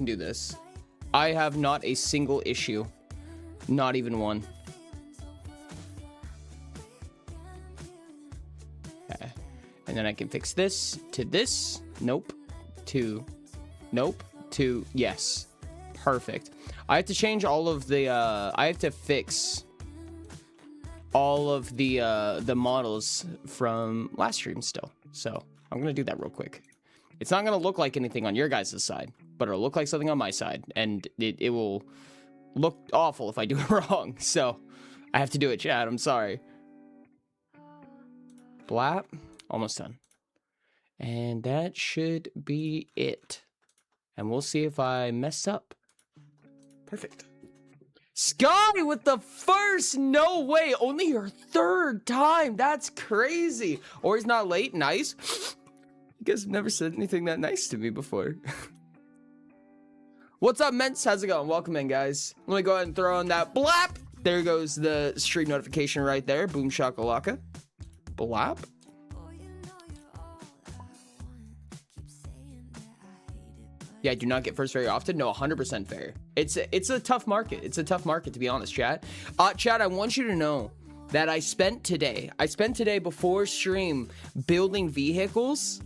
can do this. I have not a single issue. Not even one. Okay. And then I can fix this to this. Nope. To nope. To yes. Perfect. I have to change all of the I have to fix all of the models from last stream still. So I'm gonna do that real quick. It's not gonna look like anything on your guys' side, but it'll look like something on my side, and it will look awful if I do it wrong. So I have to do it, chat. I'm sorry. Blap. Almost done. And that should be it. And we'll see if I mess up. Perfect. Sky with the first, no way, only your third time. That's crazy. Or he's not late, nice. You guys have never said anything that nice to me before. What's up, Ments? How's it going? Welcome in, guys. Let me go ahead and throw on that blap. There goes the stream notification right there. Boom shakalaka. Blap. Yeah, I do not get first very often. No, 100% fair. It's a tough market. It's a tough market, to be honest, chat. Chat, I want you to know that I spent today before stream building vehicles.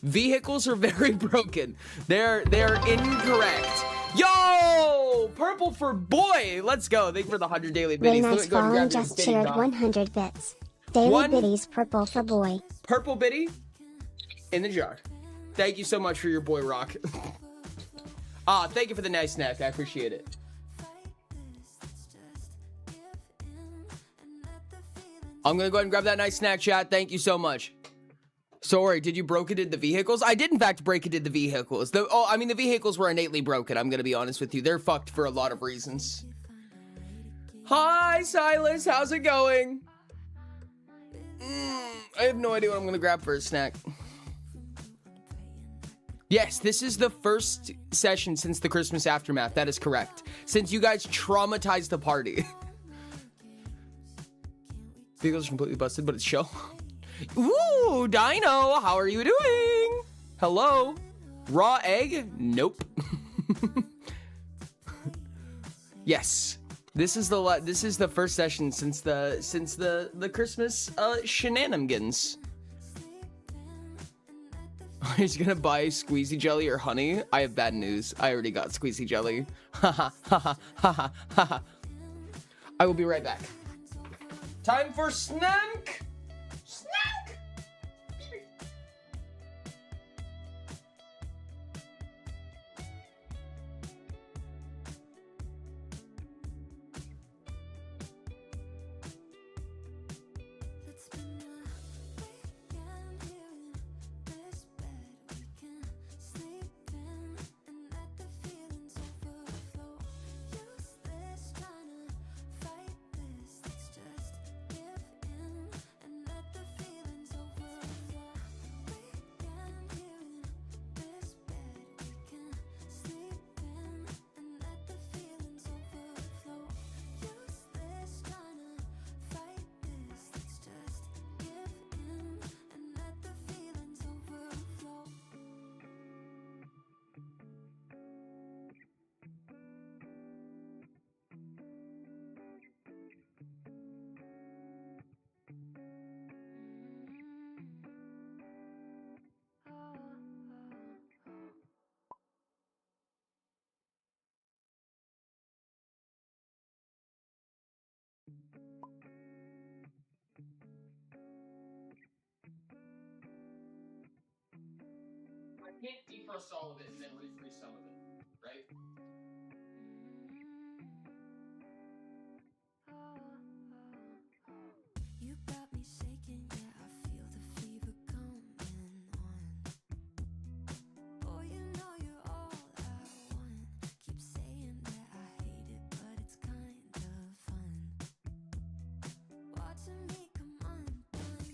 Vehicles are very broken. They're incorrect. Yo, purple for boy. Let's go. Thank you for the 100 daily biddies. Nice Fallen just shared 100 bits. Daily biddies, purple for boy. Purple biddy in the jar. Thank you so much for your boy rock. Thank you for the nice snack. I appreciate it. I'm gonna go ahead and grab that nice snack, chat. Thank you so much. Sorry, did you broke it in the vehicles? I did in fact break it in the vehicles. The vehicles were innately broken. I'm gonna be honest with you. They're fucked for a lot of reasons. Hi, Silas. How's it going? I have no idea what I'm gonna grab for a snack. Yes, this is the first session since the Christmas aftermath. That is correct. Since you guys traumatized the party. Vehicles are completely busted, but it's chill. Ooh, Dino, how are you doing? Hello? Raw egg? Nope. Yes. This is the first session since the Christmas shenanigans. He's gonna buy squeezy jelly or honey. I have bad news. I already got squeezy jelly. Ha ha ha ha. I will be right back. Time for snack. Snack. I can't defrost all of it and then refreeze some of it, right? You got me shaking, yeah, I feel the fever coming on. Oh, you know you're all I want. Keep saying that I hate it, but it's kind of fun. Watching me come undone.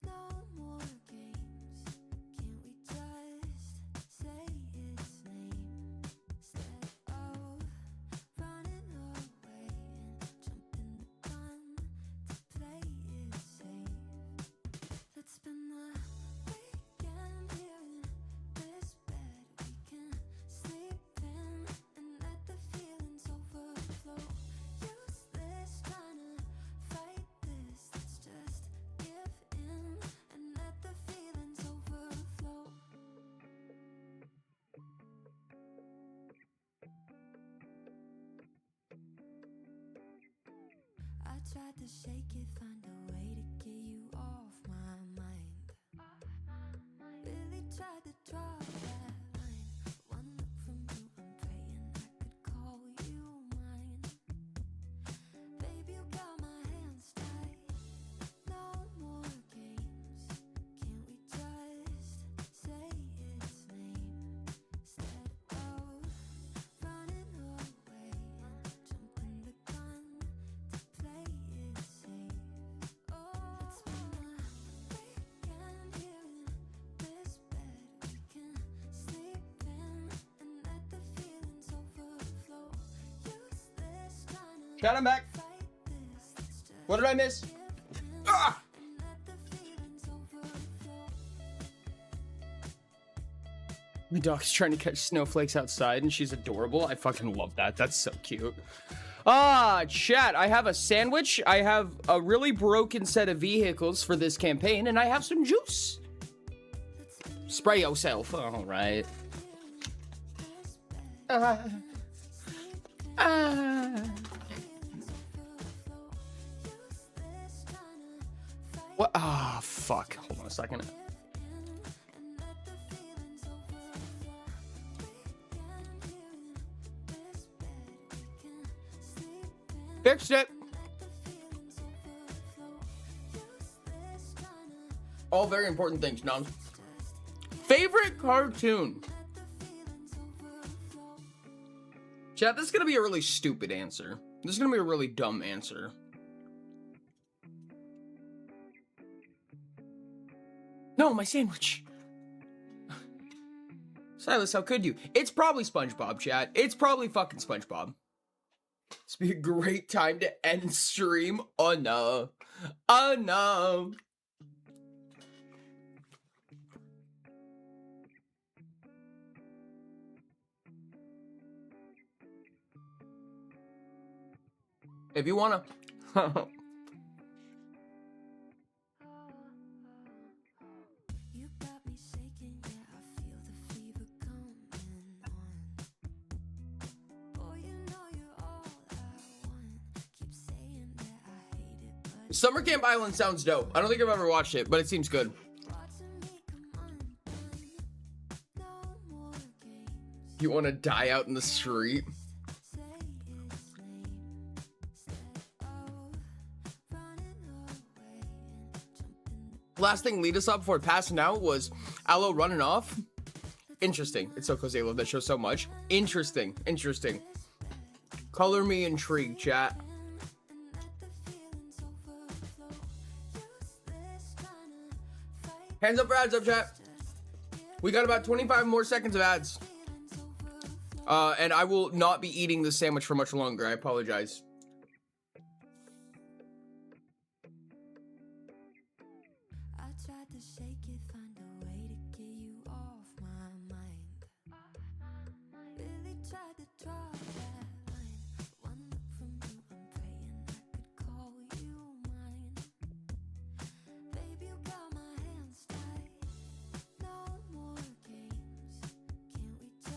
No more games. Can't we just say its name? tried to shake it, find a way to get you off my mind. Really tried to draw that line. One look from you, I'm praying I could call you mine. Baby, you got my hands tied. No more games. Can't we just say its name instead of running away and jumping the gun to play it safe? Oh, let's spend the weekend here in this bed we can sleep in and let the feelings overflow. Useless trying to Chat, I'm back. fight this. Let's just What did I miss? give Ah! in and let the feelings overflow. My dog's trying to catch snowflakes outside and she's adorable. I fucking love that. That's so cute. Ah, chat, I have a sandwich. I have a really broken set of vehicles for this campaign, and I have some juice. Spray yourself. All right. What? Ah, fuck. Hold on a second. Fixed it. All very important things, Noms. Favorite cartoon? Chat, this is gonna be a really stupid answer. This is gonna be a really dumb answer. No, my sandwich. Silas, how could you? It's probably SpongeBob, chat. It's probably fucking SpongeBob. This would be a great time to end stream. Oh no. Oh no. If you wanna. You got me shaking, yeah, I feel the fever coming on. Oh, you know you're all I want. Keep saying that I hate it, but Summer Camp Island sounds dope. I don't think I've ever watched it, but it seems good. watching me come undone. No more games. You wanna die out in the street? Say its name instead of running away and jumping. Last thing lead us up before passing out was Aloe running off. Interesting. It's so cozy. I love that show so much. Interesting. Interesting. Color me intrigued, chat. Hands up for ads up, chat. We got about 25 more seconds of ads. And I will not be eating this sandwich for much longer. I apologize. I tried to shake it, find a way to get you off my mind. Really tried to draw that line. One look from you, I'm praying I could call you mine. Baby, you got my hands tied. No more games. Can't we just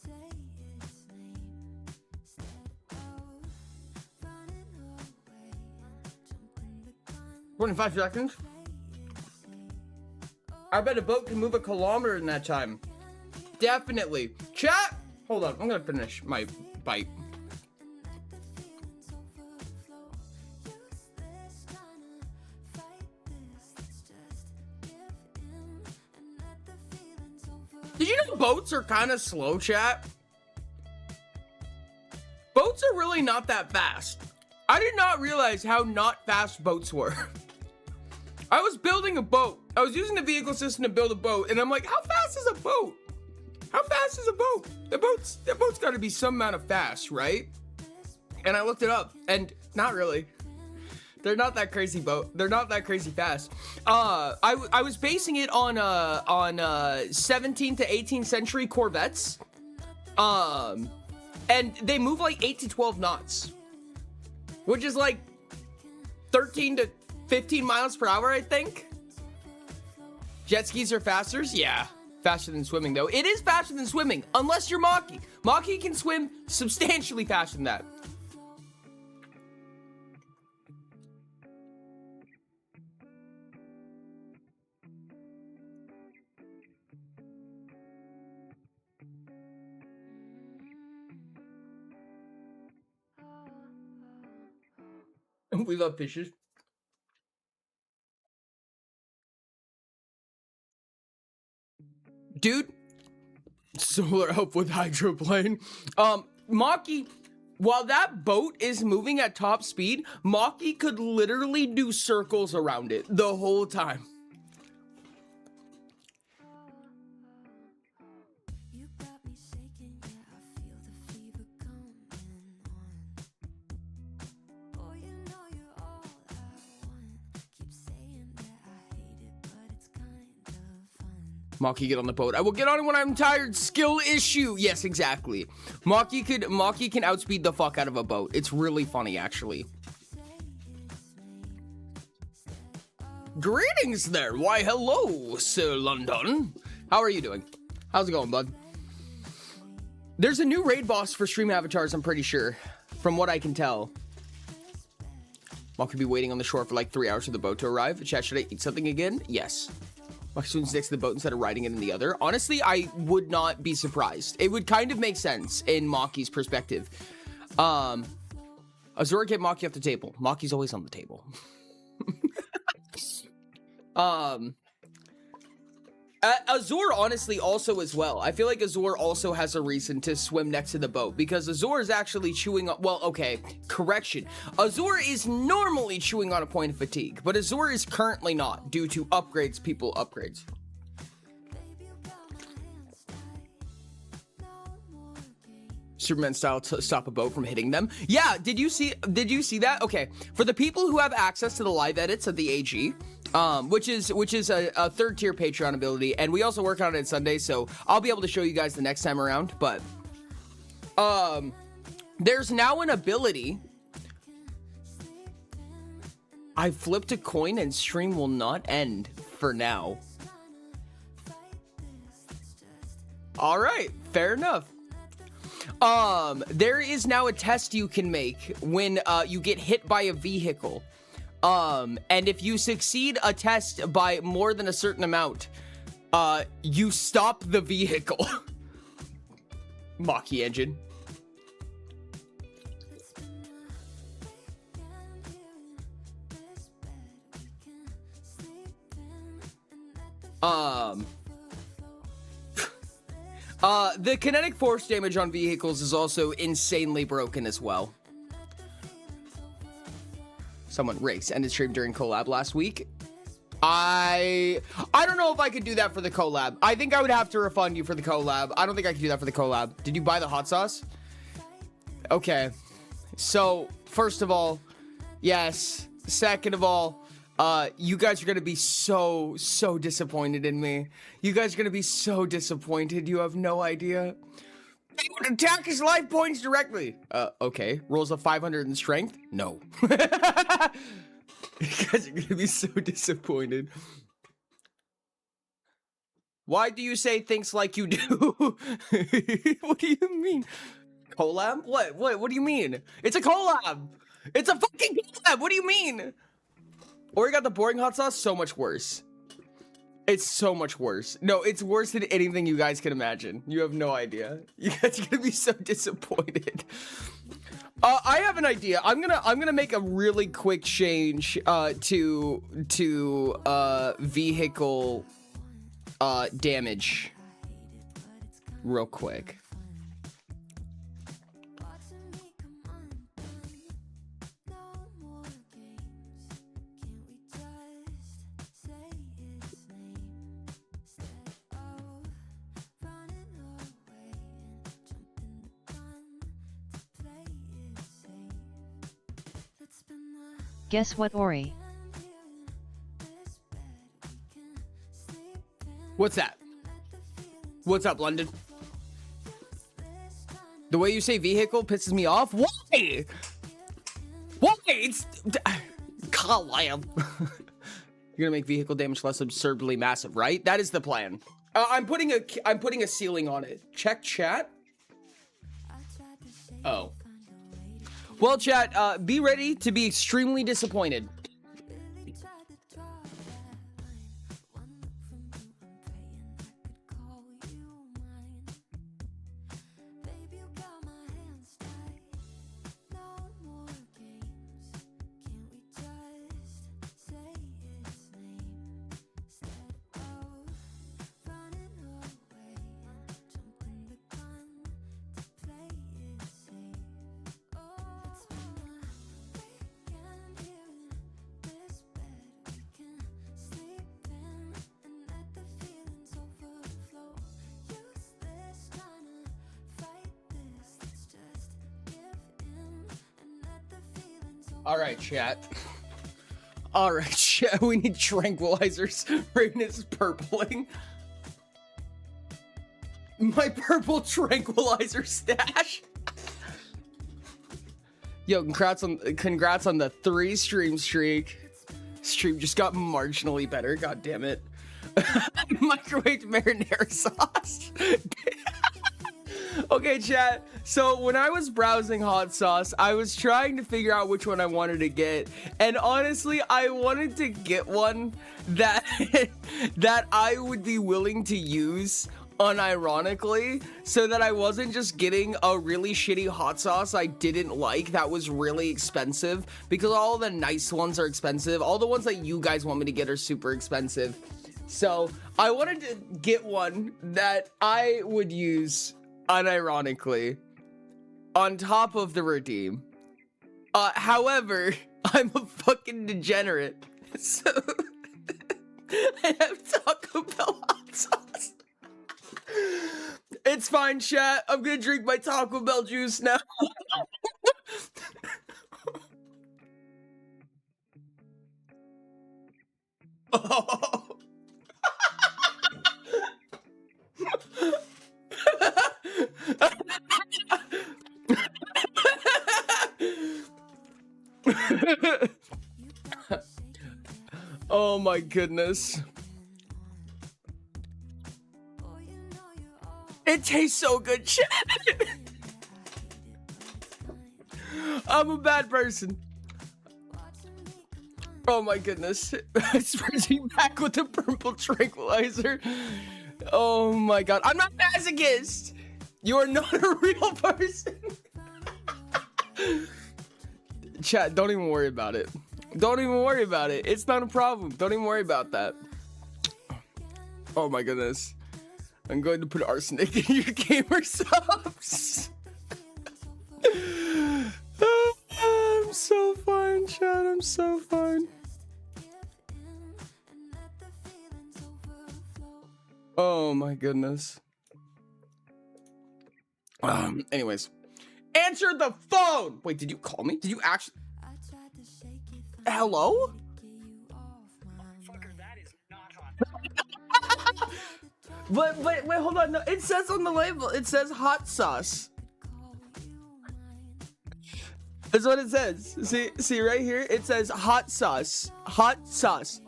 say its name instead of running away and jumping the gun? 25 seconds. I bet a boat can move a kilometer in that time. Definitely. Chat! Hold on, I'm gonna finish my bite. Did you know boats are kind of slow, chat? Boats are really not that fast. I did not realize how not fast boats were. I was building a boat. I was using the vehicle system to build a boat, and I'm like, how fast is a boat? How fast is a boat? The boat's gotta be some amount of fast, right? And I looked it up, and not really. They're not that crazy They're not that crazy fast. I was basing it on 17th to 18th century Corvettes. And they move like 8 to 12 knots, which is like 13 to 15 miles per hour, I think. Jet skis are faster? Yeah. Faster than swimming, though. It is faster than swimming, unless you're Maki. Maki can swim substantially faster than that. We love fishes. Dude, solar help with hydroplane. Maki, while that boat is moving at top speed, Maki could literally do circles around it the whole time. You got me shaking, yeah, I feel the fever coming on. Oh, you know you're all I want. Keep saying that I hate it, but it's kind of fun. Maki, get on the boat. I will get on it when I'm tired. Skill issue. Yes, exactly. Maki can outspeed the fuck out of a boat. It's really funny, actually. Greetings there. Why, hello, Sir London. How are you doing? How's it going, bud? There's a new raid boss for stream avatars, I'm pretty sure, from what I can tell. Maki could be waiting on the shore for like 3 hours for the boat to arrive. Chat, should I eat something again? Yes. Maki swims next to the boat instead of riding it in the other. Honestly, I would not be surprised. It would kind of make sense in Maki's perspective. Azura, get Maki off the table. Maki's always on the table. Azur honestly also as well. I feel like Azur also has a reason to swim next to the boat because Azur is actually chewing on, well, okay, correction. Azur is normally chewing on a point of fatigue, but Azur is currently not due to upgrades, people upgrades. Superman style to stop a boat from hitting them. Yeah, did you see that? Okay, for the people who have access to the live edits of the AG, which is a third tier Patreon ability, and we also work on it Sunday, so I'll be able to show you guys the next time around, but there's now an ability. I flipped a coin and stream will not end for now. All right, fair enough. There is now a test you can make when you get hit by a vehicle. And if you succeed a test by more than a certain amount, you stop the vehicle. Maki engine. The kinetic force damage on vehicles is also insanely broken as well. Someone race ended stream during collab last week. I don't know if I could do that for the collab. I think I would have to refund you for the collab. I don't think I could do that for the collab. Did you buy the hot sauce? Okay. So, first of all, yes. Second of all, you guys are gonna be so disappointed in me. You guys are gonna be so disappointed. You have no idea. They would attack his life points directly. Okay. Rolls of 500 in strength? No. You guys are gonna be so disappointed. Why do you say things like you do? What do you mean? Collab? What do you mean? It's a collab! It's a fucking collab! What do you mean? Or you got the boring hot sauce? So much worse. It's so much worse. No, it's worse than anything you guys can imagine. You have no idea. You guys are gonna be so disappointed. I have an idea. I'm gonna make a really quick change to vehicle damage real quick. Guess what, Ori? What's that? What's up, London? The way you say vehicle pisses me off. Why? Why? It's collab. You're gonna make vehicle damage less absurdly massive, right? That is the plan. I'm putting a ceiling on it. Check chat. Oh. Well, chat, be ready to be extremely disappointed. All right, chat. All right, chat. We need tranquilizers. Rain is purpling. My purple tranquilizer stash. Yo, congrats on the 3 stream streak. Stream just got marginally better. God damn it. Microwave marinara sauce. Okay, chat. So when I was browsing hot sauce, I was trying to figure out which one I wanted to get, and honestly, I wanted to get one that that I would be willing to use unironically, so that I wasn't just getting a really shitty hot sauce I didn't like that was really expensive, because all the nice ones are expensive. All the ones that you guys want me to get are super expensive. So I wanted to get one that I would use unironically on top of the redeem. However, I'm a fucking degenerate, so I have Taco Bell hot sauce. It's fine, chat. I'm gonna drink my Taco Bell juice now. Oh. Oh my goodness. It tastes so good, chat. I'm a bad person. Oh my goodness. It's bringing back with the purple tranquilizer. Oh my god. I'm not masochist. You are not a real person. Chat, don't even worry about it. Don't even worry about it. It's not a problem. Don't even worry about that. Oh my goodness. I'm going to put arsenic in your gamer subs. I'm so fine, chat. I'm so fine. Oh my goodness. Anyways. Answer the phone! Wait, did you call me? Did you actually? Hello? But wait, hold on. No, it says on the label. It says hot sauce. That's what it says. See right here. It says hot sauce. Hot sauce.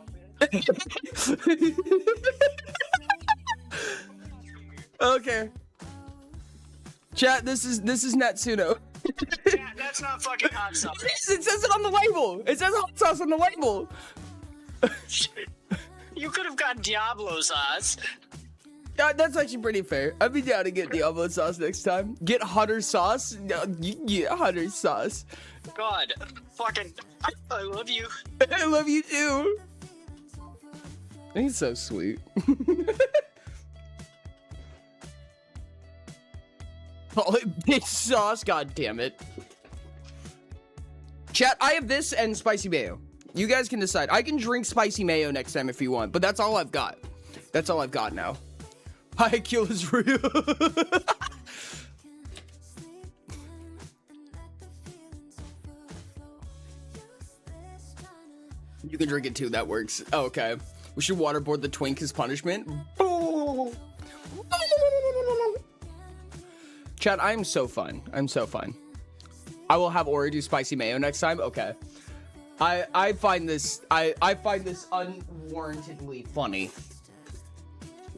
Okay. Chat. This is Natsuno. Yeah, that's not fucking hot sauce. It says it on the label. It says hot sauce on the label. You could have got Diablo sauce. That's actually pretty fair. I'd be down to get Diablo sauce next time. Get hotter sauce. No, you can get hotter sauce. God, fucking, I love you. I love you too. He's so sweet. Oh, bitch sauce. God damn it. Chat, I have this and spicy mayo. You guys can decide. I can drink spicy mayo next time if you want, but that's all I've got. That's all I've got now. High kill is real. You can drink it too. That works. Oh, okay. We should waterboard the twink as punishment. Chad, I'm so fun. I'm so fun. I will have Ori do spicy mayo next time. Okay. I find this unwarrantedly funny.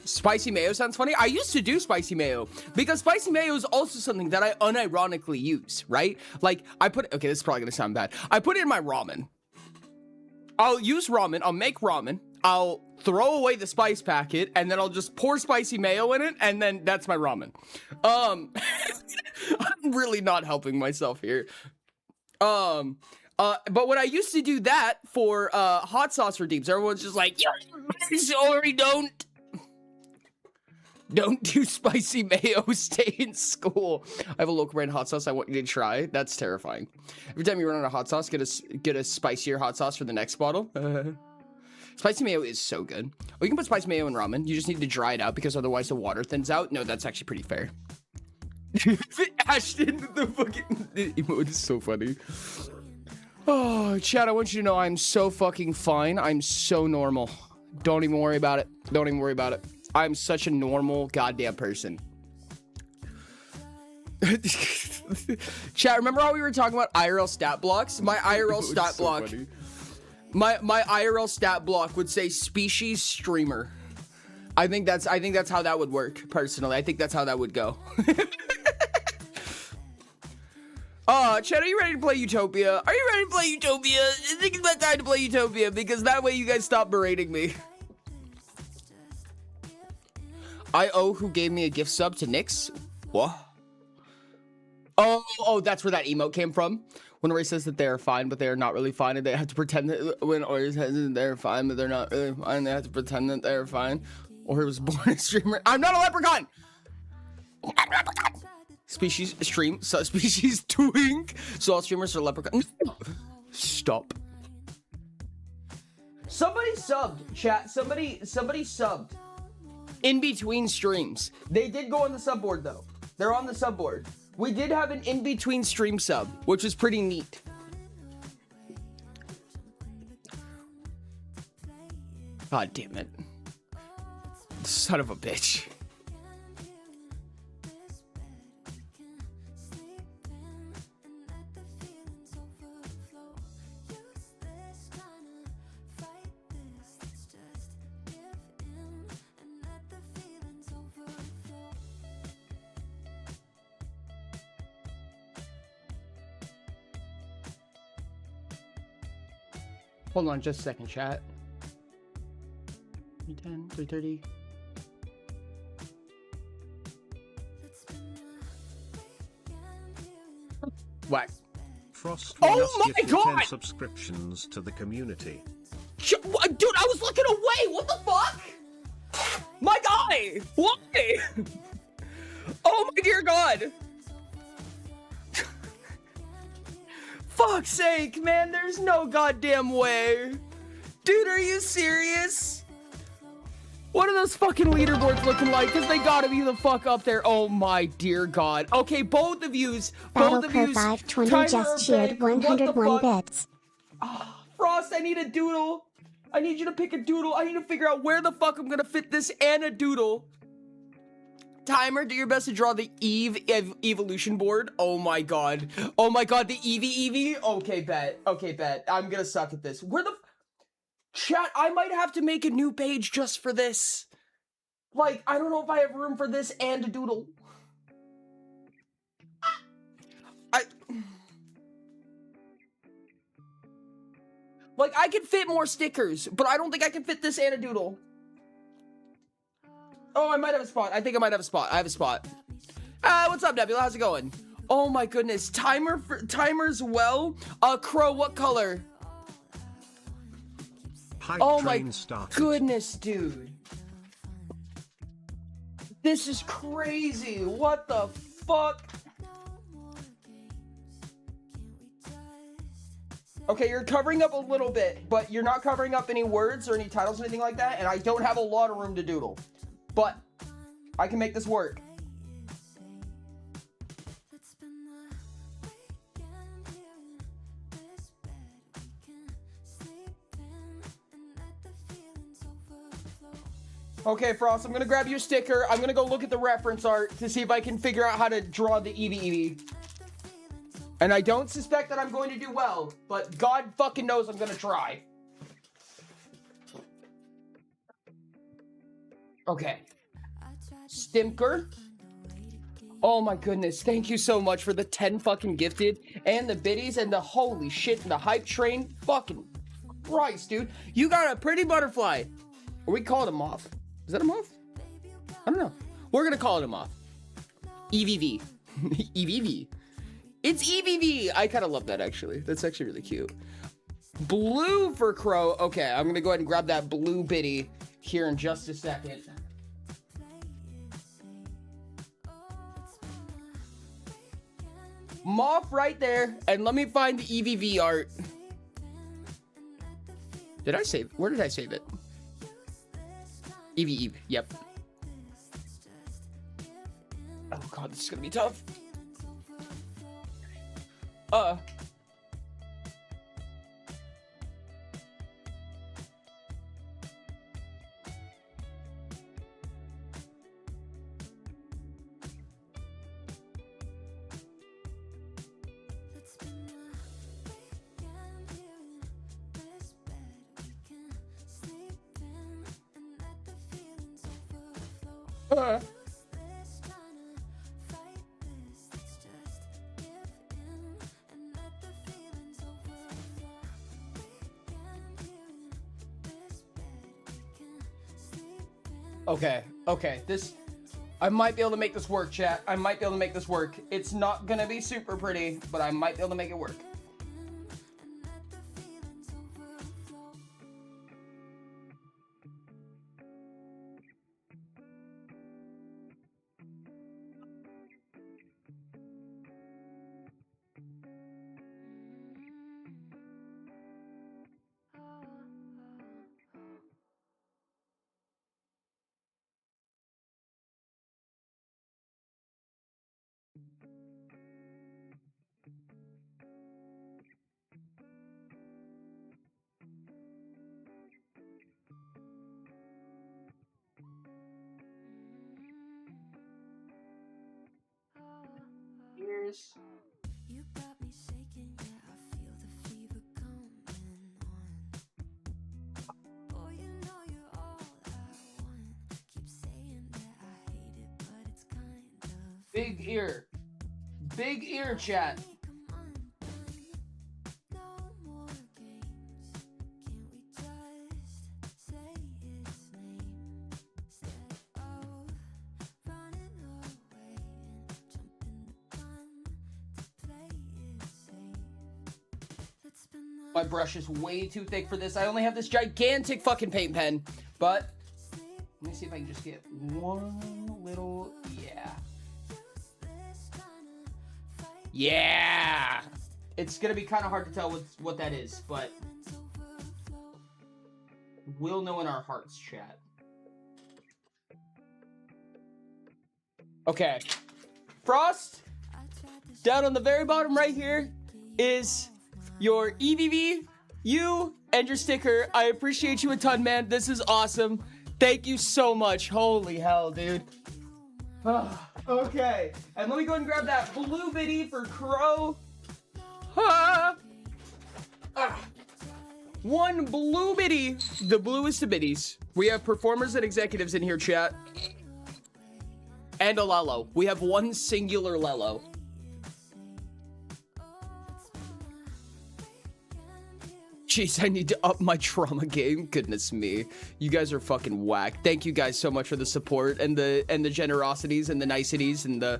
Spicy mayo sounds funny. I used to do spicy mayo because spicy mayo is also something that I unironically use, right? Like okay, this is probably gonna sound bad. I put it in my ramen. I'll use ramen, I'll make ramen, I'll throw away the spice packet, and then I'll just pour spicy mayo in it, and then that's my ramen. I'm really not helping myself here. But when I used to do that for hot sauce redeems, everyone's just like, sorry, don't do spicy mayo, stay in school. I have a local brand hot sauce I want you to try. That's terrifying. Every time you run out of hot sauce, get a spicier hot sauce for the next bottle. Spicy mayo is so good. Oh, you can put spicy mayo in ramen. You just need to dry it out because otherwise the water thins out. No, that's actually pretty fair. Ashton, the fucking emote is so funny. Oh, Chad, I want you to know I'm so fucking fine. I'm so normal. Don't even worry about it. Don't even worry about it. I'm such a normal goddamn person. Chat, remember how we were talking about IRL stat blocks? My IRL stat block. My IRL stat block would say species streamer. I think that's how that would work, personally. I think that's how that would go. Chat, are you ready to play Utopia? Are you ready to play Utopia? I think it's about time to play Utopia, because that way you guys stop berating me. I.O. who gave me a gift sub to Nyx? What? Oh, that's where that emote came from. When Ori says that they are fine, but they are not really fine, and they have to pretend that when Ori says that they're fine, but they're not really fine, they have to pretend that they're fine. Ori was born a streamer. I'm not a leprechaun! I'm not a leprechaun! Species stream, subspecies twink. So all streamers are leprechaun. No. Stop. Somebody subbed, chat. Somebody subbed. In between streams. They did go on the subboard though. They're on the subboard. We did have an in-between stream sub, which was pretty neat. God damn it. Son of a bitch. Hold on just a second, chat. 310, 330. What? Frost Oh my God! 10 subscriptions to the community. Dude, I was looking away! What the fuck? My guy! Why? Oh my dear God! Fuck's sake, man, there's no goddamn way. Dude, are you serious? What are those fucking leaderboards looking like? Because they gotta be the fuck up there. Oh my dear God. Okay, both of yous. Battle Per 520 just cheered 101 bits. Frost, I need a doodle. I need you to pick a doodle. I need to figure out where the fuck I'm gonna fit this and a doodle. Timer, do your best to draw the evolution board. Oh my God. Oh my God, the Eevee. Okay, bet. Okay, bet. I'm gonna suck at this. Where the... Chat, I might have to make a new page just for this. Like, I don't know if I have room for this and a doodle. Like, I could fit more stickers, but I don't think I can fit this and a doodle. Oh, I might have a spot. I think I might have a spot. I have a spot. What's up, Nebula? How's it going? Oh my goodness. Timer's well. Crow, what color? Oh my goodness, dude. This is crazy. What the fuck? Okay, you're covering up a little bit, but you're not covering up any words or any titles or anything like that, and I don't have a lot of room to doodle. But I can make this work. Okay, Frost, I'm gonna grab your sticker. I'm gonna go look at the reference art to see if I can figure out how to draw the Eevee. And I don't suspect that I'm going to do well, but God fucking knows I'm gonna try. Okay. Stimker. Oh my goodness. Thank you so much for the 10 fucking gifted and the biddies and the holy shit and the hype train. Fucking Christ, dude. You got a pretty butterfly. Or we call it a moth. Is that a moth? I don't know. We're gonna call it a moth. EVV. EVV. It's EVV. I kind of love that actually. That's actually really cute. Blue for Crow. Okay, I'm gonna go ahead and grab that blue biddy here in just a second. Moth right there, and let me find the EVV art. Did I save? Where did I save it? Eevee, yep. Oh God, this is gonna be tough. Okay, this... I might be able to make this work, chat. I might be able to make this work. It's not gonna be super pretty, but I might be able to make it work. Here's... You got me shaking, yeah, I feel the fever coming on. Boy, you know you're all I want. Keep saying that I hate it, but it's kind of Big ear. Big ear, chat. come undone. No more games. Can't we just say its name instead of running away and jumping the gun to play it safe? Let's spend the My brush is way too thick for this. I only have this gigantic fucking paint pen. But let me see if I can just get one little... Yeah. Yeah! It's gonna be kind of hard to tell what that is, but we'll know in our hearts, chat. Okay. Frost, down on the very bottom right here is your EVV, you, and your sticker. I appreciate you a ton, man. This is awesome. Thank you so much. Holy hell, dude. Okay, and let me go ahead and grab that blue biddy for Crow. One blue biddy, the bluest of biddies. We have performers and executives in here, chat. And a Lelo. We have one singular Lelo. Jeez, I need to up my trauma game. Goodness me. You guys are fucking whack. Thank you guys so much for the support and the generosities and the niceties and the...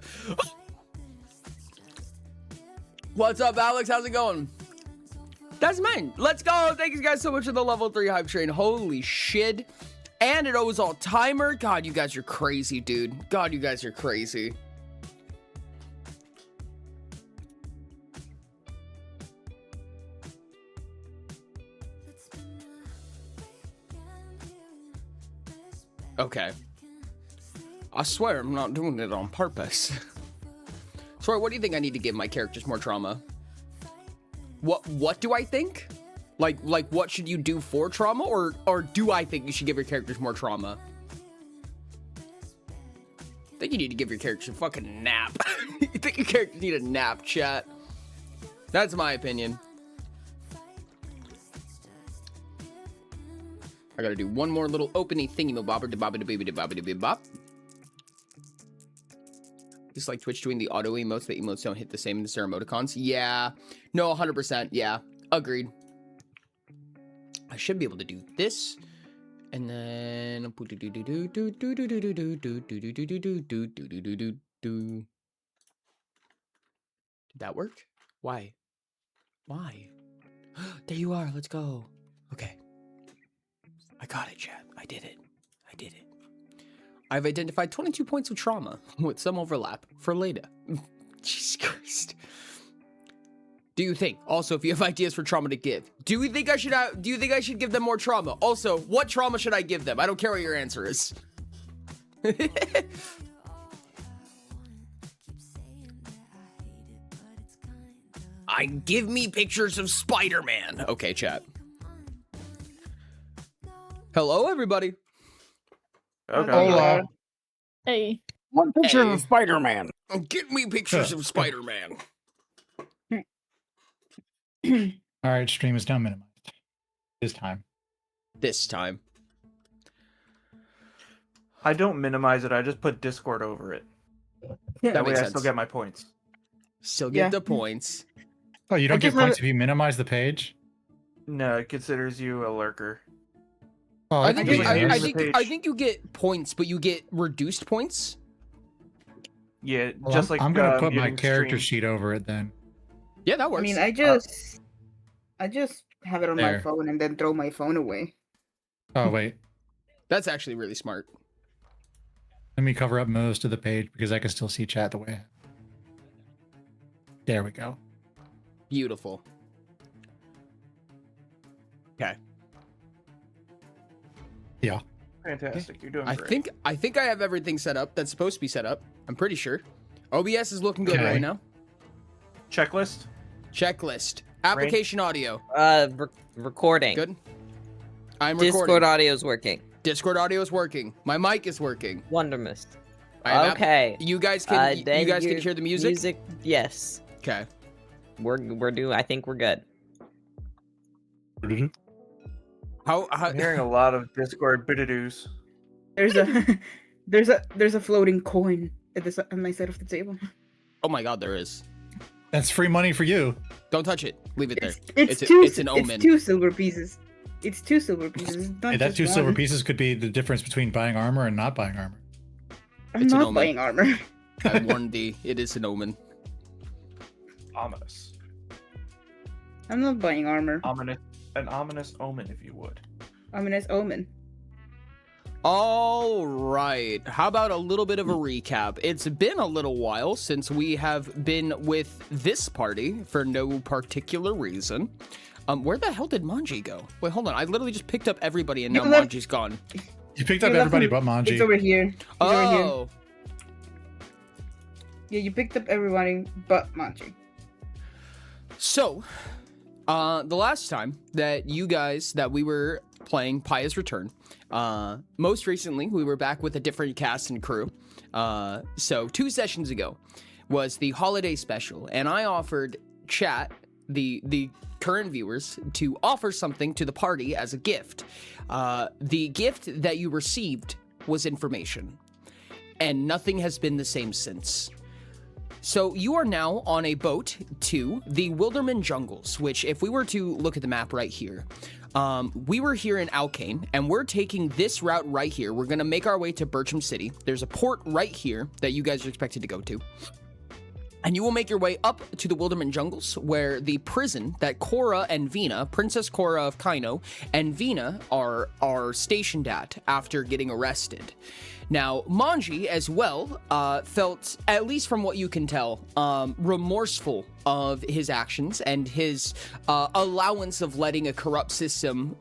What's up, Alex? How's it going? That's mine. Let's go. Thank you guys so much for the level 3 hype train. Holy shit. And it owes all timer. God, you guys are crazy, dude. God, you guys are crazy. Okay. I swear I'm not doing it on purpose. Sorry, what do you think I need to give my characters more trauma? What do I think? Like what should you do for trauma, or do I think you should give your characters more trauma? I think you need to give your characters a fucking nap. You think your characters need a nap, chat? That's my opinion. I gotta do one more little opening thingy-mabobber-de-bobber-de-baby-de-bobber-de-bib-bop. Just like Twitch doing the auto emotes, the emotes don't hit the same in the emoticons. Yeah. No, 100%. Yeah. Agreed. I should be able to do this. And then... Did that work? Why? Why? There you are. Let's go. Okay. I got it, chat. I did it. I did it. I've identified 22 points of trauma with some overlap for Leda. Jesus Christ. Do you think? Also, if you have ideas for trauma to give, do you think I should give them more trauma? Also, what trauma should I give them? I don't care what your answer is. Give me pictures of Spider-Man. Okay, chat. Hello, everybody. Okay. Hola. Hey. One picture Hey. of Spider-Man. Get me pictures of Spider-Man. All right, stream is now minimized. This time. This time. I don't minimize it. I just put Discord over it. That That way makes I sense. still get my points. Still get Yeah. the points. Oh, you don't get just have points it- if you minimize the page? No, it considers you a lurker. Oh, I can think do you, that. I the think page. I think you get points, but you get reduced points. Yeah, Well, just like I'm gonna put my muting character stream. sheet over it then. Yeah, that I works. mean, I just have it on my There. phone and then throw my phone away. Oh wait, That's actually really smart. let me cover up most of the page because I can still see chat the way. There we go. Beautiful. Okay. Yeah. Fantastic, you're doing I great. think I have everything set up that's supposed to be set up. I'm pretty sure. OBS is looking good Okay. right now. Checklist. Checklist. Application audio. Recording. Good. I'm Discord recording. audio is working. Discord audio is working. My mic is working. Wondermous. I have Okay. You guys can you then guys can your hear the music? Yes. Okay. We're doing. I think we're good. How I'm hearing a lot of Discord bidadoos. There's a there's a floating coin at this on my side of the table. Oh my god, there is. That's free money for you. Don't touch it. Leave it there. It's It's an omen. It's 2 silver pieces. It's 2 silver pieces. It's not Hey, that just 2 silver one. pieces could be the difference between buying armor and not buying armor. I'm It's an not omen. buying armor. I warned thee. It is an omen. Ominous. I'm not buying armor. An ominous omen, if you would. Ominous omen. All right. How about a little bit of a recap? It's been a little while since we have been with this party for no particular reason. Where the hell did Manji go? Wait, hold on. I literally just picked up everybody and now You left- Manji's gone. You picked up You left everybody him- but Manji. It's over here. He's over here. Oh, Yeah, you picked up everybody but Manji. so the last time that we were playing Paya's Return, most recently we were back with a different cast and crew. So 2 sessions ago was the holiday special, and I offered chat, the current viewers, to offer something to the party as a gift. The gift that you received was information, and nothing has been the same since. So you are now on a boat to the Wilderman Jungles, which, if we were to look at the map right here, we were here in Alkane, and we're taking this route right here. We're going to make our way to Bircham City. There's a port right here that you guys are expected to go to. And you will make your way up to the Wilderman Jungles, where the prison that Korra and Vina, Princess Korra of Kaino, and Vina are stationed at after getting arrested. Now, Manji, as well, felt, at least from what you can tell, remorseful of his actions and his allowance of letting a corrupt system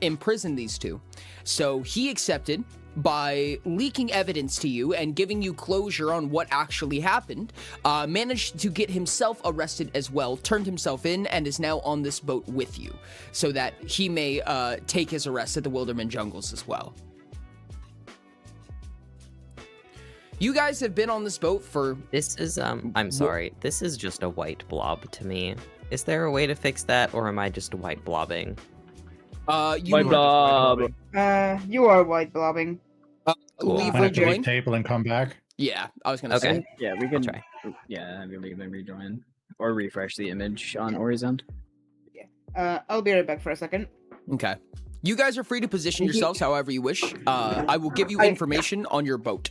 imprison these two. So he accepted by leaking evidence to you and giving you closure on what actually happened, managed to get himself arrested as well, turned himself in, and is now on this boat with you, so that he may take his arrest at the Wilderman Jungles as well. You guys have been on this boat for... This is I'm sorry. This is just a white blob to me. Is there a way to fix that, or am I just white blobbing? You My blob. You are white blobbing. leave Might have to rejoin. retable and come back. Yeah, I was gonna Okay. say. Yeah, we can try. Yeah, have you leave and rejoin. Or refresh the image on Ori's end. I'll be right back for a second. Okay. You guys are free to position yourselves however you wish. I will give you information on your boat.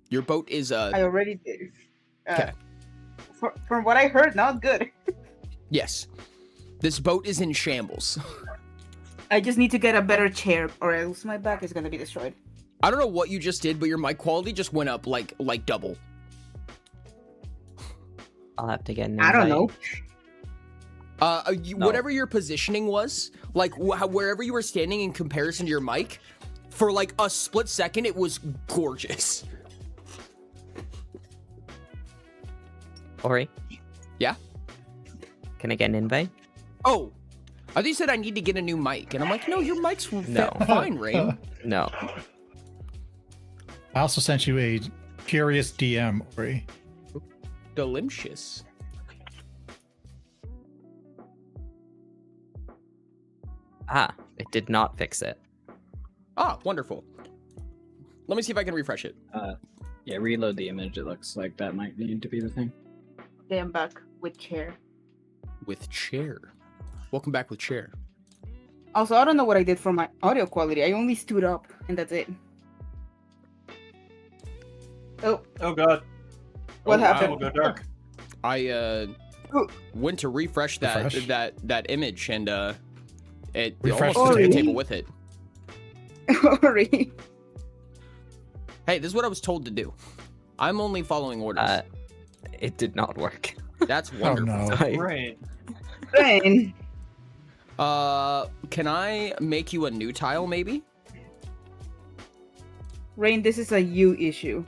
Your boat is I already did. Okay. From what I heard, not good. Yes. This boat is in shambles. I just need to get a better chair, or else my back is gonna be destroyed. I don't know what you just did, but your mic quality just went up like double. I'll have to get an I don't invite. know. No. Whatever your positioning was, like wherever you were standing in comparison to your mic, for like a split second, it was gorgeous. Ori, Yeah? can I get an invite? Oh, I thought you said I need to get a new mic, and I'm like, no, your mic's No. fine, Rain. No. I also sent you a curious DM, Ori. Delicious. Ah, it did not fix it. Ah, wonderful. Let me see if I can refresh it. Yeah, reload the image. It looks like that might need to be the thing. Okay, I'm back with chair. With chair. Welcome back with chair. Also, I don't know what I did for my audio quality. I only stood up, and that's it. Oh, Oh god. What Oh, happened? Wow, we'll go dark. I Ooh. went to refresh that Refresh? that image and it Refresh almost the took the table. table with it. Ori. Hey, this is what I was told to do. I'm only following orders. It did not work. That's Oh wonderful. no. Right. Rain. Can I make you a new tile maybe? Rain, this is a you issue.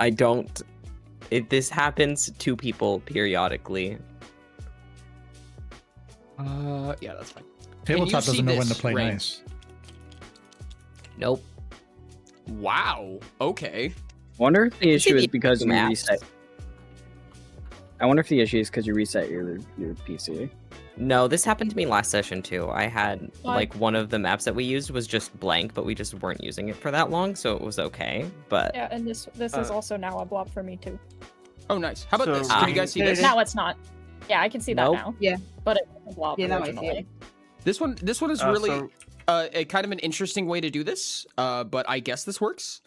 I don't. This happens to people periodically. Yeah, that's fine. Tabletop see doesn't know when to this, play Rain? nice. Nope. Wow. Okay. I wonder if the issue see is the because you maps. reset. I wonder if the issue is because you reset your PC. No, this happened to me last session too. I had What? like one of the maps that we used was just blank, but we just weren't using it for that long, so it was okay. But Yeah, and this is also now a blob for me too. Oh, nice. How about So, this? Can you guys see there it this? is. Now it's not. Yeah, I can see that Nope. now. Yeah. But it was a blob Yeah, now I see originally. it. This one is really So, a kind of an interesting way to do this. But I guess this works.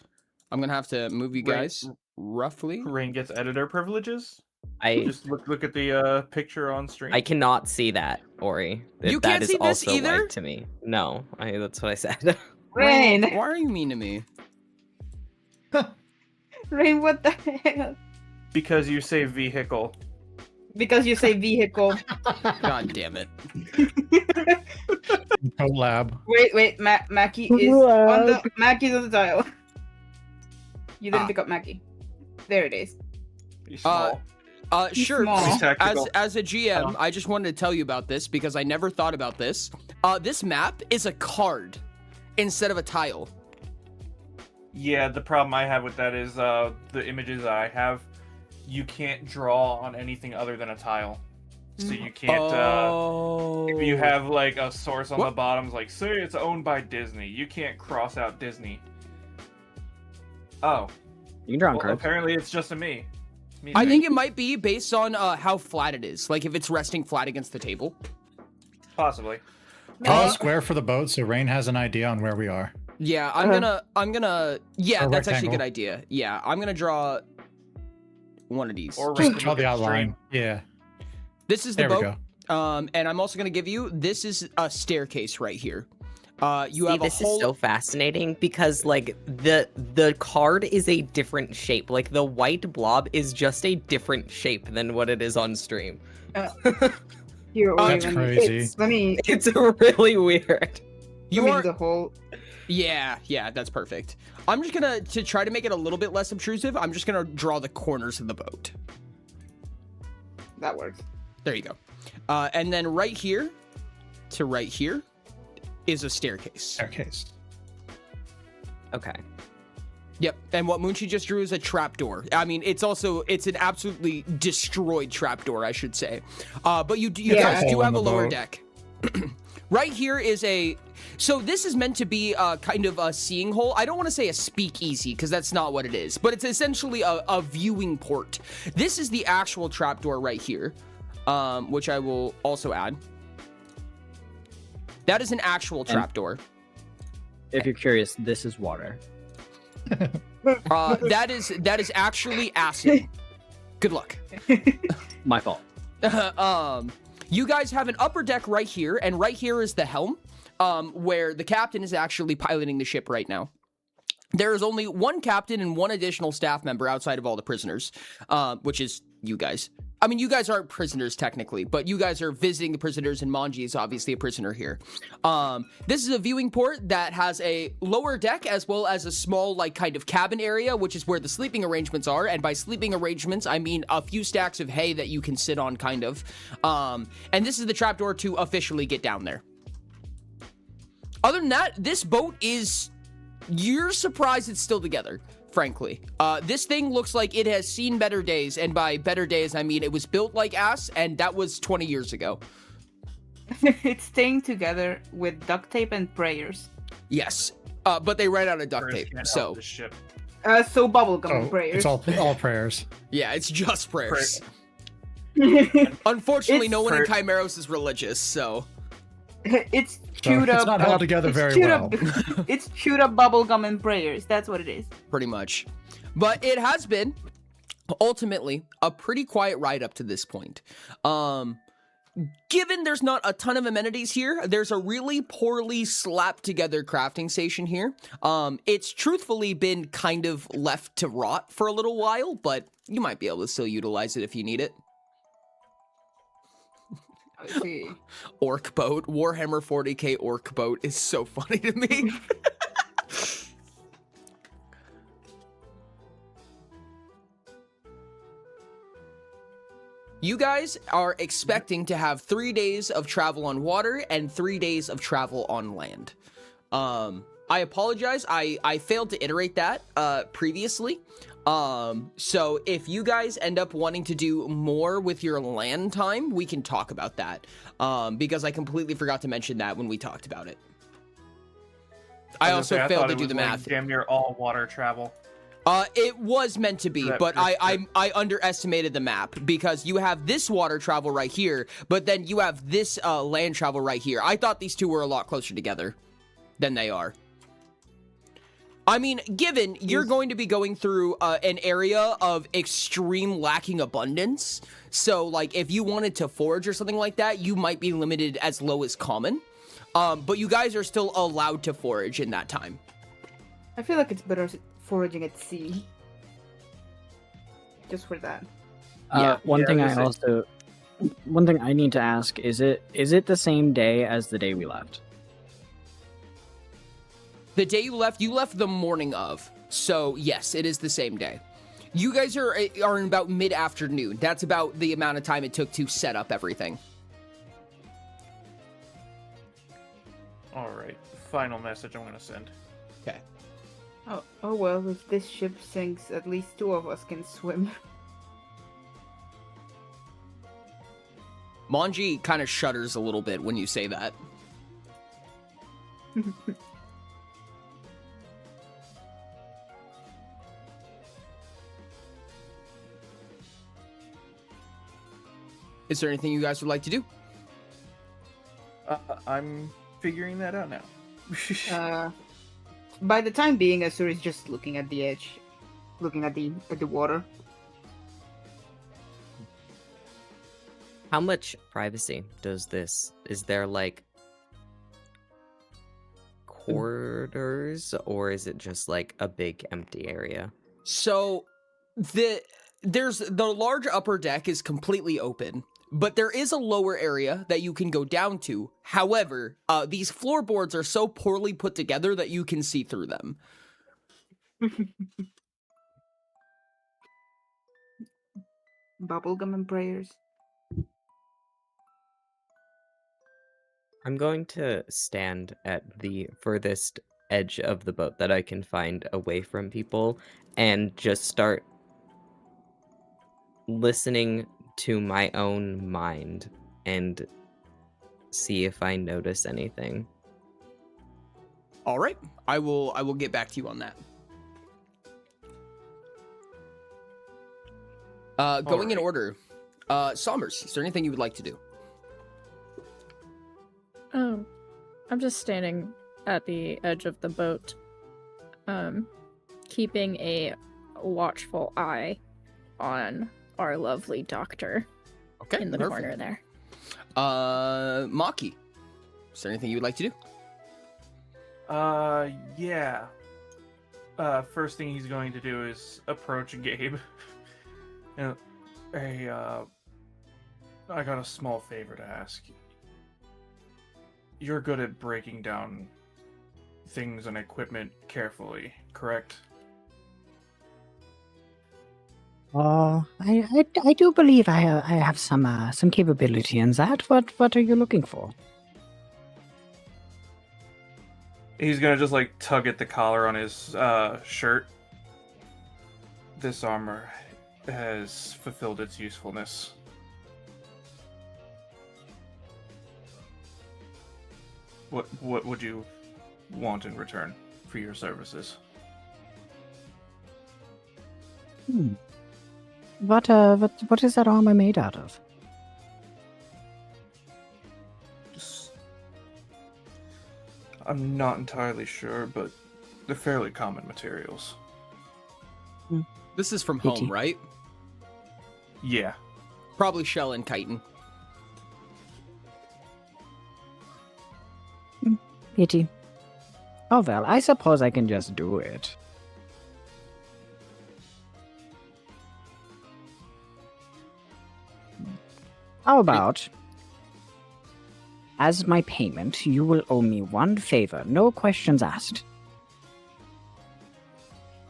I'm gonna have to move you Right. guys roughly. Rain gets editor privileges. I Just look at the picture on stream. I cannot see that, Ori. You That can't is see this also either? white to me. No, that's what I said. Rain. Why are you mean to me? Rain, what the hell? Because you say vehicle. Because you say vehicle. God damn it. Collab. Wait, Mackie is on the Mackie's on the tile. You didn't Ah. pick up Mackie. There it is. Be small. He's Sure. small. Be tactical. As a GM, I just wanted to tell you about this because I never thought about this. This map is a card instead of a tile. Yeah, the problem I have with that is the images that I have, you can't draw on anything other than a tile. So you can't. Oh. If you have like a source on the What? bottoms, like say it's owned by Disney, you can't cross out Disney. Oh, You can draw on well, cards. apparently it's just a me. I think it might be based on how flat it is. Like if it's resting flat against the table. Possibly. Draw a square for the boat so Rain has an idea on where we are. Yeah, I'm gonna. Yeah, Or that's actually a good rectangle. idea. Yeah, I'm gonna draw one of these. Or Just Rain draw can the look at outline. Yeah. This is the There we boat. go. And I'm also gonna give you. This is a staircase right here. You See, have a this whole. is so fascinating because like the card is a different shape. Like the white blob is just a different shape than what it is on stream. Here, Ori, That's let me- crazy. Let me It's really weird. You let me are. do the whole. Yeah, that's perfect. I'm just gonna to try to make it a little bit less obtrusive. I'm just gonna draw the corners of the boat. That works. There you go. And then right here to right here is a staircase. Staircase. Okay. Yep. And what Moonchi just drew is a trapdoor. I mean, it's an absolutely destroyed trapdoor, I should say. But you Yeah. guys do Hole in have a the lower boat. deck. Right here is so this is meant to be kind of a seeing hole. I don't want to say a speakeasy because that's not what it is, but it's essentially a viewing port. This is the actual trapdoor right here, which I will also add. That is an actual trapdoor. If you're curious, this is water. That is actually acid. Good luck. My fault. You guys have an upper deck right here, and right here is the helm, where the captain is actually piloting the ship right now. There is only one captain and one additional staff member outside of all the prisoners, which is you guys. I mean, you guys aren't prisoners technically, but you guys are visiting the prisoners, and Manji is obviously a prisoner here. This is a viewing port that has a lower deck as well as a small, like, kind of cabin area, which is where the sleeping arrangements are. And by sleeping arrangements, I mean a few stacks of hay that you can sit on, kind of. And this is the trapdoor to officially get down there. Other than that, this boat is... You're surprised it's still together, frankly. This thing looks like it has seen better days, and by better days, I mean it was built like ass, and that was 20 years ago. It's staying together with duct tape and prayers. Yes. But they ran out of duct Prayers tape, can't so help this ship. So bubblegum So prayers. it's all prayers. yeah, it's just prayers. it's Unfortunately, no one in Prayer- Chimeros is religious, so chewed it's up. not held together it's very chewed well. Up, it's chewed up bubblegum and prayers. That's what it is. pretty much. But it has been ultimately a pretty quiet ride up to this point. Given there's not a ton of amenities here, there's a really poorly slapped together crafting station here. It's truthfully been kind of left to rot for a little while, but you might be able to still utilize it if you need it. I see. Orc boat, Warhammer 40k orc boat is so funny to me. You guys are expecting to have 3 days of travel on water and 3 days of travel on land. I apologize. I failed to iterate that previously. So if you guys end up wanting to do more with your land time, we can talk about that. Because I completely forgot to mention that when we talked about it. I also thought failed to it do was the like math. damn near all water travel. It was meant to be, That but first I underestimated the map because you have this water travel right here, but then you have this land travel right here. I thought these two were a lot closer together than they are. I mean, given you're going to be going through an area of extreme lacking abundance, so like if you wanted to forage or something like that, you might be limited as low as common. But you guys are still allowed to forage in that time. I feel like it's better foraging at sea. Just for that. Yeah. One Yeah, thing I was one thing I need to ask is it the same day as the day we left? The day you left the morning of. So yes, it is the same day. You guys are in about mid-afternoon. That's about the amount of time it took to set up everything. All right, final message I'm gonna send. Okay. Oh well, if this ship sinks, at least two of us can swim. Manji kind of shudders a little bit when you say that. Is there anything you guys would like to do? I'm figuring that out now. By the time being, Asur is just looking at the edge, looking at the water. How much privacy does this? Is there like corridors, or is it just like a big empty area? So there's the large upper deck is completely open, but there is a lower area that you can go down to. However, these floorboards are so poorly put together that you can see through them. Bubblegum and prayers. I'm going to stand at the furthest edge of the boat that I can find away from people and just start listening to my own mind and see if I notice anything. All right, I will get back to you on that. Going in right. order, Sommers, is there anything you would like to do? I'm just standing at the edge of the boat, keeping a watchful eye on our lovely doctor Okay, in the perfect. corner there. Maki, is there anything you would like to do? Yeah. First thing he's going to do is approach Gabe. Hey, I got a small favor to ask. You're good at breaking down things and equipment carefully, correct? I do believe I have some capability in that. What are you looking for? He's gonna just like tug at the collar on his shirt. This armor has fulfilled its usefulness. What would you want in return for your services. What is that armor made out of? I'm not entirely sure, but they're fairly common materials. This is from Pity. home, right? Yeah. Probably shell and chitin. Pity. Oh well, I suppose I can just do it. How about, as my payment, you will owe me one favor, no questions asked.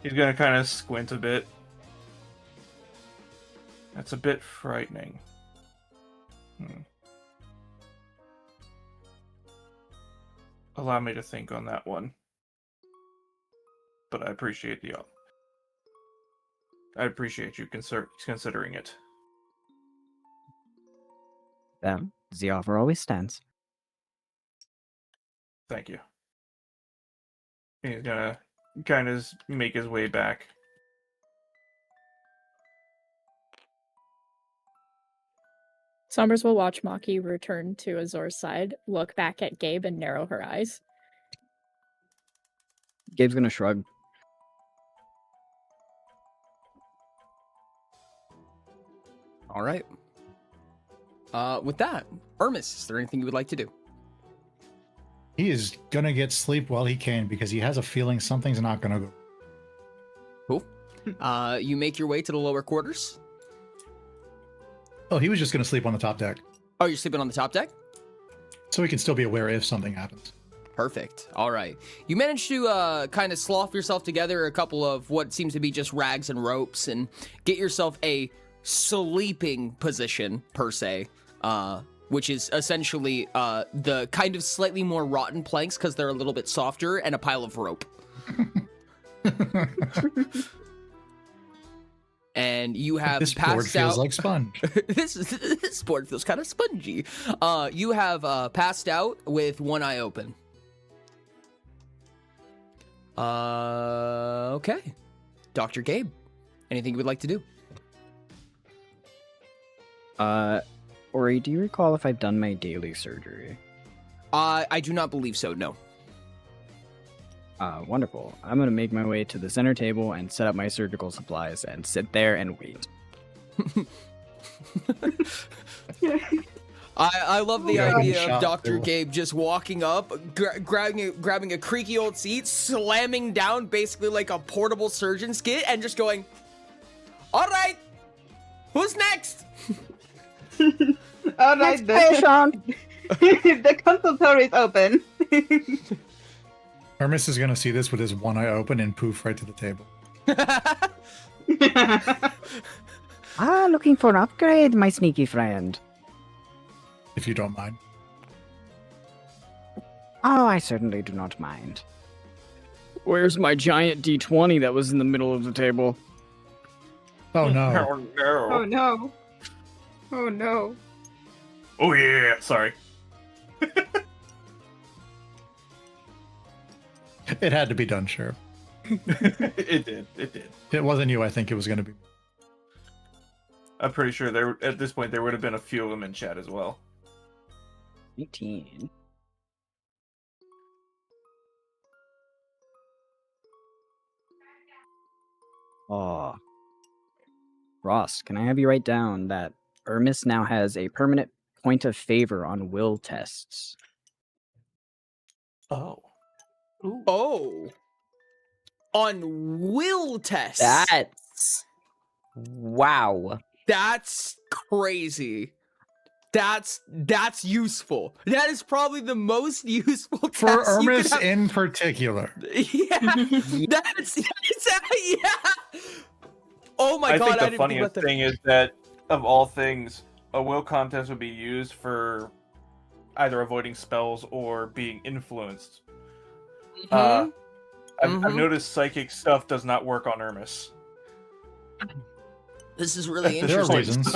He's gonna kind of squint a bit. That's a bit frightening. Allow me to think on that one. But I appreciate the I appreciate you considering it. Well, the offer always stands. Thank you. He's gonna kind of make his way back. Sombers will watch Maki return to Azor's side, look back at Gabe, and narrow her eyes. Gabe's gonna shrug. All right. With that, Hermes, is there anything you would like to do? He is gonna get sleep while he can because he has a feeling something's not gonna go. Cool. You make your way to the lower quarters. Oh, he was just gonna sleep on the top deck, Oh, you're sleeping on the top deck? so he can still be aware if something happens. Perfect. All right. You managed to kind of slough yourself together a couple of what seems to be just rags and ropes and get yourself a sleeping position, per se, which is essentially the kind of slightly more rotten planks because they're a little bit softer and a pile of rope. And you have This passed board feels out. like sponge. This board feels kind of spongy. You have passed out with one eye open. Okay. Dr. Gabe, anything you would like to do? Ori, do you recall if I've done my daily surgery? I do not believe so, no. Wonderful. I'm gonna make my way to the center table and set up my surgical supplies and sit there and wait. I love the Yeah, idea shot of Dr. too. Gabe just walking up, grabbing a creaky old seat, slamming down basically like a portable surgeon's kit, and just going, "All right, who's next?" All right, then. The consultory is open. Hermes is gonna see this with his one eye open and poof right to the table. Looking for an upgrade, my sneaky friend. If you don't mind. Oh, I certainly do not mind. Where's my giant D20 that was in the middle of the table? Oh no. Oh no. Oh no. Oh no. Oh yeah. Sorry. It had to be done, sure. It did. It did. If it wasn't you, I think it was gonna be. I'm pretty sure there at this point there would have been a few of them in chat as well. 18. Oh. Ross, can I have you write down that Hermes now has a permanent point of favor on will tests? Oh. Oh. On will tests. That's wow. That's crazy. That's useful. That is probably the most useful test For you could Hermes have. in particular. Yeah, that's yeah. Oh my I god! think I the didn't funniest think about thing is that of all things, a will contest would be used for either avoiding spells or being influenced. that. I've noticed psychic stuff does not work on Hermes. This is really There are interesting. reasons.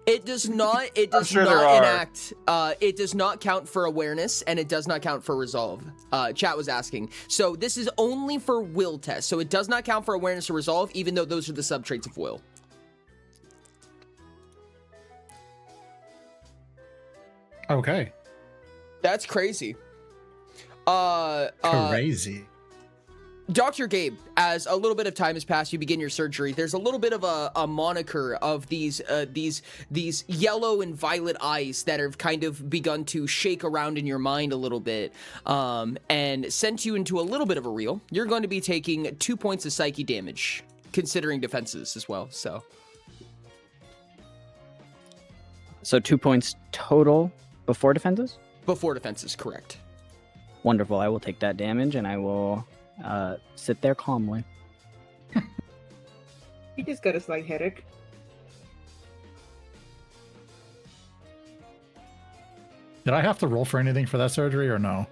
It does not. It does sure there not are. enact. It does not count for awareness, and it does not count for resolve. Chat was asking. So this is only for will test. So it does not count for awareness or resolve, even though those are the subtraits of will. Okay. That's crazy. Crazy. Dr. Gabe, as a little bit of time has passed, you begin your surgery. There's a little bit of a moniker of these yellow and violet eyes that have kind of begun to shake around in your mind a little bit, and sent you into a little bit of a reel. You're going to be taking 2 points of psyche damage, considering defenses as well. So 2 points total before defenses? before defenses, correct. Wonderful. I will take that damage and I will sit there calmly. He just got a slight headache. Did I have to roll for anything for that surgery or no?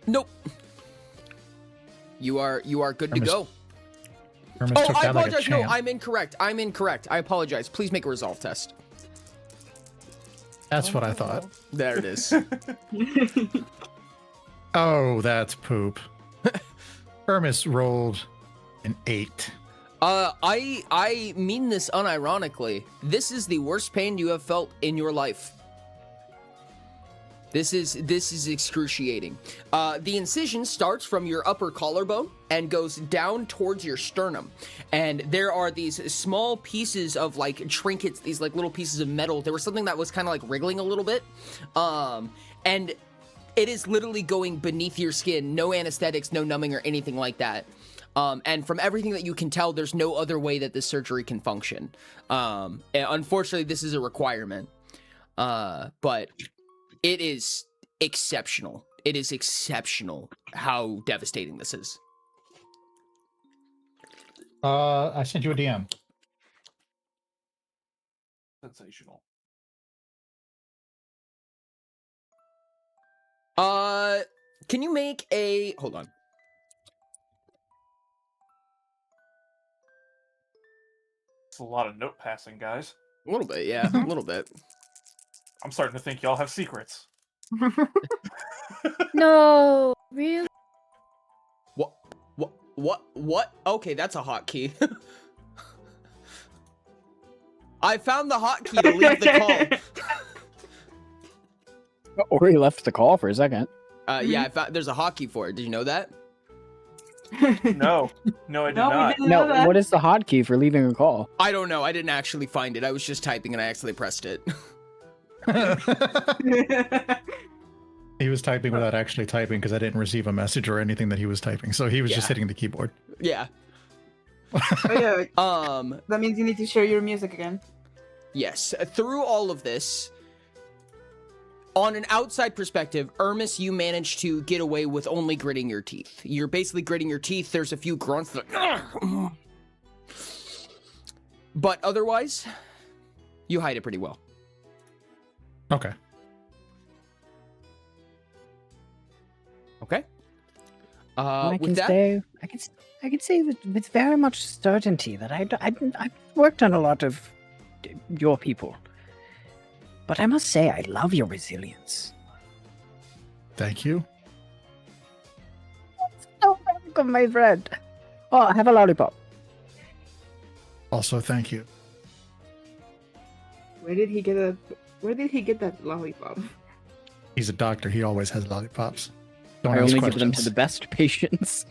Nope. You are good to Hermes- go. Hermes Oh, took I that like a apologize. No, champ. I'm incorrect. I apologize. Please make a resolve test. That's what I thought. There it is. Oh, that's poop. Hermes rolled an 8. I mean this unironically. This is the worst pain you have felt in your life. This is excruciating. The incision starts from your upper collarbone and goes down towards your sternum. And there are these small pieces of like trinkets, these like little pieces of metal. There was something that was kind of like wriggling a little bit. And it is literally going beneath your skin. No anesthetics, no numbing or anything like that. And from everything that you can tell, there's no other way that this surgery can function. And unfortunately, this is a requirement. But it is exceptional. It is exceptional how devastating this is. I sent you a DM. Sensational. Can you make a... Hold on. It's a lot of note passing, guys. A little bit, yeah. A little bit. I'm starting to think y'all have secrets. No, really? What? Okay, that's a hotkey. I found the hotkey to leave the call. Ori left the call for a second. Yeah, I found there's a hotkey for it. Did you know that? No, I did not. No, what is the hotkey for leaving a call? I don't know. I didn't actually find it. I was just typing and I accidentally pressed it. He was typing without actually typing because I didn't receive a message or anything that he was typing. So he was just Yeah. hitting the keyboard. Yeah. Oh yeah. That means you need to share your music again. Yes. Through all of this, on an outside perspective, Ermis, you managed to get away with only gritting your teeth. You're basically gritting your teeth. There's a few grunts. But otherwise, you hide it pretty well. Okay. Okay. I With can that, say, I can say with very much certainty that I've worked on a lot of your people, but I must say I love your resilience. Thank you. So welcome, my friend. Oh, have a lollipop. Also, thank you. Where did he get that lollipop? He's a doctor. He always has lollipops. I ask only give them to questions. the best patients.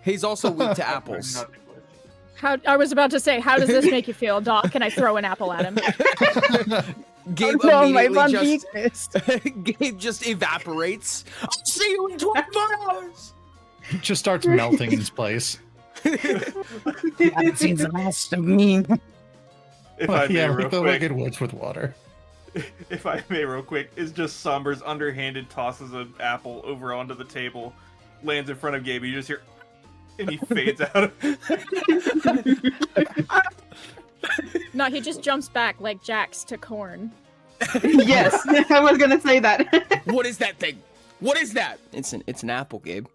he's also weak to apples. How I was about to say, how does this make you feel, Doc? Can I throw an apple at him? Gabe Oh, no, my immediately one just... weakness. Gabe just evaporates. I'll see you in 24 hours! He just starts melting in his place. You haven't seen the last of me. If I may, yeah, real like the quick. wicked witch with water. If I may, real quick, is just Somber's underhanded tosses an apple over onto the table, lands in front of Gabe. You just hear, and he fades out. No, he just jumps back like Jax to corn. Yes, I was gonna say that. What is that thing? What is that? It's an apple, Gabe.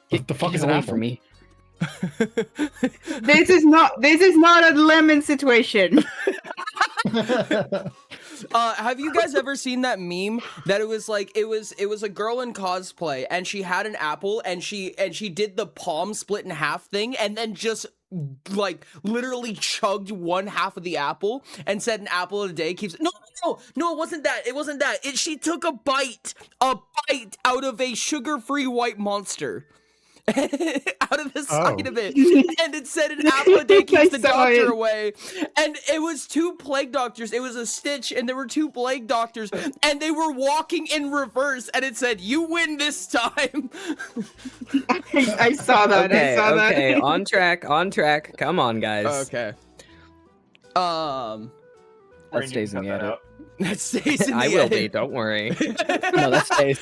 What the fuck Get is an away apple? from me. This is not a lemon situation. Have you guys ever seen that meme that it was a girl in cosplay and she had an apple and she did the palm split in half thing and then just like literally chugged one half of the apple and said an apple a day keeps no it wasn't that she took a bite out of a sugar-free white Monster. Out of the side of it, and it said an apple a day keeps the doctor away, and it was 2 plague doctors. It was a Stitch, and there were 2 plague doctors, and they were walking in reverse, and it said, "You win this time." I saw that. Okay, I saw okay, that. on track. Come on, guys. Okay. That stays in the edit. That stays in the I edit. will be. Don't worry. No, that stays.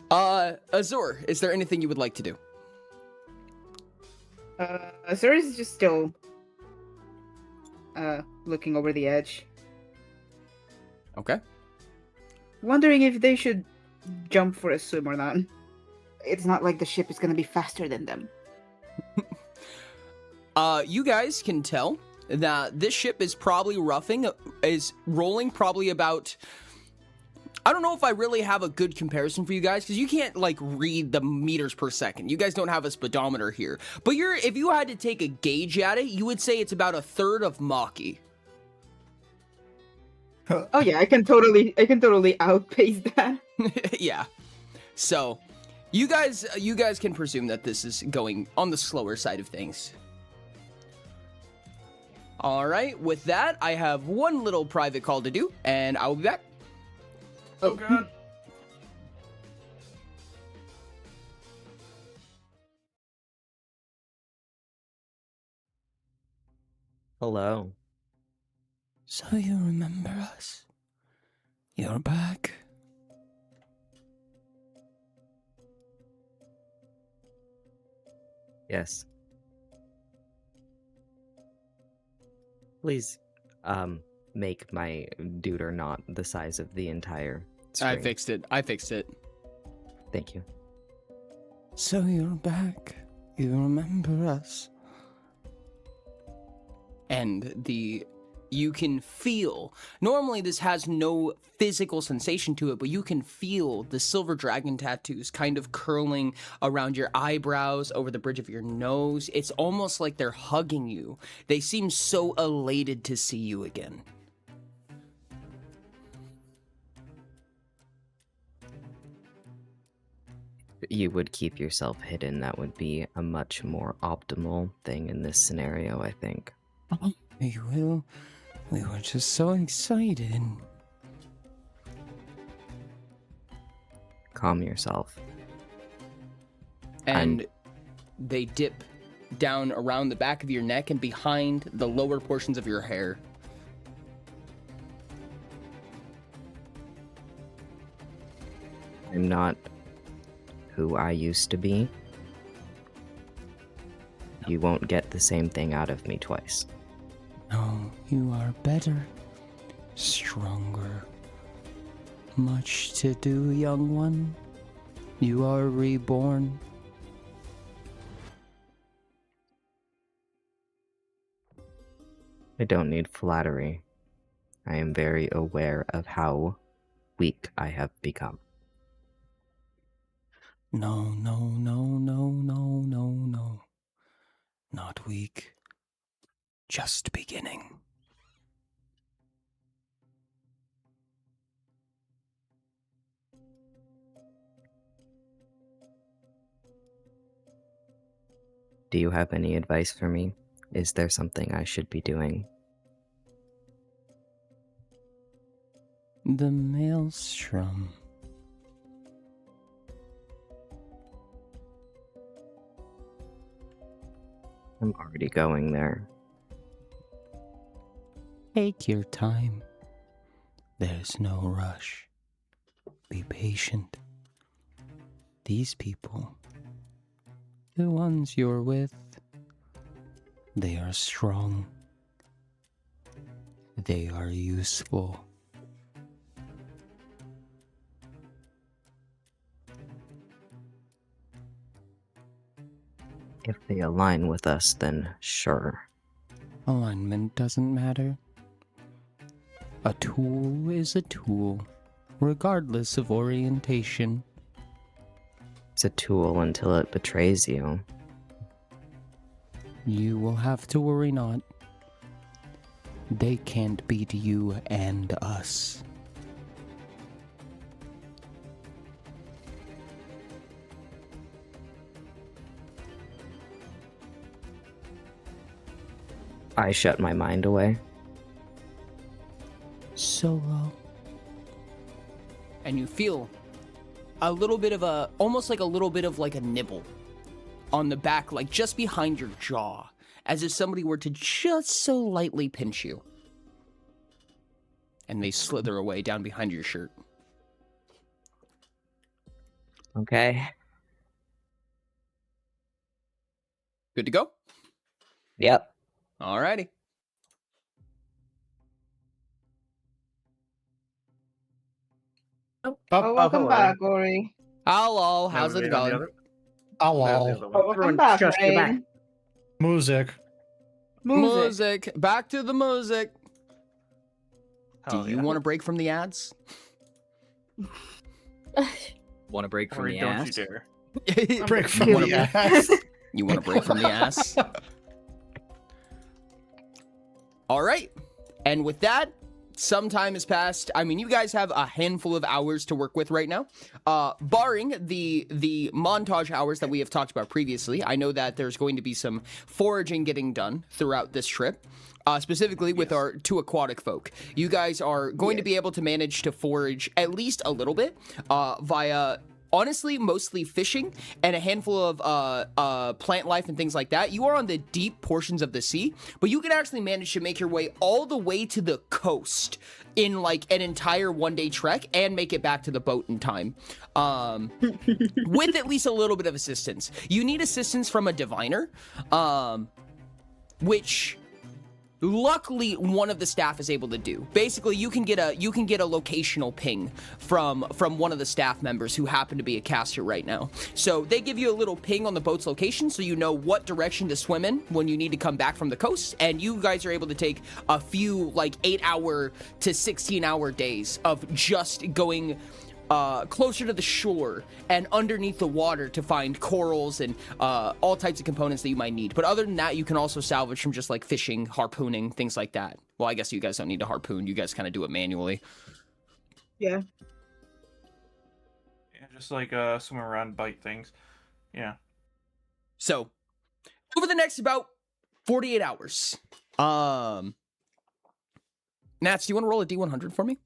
Azor, is there anything you would like to do? Azor is just still looking over the edge, Okay. wondering if they should jump for a swim or not. It's not like the ship is gonna be faster than them. You guys can tell that this ship is probably rolling probably about. I don't know if I really have a good comparison for you guys because you can't like read the meters per second. You guys don't have a speedometer here. But if you had to take a gauge at it, you would say it's about 1/3 of Maki. Oh yeah, I can totally outpace that. Yeah. So, you guys can presume that this is going on the slower side of things. All right, with that, I have one little private call to do, and I will be back. Oh god. Hello. So you remember us? You're back. Yes. Please, make my duder not the size of the entire screen. I fixed it. Thank you. So you're back. You remember us. And you can feel, normally this has no physical sensation to it, but you can feel the silver dragon tattoos kind of curling around your eyebrows, over the bridge of your nose. It's almost like they're hugging you. They seem so elated to see you again. You would keep yourself hidden. That would be a much more optimal thing in this scenario, I think. We will. We were just so excited. Calm yourself. And they dip down around the back of your neck and behind the lower portions of your hair. I'm not who I used to be. You won't get the same thing out of me twice. No, you are better, stronger. Much to do, young one. You are reborn. I don't need flattery. I am very aware of how weak I have become. No, no, no, no, no, no, no. Not weak. Just beginning. Do you have any advice for me? Is there something I should be doing? The maelstrom. I'm already going there. Take your time. There's no rush. Be patient. These people, the ones you're with, they are strong. They are useful. If they align with us, then sure. Alignment doesn't matter. A tool is a tool, regardless of orientation. It's a tool until it betrays you. You will have to worry not. They can't beat you and us. I shut my mind away. Solo. And you feel a little bit of almost like a little bit of like a nibble on the back, like just behind your jaw, as if somebody were to just so lightly pinch you. And they slither away down behind your shirt. Okay. Good to go? Yep. Alrighty. Oh, welcome back, Ori. Hello, how's it going? Hello. Welcome back, just go back. Rain. Music. Music. Back to the music. Hell Do you yeah. want to break from the ads? Want to break from Ori, the don't ass? you dare. Break from You wanna- the ass. You want to break from the ass? All right. And with that, some time has passed. I mean, you guys have a handful of hours to work with right now. Barring the montage hours that we have talked about previously, I know that there's going to be some foraging getting done throughout this trip. Specifically with our two aquatic folk. You guys are going to be able to manage to forage at least a little bit via, honestly, mostly fishing and a handful of plant life and things like that. You are on the deep portions of the sea, but you can actually manage to make your way all the way to the coast in like an entire one-day trek and make it back to the boat in time. With at least a little bit of assistance. You need assistance from a diviner, which luckily one of the staff is able to do. Basically, you can get a locational ping from one of the staff members who happen to be a caster right now. So they give you a little ping on the boat's location so you know what direction to swim in when you need to come back from the coast, and you guys are able to take a few like 8-hour to 16-hour days of just going closer to the shore and underneath the water to find corals and all types of components that you might need. But other than that, you can also salvage from just like fishing, harpooning, things like that. Well, I guess you guys don't need to harpoon. You guys kind of do it manually. Yeah. Yeah, just like swim around, bite things. Yeah. So, over the next about 48 hours, Nats, do you want to roll a D100 for me?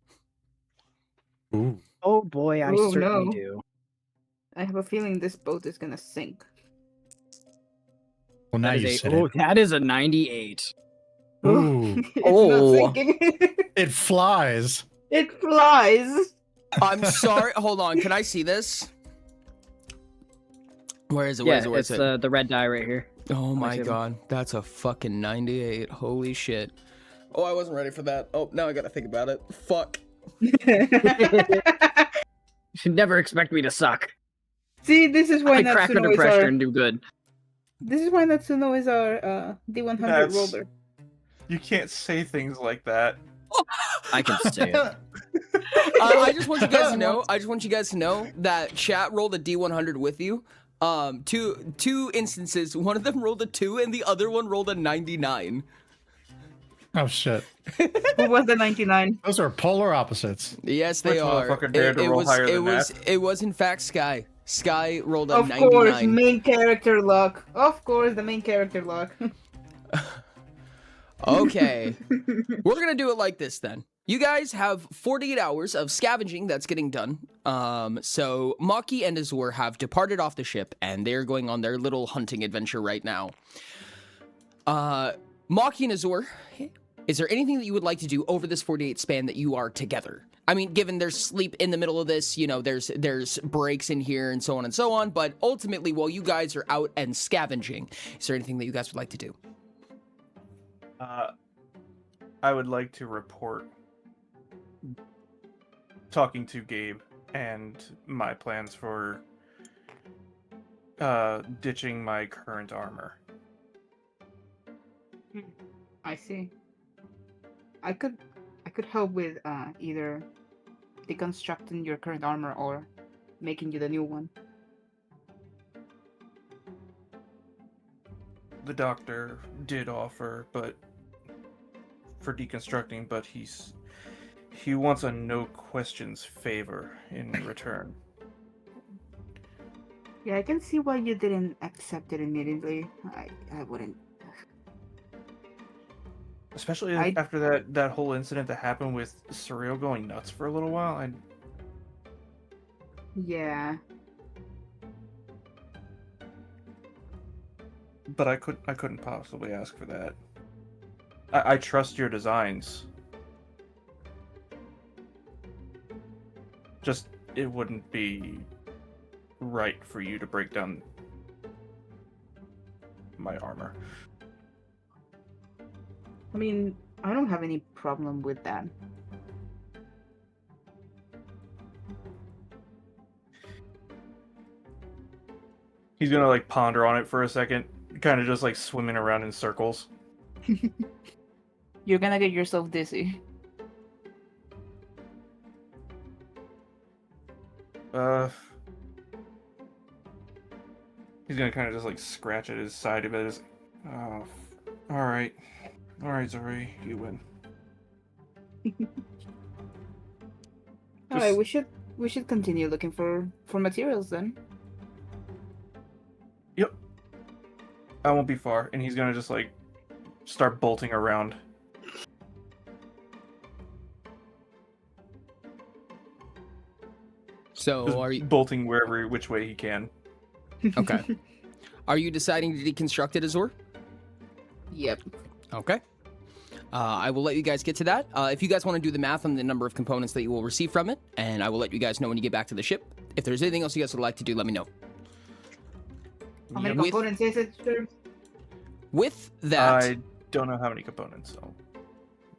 Ooh. Oh boy, I Oh, certainly no. do. I have a feeling this boat is gonna sink. Well, now That you is said a, oh, it. that is a 98. Ooh. It's Oh. not sinking. It flies. It flies. I'm sorry. Hold on. Can I see this? Where is it? Where Yeah, is it? Where it's is it? the red die right here. Oh my see. god. That's a fucking 98. Holy shit. Oh, I wasn't ready for that. Oh, now I gotta think about it. Fuck. You should never expect me to suck. See, this is why I crack under Natsuno is pressure our. and do good. This is why Natsuno is our D100 That's- roller. You can't say things like that. I can say it. I just want you guys to know. I just want you guys to know that chat rolled a D100 with you. Two instances. One of them rolled a 2, and the other one rolled a 99. Oh shit. Who was the 99? Those are polar opposites. Yes, they Which are. motherfucker dared to roll higher than that? It was in fact Sky. Sky rolled a Of 99. course, main character luck. Of course, the main character luck. Okay. We're going to do it like this then. You guys have 48 hours of scavenging that's getting done. So Maki and Azur have departed off the ship and they're going on their little hunting adventure right now. Maki and Azur, is there anything that you would like to do over this 48 span that you are together? I mean, given there's sleep in the middle of this, you know, there's breaks in here and so on, but ultimately while you guys are out and scavenging, is there anything that you guys would like to do? I would like to report talking to Gabe and my plans for ditching my current armor. I see. I could help with either deconstructing your current armor or making you the new one. The doctor did offer, but for deconstructing, but he wants a no questions favor in return. Yeah, I can see why you didn't accept it immediately. I wouldn't. Especially after that whole incident that happened with Surreal going nuts for a little while. Yeah. But I couldn't possibly ask for that. I trust your designs. Just it wouldn't be right for you to break down my armor. I mean, I don't have any problem with that. He's gonna like ponder on it for a second, kind of just like swimming around in circles. You're gonna get yourself dizzy. He's gonna kind of just like scratch at his side of it. Oh, all right, Zori, you win. All right, we should continue looking for materials then. Yep. I won't be far, and he's gonna just like start bolting around. So Just are you bolting which way he can? okay? Are you deciding to deconstruct it, Azor? Yep. Okay. I will let you guys get to that. If you guys want to do the math on the number of components that you will receive from it, and I will let you guys know when you get back to the ship. If there's anything else you guys would like to do, let me know. How many components is it, sir? With that, I don't know how many components. So.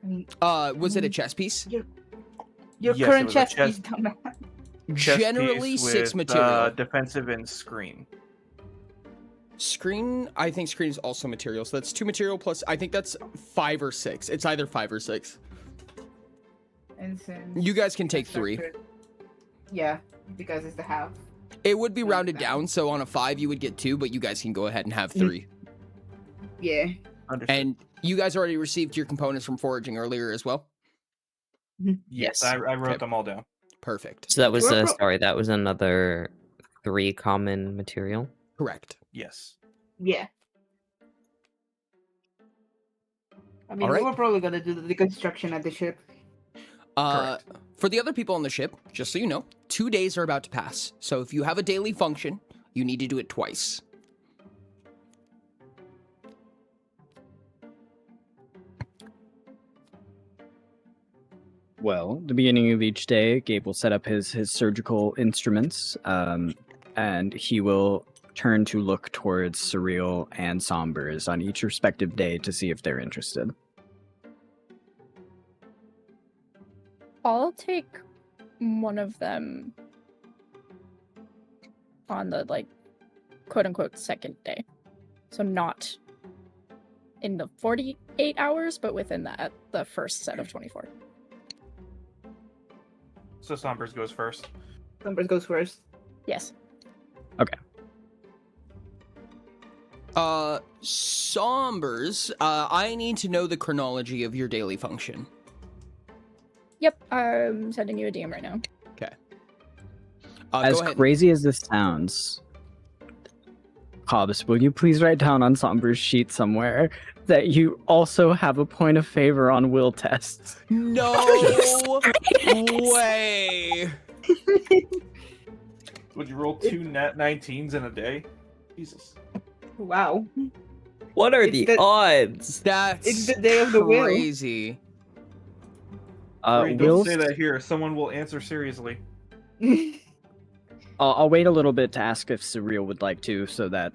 I mean, was it a chess piece? Your Yes, it current was a chest chess- piece, dumbass. Chess Generally piece 6 with, material. defensive and screen. Screen, I think screen is also material. So that's 2 material plus, I think that's 5 or 6. It's either 5 or 6. And since You guys can take 3. Yeah, because it's the half. It would be rounded down, so on a 5 you would get 2, but you guys can go ahead and have 3. Yeah. Understood. And you guys already received your components from foraging earlier as well? Yes, I wrote Okay. them all down. Perfect. So that was We're sorry, that was another 3 common material. Correct. Yes. Yeah. I mean, Alright. we were probably gonna do the deconstruction at the ship. Correct. For the other people on the ship, just so you know, 2 days are about to pass. So if you have a daily function, you need to do it twice. Well, at the beginning of each day, Gabe will set up his surgical instruments, and he will turn to look towards Surreal and Sombers on each respective day to see if they're interested. I'll take one of them on the, like, quote unquote second day. So not in the 48 hours, but within the first set of 24. So Sombers goes first. Numbers goes first. Yes. Sombers, I need to know the chronology of your daily function. Yep, I'm sending you a DM right now. Okay. As go ahead. crazy as this sounds, Hobbs, will you please write down on Somber's sheet somewhere that you also have a point of favor on will tests? No way. Would you roll 2 nat 19s in a day? Jesus. Wow. What are It's the the- odds? That's It's the day of the will. crazy. Don't Will's- say that here. Someone will answer seriously. I'll wait a little bit to ask if Surreal would like to, so that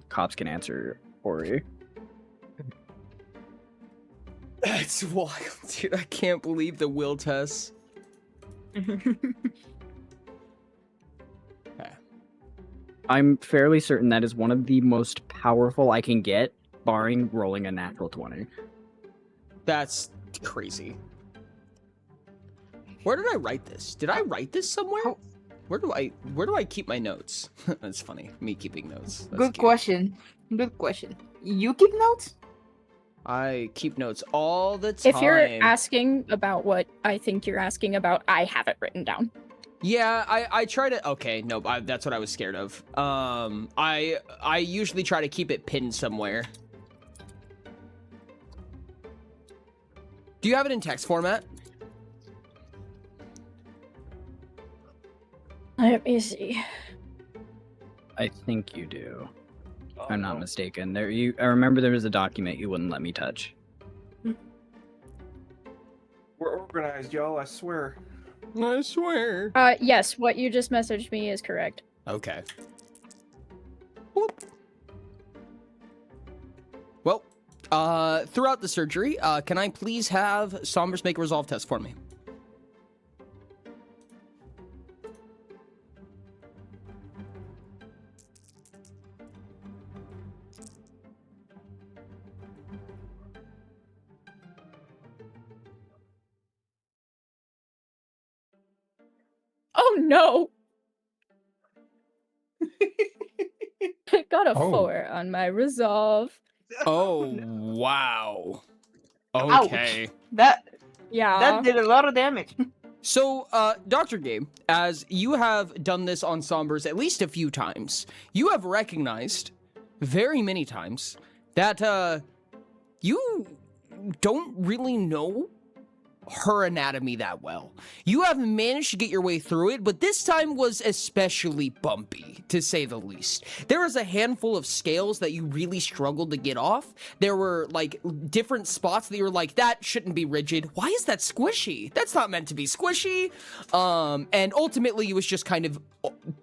Cops can answer Ori. That's wild, dude. I can't believe the will test. Okay. I'm fairly certain that is one of the most powerful I can get, barring rolling a natural 20. That's crazy. Where did I write this? Did I write this somewhere? Where do I keep my notes? That's funny. Me keeping notes. That's Good cute. question. Good question. You keep notes? I keep notes all the time. If you're asking about what I think you're asking about, I have it written down. Yeah, I try to. Okay, no, that's what I was scared of. I usually try to keep it pinned somewhere. Do you have it in text format? Let me see. I think you do. If I'm not mistaken. I remember there was a document you wouldn't let me touch. We're organized, y'all. I swear. I swear. Yes, what you just messaged me is correct. Okay. Boop. Well, throughout the surgery, can I please have Sombers make a resolve test for me? Oh no! I got a Oh. 4 on my resolve. Oh, wow. Okay. That Yeah. did a lot of damage. So, Dr. Game, as you have done this on Sombers at least a few times, you have recognized very many times that, you don't really know her anatomy that well. You have managed to get your way through it, but this time was especially bumpy, to say the least. There was a handful of scales that you really struggled to get off. There were, like, different spots that you were like, that shouldn't be rigid. Why is that squishy? That's not meant to be squishy. And ultimately, it was just kind of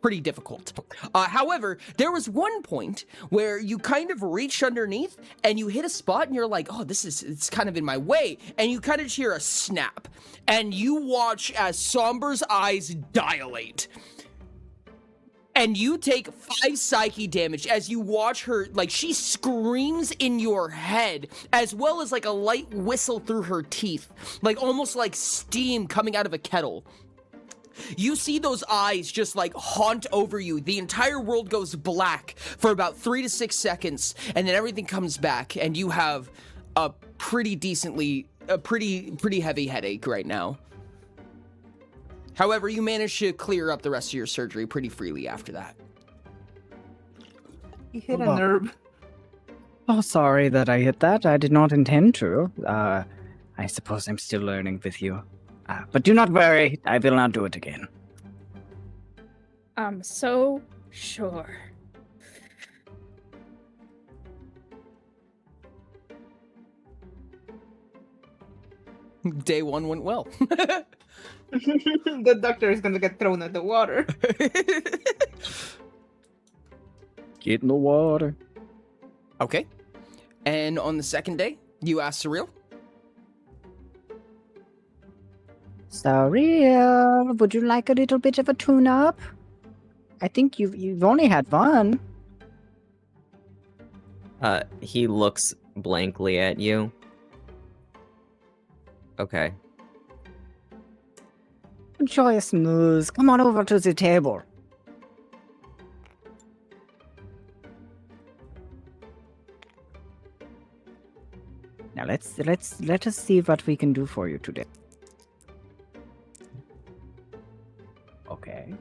pretty difficult. However, there was one point where you kind of reached underneath and you hit a spot and you're like, oh, it's kind of in my way. And you kind of hear a snap and you watch as Somber's eyes dilate. And you take 5 psyche damage as you watch her, like, she screams in your head, as well as, like, a light whistle through her teeth. Like, almost like steam coming out of a kettle. You see those eyes just, like, haunt over you. The entire world goes black for about 3 to 6 seconds, and then everything comes back, and you have a pretty heavy headache right now. However, you managed to clear up the rest of your surgery pretty freely after that. You hit a nerve. Oh, sorry that I hit that. I did not intend to. I suppose I'm still learning with you. But do not worry, I will not do it again. I'm so sure. Day 1 went well. The doctor is gonna get thrown at the water. Get in the water. Okay. And on the second day, you asked Surreal? Surreal, would you like a little bit of a tune-up? I think you've only had one. He looks blankly at you. Okay. Enjoy a snooze. Come on over to the table. Now let us see what we can do for you today. Okay.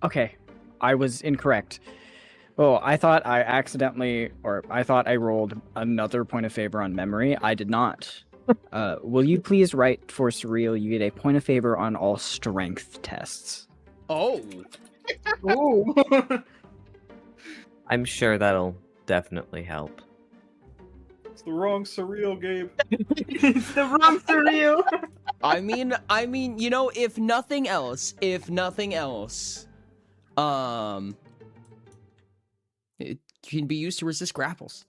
Okay, I was incorrect. Oh, I thought I rolled another point of favor on memory. I did not. Will you please write for Surreal, you get a point of favor on all strength tests. Oh. Ooh. I'm sure that'll definitely help. It's the wrong Surreal, Gabe. It's the wrong Surreal. I mean, you know, if nothing else, it can be used to resist grapples.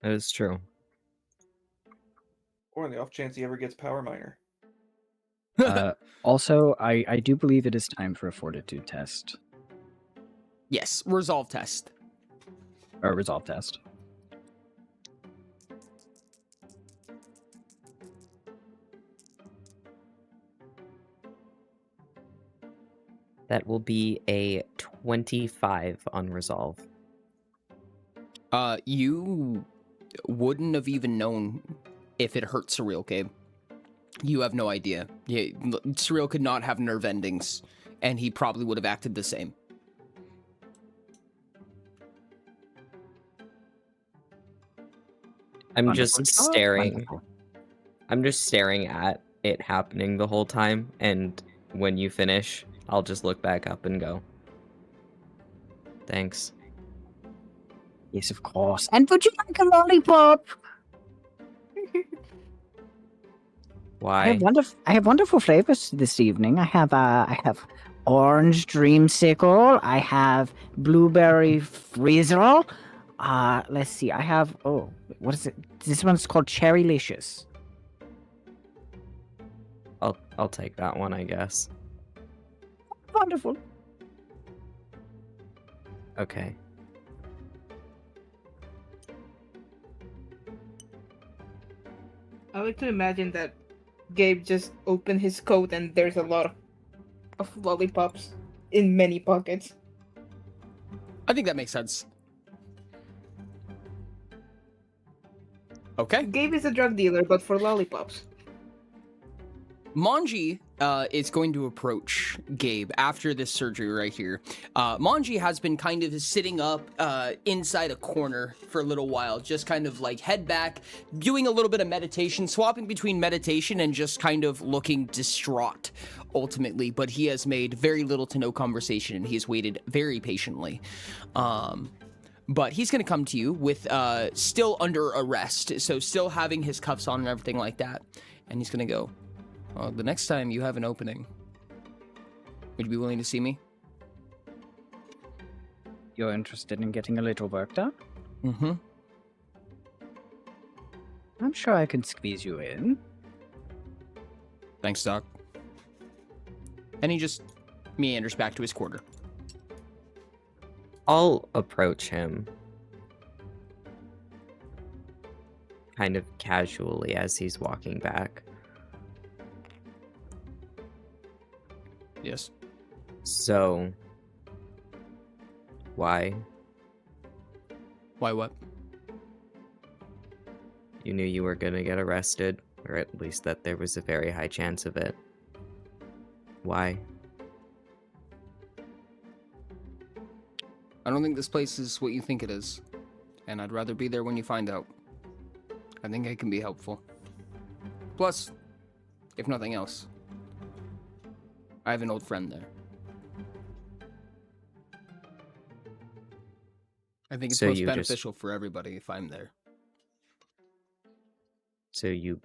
That is true. Or on the off chance he ever gets Power Miner. Also, I do believe it is time for a fortitude test Yes, resolve test. or resolve test. That will be a 25 on resolve. You wouldn't have even known if it hurt Surreal, Gabe. You have no idea. Surreal could not have nerve endings, and he probably would have acted the same. I'm just Wonderful job, staring. wonderful. I'm just staring at it happening the whole time, and when you finish, I'll just look back up and go, thanks. Yes, of course. And would you like a lollipop? Why? I have wonderful flavors this evening. I have orange dreamsicle. I have blueberry frizzle. Let's see. I have what is it? This one's called Cherrylicious. I'll take that one, I guess. Wonderful. Okay. I like to imagine that Gabe just opened his coat and there's a lot of lollipops in many pockets. I think that makes sense. Okay. Gabe is a drug dealer, but for lollipops. Manji is going to approach Gabe after this surgery right here. Manji has been kind of sitting up inside a corner for a little while, just kind of like head back, doing a little bit of meditation, swapping between meditation and just kind of looking distraught ultimately, but he has made very little to no conversation and he has waited very patiently. But he's going to come to you with still under arrest, so still having his cuffs on and everything like that. And he's going to go, the next time you have an opening, would you be willing to see me? You're interested in getting a little work done? Mm-hmm. I'm sure I can squeeze you in. Thanks, Doc. And he just meanders back to his quarter. I'll approach him kind of casually as he's walking back. Yes. So, why? Why what? You knew you were gonna get arrested, or at least that there was a very high chance of it. Why? I don't think this place is what you think it is. And I'd rather be there when you find out. I think I can be helpful. Plus, if nothing else, I have an old friend there. I think it's So most you beneficial for everybody if I'm there. So you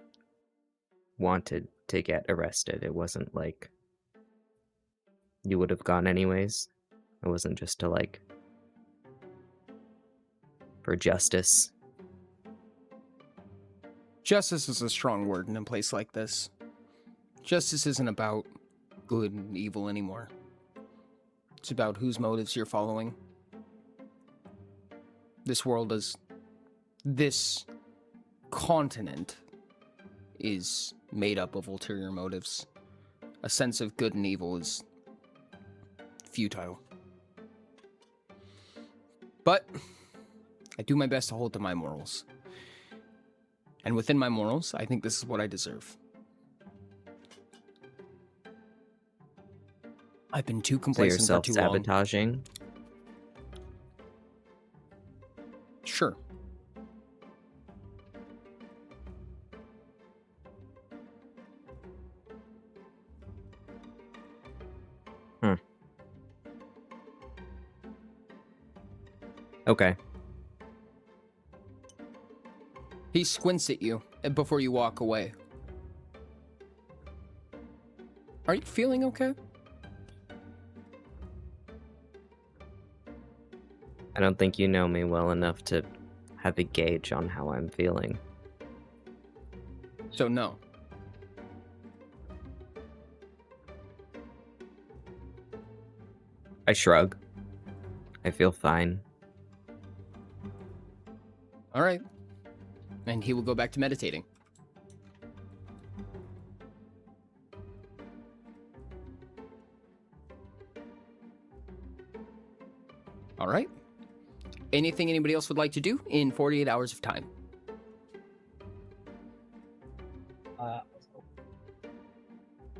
wanted to get arrested. It wasn't like you would have gone anyways. It wasn't just to like for justice. Justice is a strong word in a place like this. Justice isn't about good and evil anymore. It's about whose motives you're following. This world is... This continent is made up of ulterior motives. A sense of good and evil is futile. But I do my best to hold to my morals. And within my morals, I think this is what I deserve. I've been too So you're complacent for too long. self-sabotaging? Sure. Okay. He squints at you before you walk away. Are you feeling okay? I don't think you know me well enough to have a gauge on how I'm feeling. So no. I shrug. I feel fine. All right. And he will go back to meditating. All right. Anything anybody else would like to do in 48 hours of time?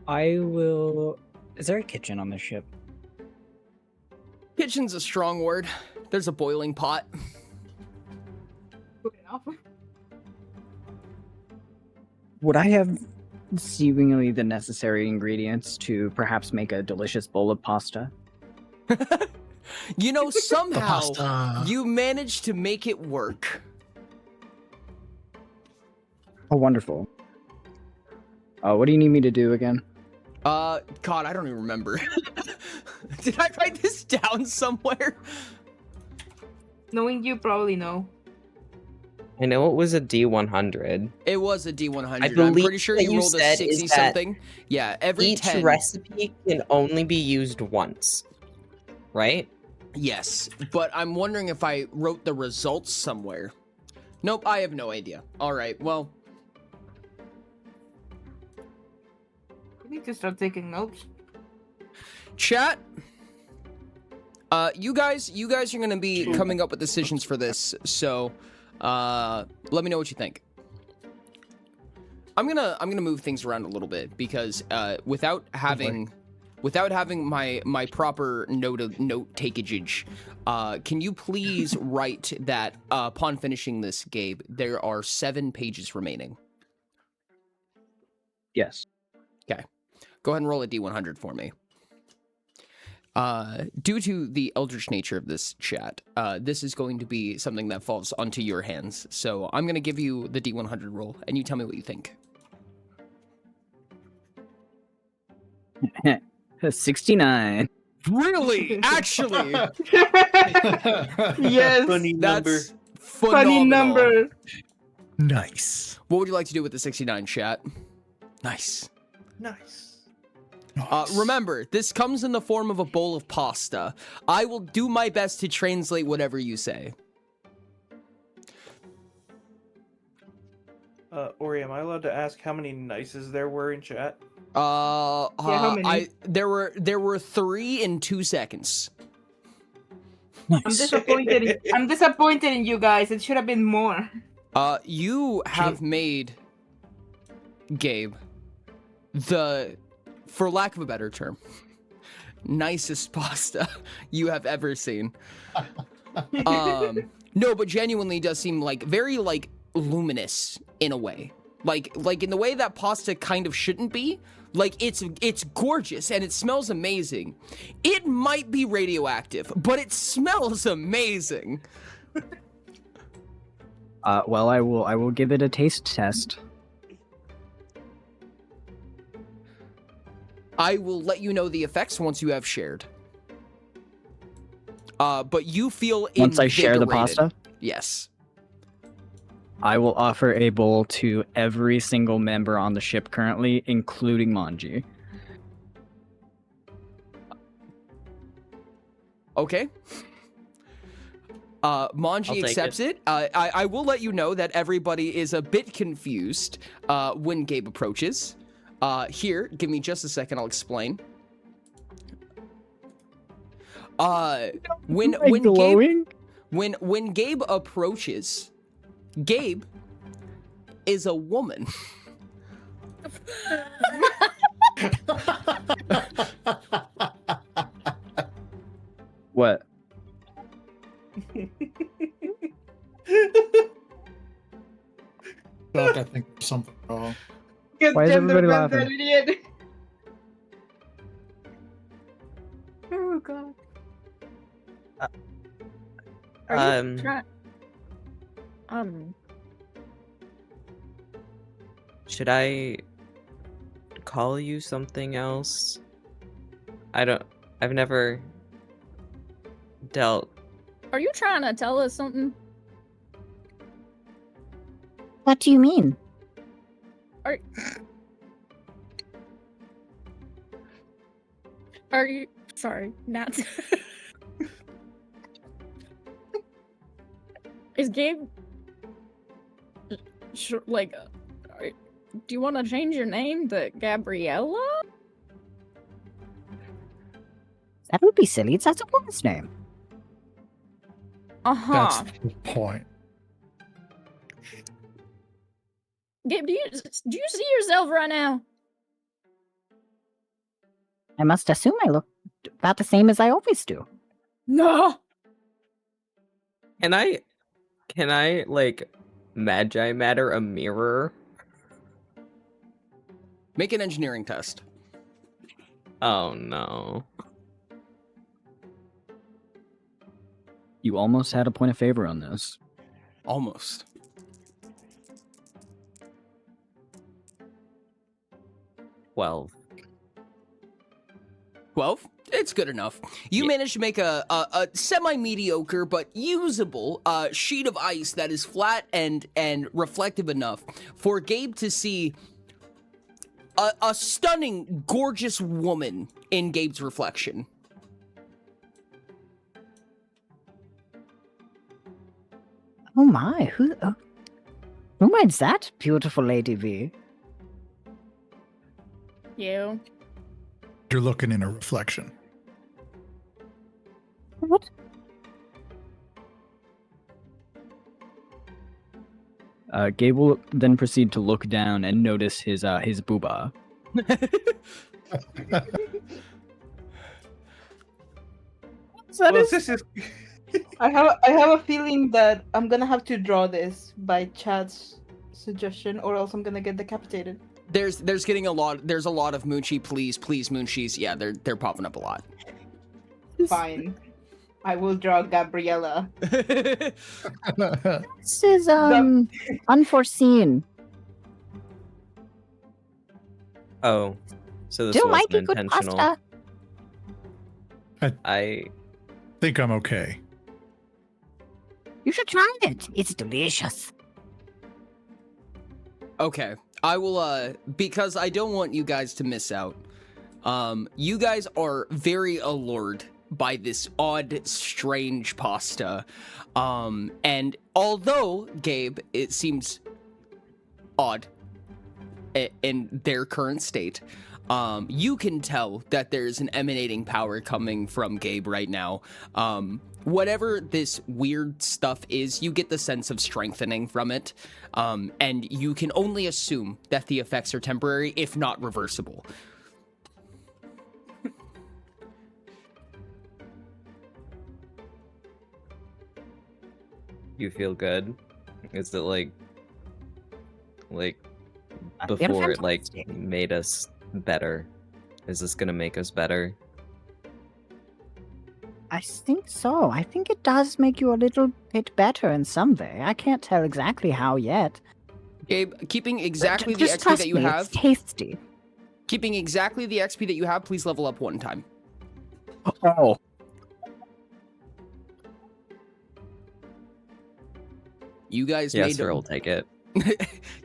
I will. Is there a kitchen on the ship? Kitchen's a strong word. There's a boiling pot. Good enough. Would I have seemingly the necessary ingredients to perhaps make a delicious bowl of pasta? You know, The somehow pasta. you managed to make it work. Oh, wonderful. What do you need me to do again? God, I don't even remember. Did I write this down somewhere? Knowing you probably know. I know it was a D100. It was a D100. I I'm believe pretty sure what you you rolled a said is 60 that something. Yeah, every Each 10. recipe can only be used once, right? Yes, but I'm wondering if I wrote the results somewhere. Nope, I have no idea. All right, well, I need to start taking notes. chat. You guys are gonna be coming up with decisions for this, so let me know what you think. I'm gonna move things around a little bit because without having my proper note takeage, can you please write that upon finishing this, Gabe, there are 7 pages remaining. Yes. Okay, go ahead and roll a D100 for me. Due to the eldritch nature of this chat, this is going to be something that falls onto your hands. So I'm going to give you the D100 roll, and you tell me what you think. 69. Really? Actually? Yes. Funny number. That's Funny phenomenal. number. Nice. What would you like to do with the 69, chat? Nice. Nice. Remember, this comes in the form of a bowl of pasta. I will do my best to translate whatever you say. Ori, am I allowed to ask how many nices there were in chat? how many? There were 3 in 2 seconds. I'm disappointed. I'm disappointed in you guys. It should have been more. You have made, Gabe, for lack of a better term, nicest pasta you have ever seen. No, but genuinely does seem like very like luminous in a way. Like in the way that pasta kind of shouldn't be. Like it's gorgeous and it smells amazing. It might be radioactive, but it smells amazing. Well, I will give it a taste test. I will let you know the effects once you have shared. But you feel Once I share the invigorated. pasta? Yes. I will offer a bowl to every single member on the ship currently, including Manji. Okay. Manji take accepts it. I will let you know that everybody is a bit confused when Gabe approaches. Here, give me just a second, I'll explain. When Gabe approaches, Gabe is a woman. What? Fuck, I think there's something wrong. Good Why is gender everybody bend, laughing? idiot. Oh god. Are you try- Should I call you something else? I've never dealt. Are you trying to tell us something? What do you mean? Are you sorry, Nat? Is Gabe like? Do you want to change your name to Gabriella? That would be silly. It's a woman's name. That's the point. Gabe, do you see yourself right now? I must assume I look about the same as I always do. No. Can I like magi matter a mirror? Make an engineering test. Oh no. You almost had a point of favor on this. Almost. 12. 12? It's good enough. You managed to make a semi-mediocre but usable sheet of ice that is flat and reflective enough for Gabe to see a stunning, gorgeous woman in Gabe's reflection. Oh my, who mine's that beautiful lady V? You. You're looking in a reflection. What? Gabe will then proceed to look down and notice his booba. I have a feeling that I'm gonna have to draw this by Chad's suggestion, or else I'm gonna get decapitated. There's a lot of Munchie, please Munchies. Yeah, they're popping up a lot. Fine. I will draw Gabriella. This is unforeseen. Oh, so this Do wasn't like a good intentional. pasta. I think I'm okay. You should try it. It's delicious. Okay, I will, because I don't want you guys to miss out. You guys are very allured by this odd, strange pasta. And although, Gabe, it seems odd in their current state, you can tell that there's an emanating power coming from Gabe right now. Whatever this weird stuff is, you get the sense of strengthening from it, and you can only assume that the effects are temporary, if not reversible. You feel good? Is it like before it like made us better? Is this gonna make us better? I think so. I think it does make you a little bit better in some way. I can't tell exactly how yet. Gabe, keeping exactly the Just XP trust that you me, have. It's tasty. Keeping exactly the XP that you have, please level up one time. Oh. You guys Yes, made sir, I'll take it.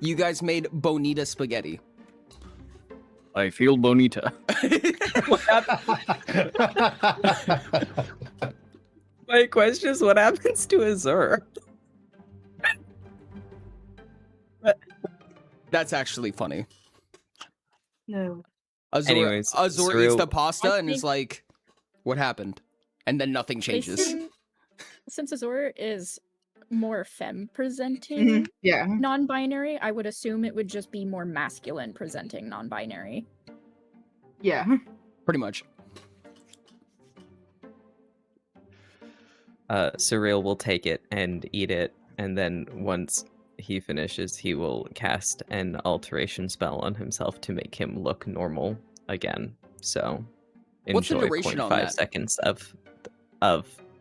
You guys made bonita spaghetti. I feel bonita. My question is, what happens to Azur? That's actually funny. No. Azur, Anyways, Azur Surreal- eats the pasta I and is think- like, what happened? And then nothing changes. Since Azor is more femme presenting Yeah. non-binary, I would assume it would just be more masculine presenting non-binary. Yeah. Pretty much. Surreal will take it and eat it, and then once he finishes, he will cast an alteration spell on himself to make him look normal again. So, What's the enjoy duration on 0.5 that? seconds of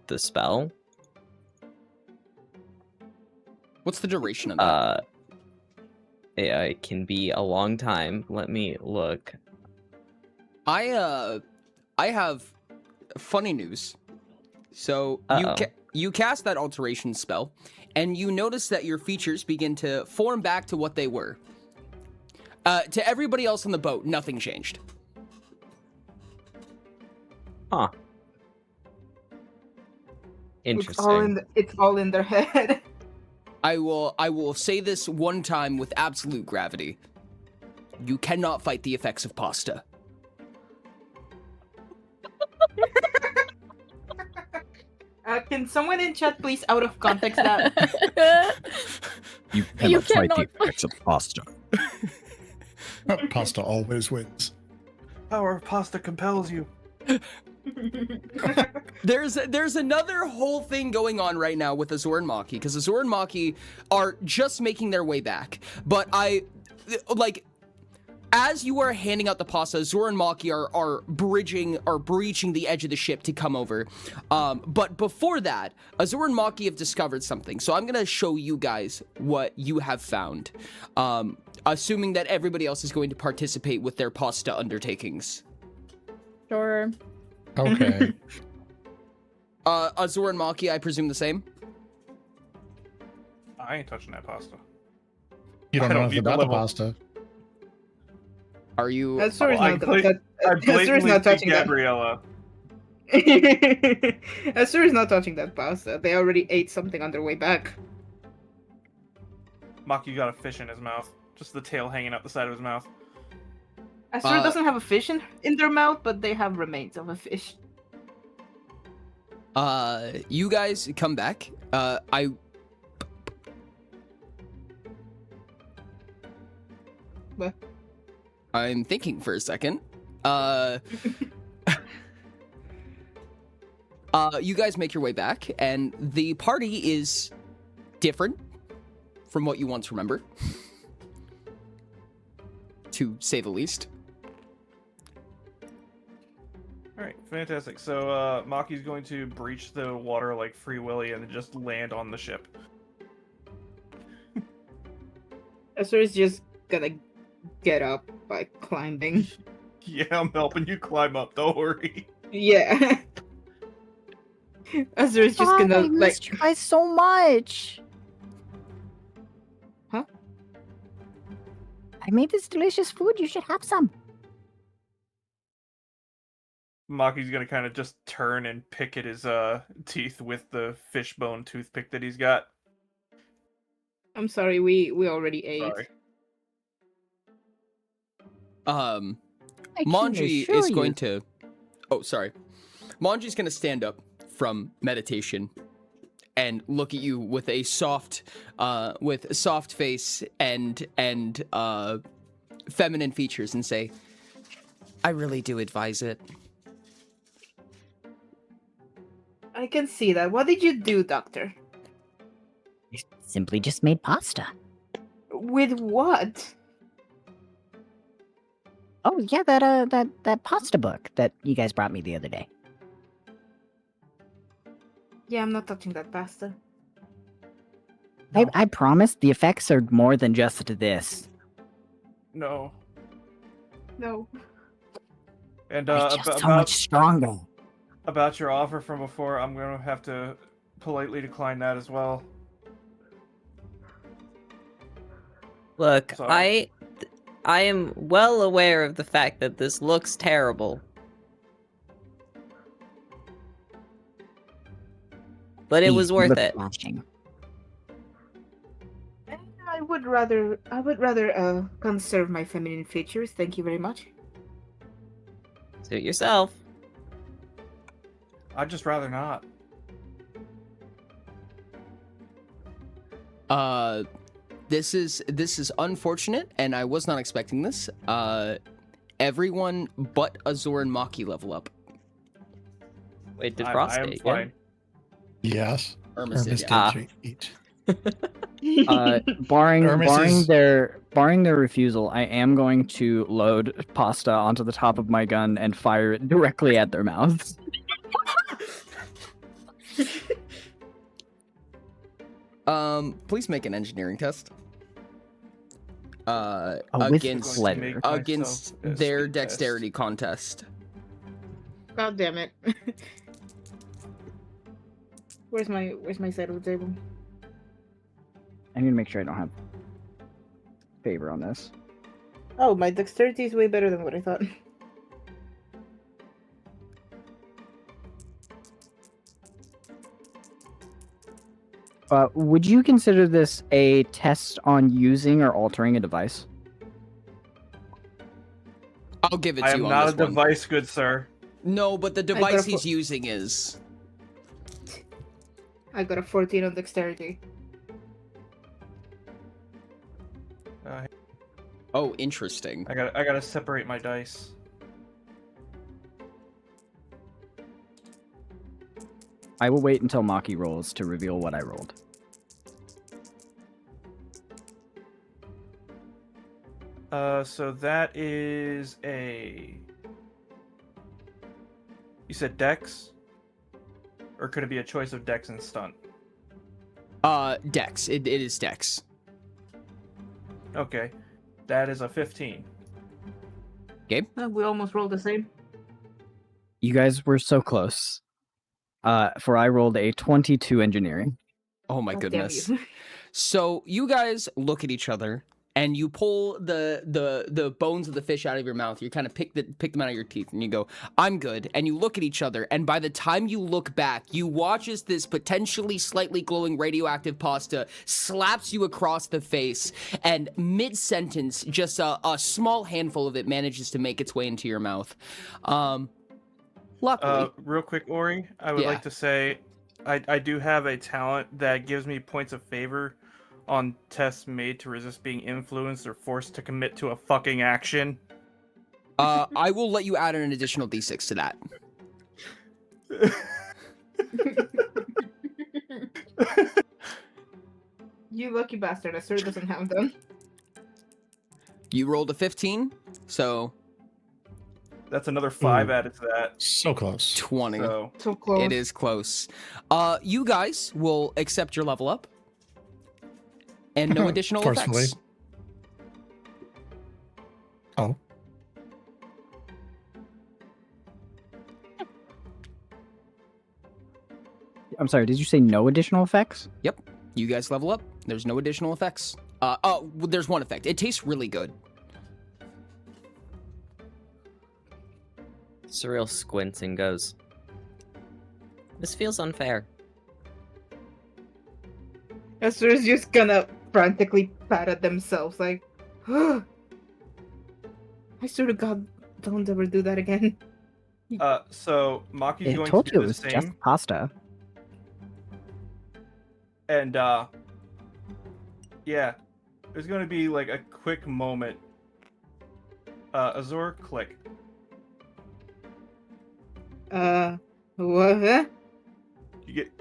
the spell. What's the duration of that? It can be a long time. Let me look. I have funny news. So Uh-oh. you cast that alteration spell. and you notice that your features begin to form back to what they were. To everybody else on the boat, nothing changed. Huh. It's all Interesting. it's all in their head. I will say this one time with absolute gravity. You cannot fight the effects of pasta. Can someone in chat please out of context that? You You cannot fight the cannot effects of pasta. Pasta always wins. Power of pasta compels you. There's another whole thing going on right now with Azor and Maki, because Azor and Maki are just making their way back. But as you are handing out the pasta, Azor and Maki are breaching the edge of the ship to come over. But before that, Azor and Maki have discovered something. So I'm gonna show you guys what you have found. Assuming that everybody else is going to participate with their pasta undertakings. Sure. Okay. Azor and Maki, I presume the same? I ain't touching that pasta. You don't I know don't anything need the about the level. pasta. Are you... Azur is I not blatantly Azur is not see touching that. Gabriella. Azur is not touching that pasta. They already ate something on their way back. Maki got a fish in his mouth. Just the tail hanging out the side of his mouth. Azur doesn't have a fish in their mouth, but they have remains of a fish. You guys come back. What? I'm thinking for a second. You guys make your way back, and the party is different from what you once remember, to say the least. Alright, fantastic. So, Maki's going to breach the water like Free Willy and just land on the ship. Azur is just gonna get up by climbing. Yeah, I'm helping you climb up, don't worry. Yeah. Azur is just God, gonna I like. missed you guys so much. Huh? I made this delicious food. You should have some. Maki's gonna kind of just turn and pick at his teeth with the fishbone toothpick that he's got. I'm sorry, we already ate. Sorry. I can Manji assure is you- going to... Oh, sorry. Manji's going to stand up from meditation and look at you with a soft face and feminine features and say, I really do advise it. I can see that. What did you do, Doctor? I simply just made pasta. With what? Oh yeah, that pasta book that you guys brought me the other day. Yeah, I'm not touching that pasta. I promise the effects are more than just this. No. No. And It's just so much stronger. about your offer from before, I'm gonna have to politely decline that as well. Look, Sorry. I am well aware of the fact that this looks terrible. But it These was worth look it. flashing. I would rather conserve my feminine features. Thank you very much. Suit yourself. I'd just rather not. This is unfortunate, and I was not expecting this. Everyone but Azor and Maki level up. Wait, did I Frost am eat? Yeah? fine. Yes. Irma did, Hermes yeah. did eat. Barring Hermes their refusal, I am going to load pasta onto the top of my gun and fire it directly at their mouths. Please make an engineering test. with Against pleasure. against Myself a their speed test. dexterity contest. God damn it. Where's my side of the table? I need to make sure I don't have favor on this. Oh, my dexterity is way better than what I thought. Would you consider this a test on using or altering a device? I'll give it to I you am on not this a one. device, good sir. No, but the got a device fo- he's using is. I got a 14 on dexterity. Oh, interesting. I gotta separate my dice. I will wait until Maki rolls to reveal what I rolled. So that is a. You said Dex, or could it be a choice of Dex and Stunt? Dex. It is Dex. Okay, that is a 15. Gabe? We almost rolled the same. You guys were so close. For I rolled a 22 engineering. Oh my God damn goodness. you. So you guys look at each other and you pull the bones of the fish out of your mouth. You kind of pick them out of your teeth and you go, "I'm good." And you look at each other, and by the time you look back, you watch as this potentially slightly glowing radioactive pasta slaps you across the face, and mid-sentence, just a small handful of it manages to make its way into your mouth. Luckily, Real quick, Ori, I would Yeah. like to say I do have a talent that gives me points of favor on tests made to resist being influenced or forced to commit to a fucking action. I will let you add an additional d6 to that. You lucky bastard, I sure doesn't have them. You rolled a 15, so That's another 5 Ooh. added to that. So close. 20. So So close. It is close. You guys will accept your level up. And no additional Forcefully. effects. Oh. I'm sorry, did you say no additional effects? Yep. You guys level up. There's no additional effects. Well, there's one effect. It tastes really good. Surreal squints and goes, "This feels unfair." Esther's just gonna frantically pat at themselves, like, I swear to God, don't ever do that again. So Maki's I going told to you do it the was same, just pasta. and yeah, there's going to be like a quick moment. Azor, click. What? You get.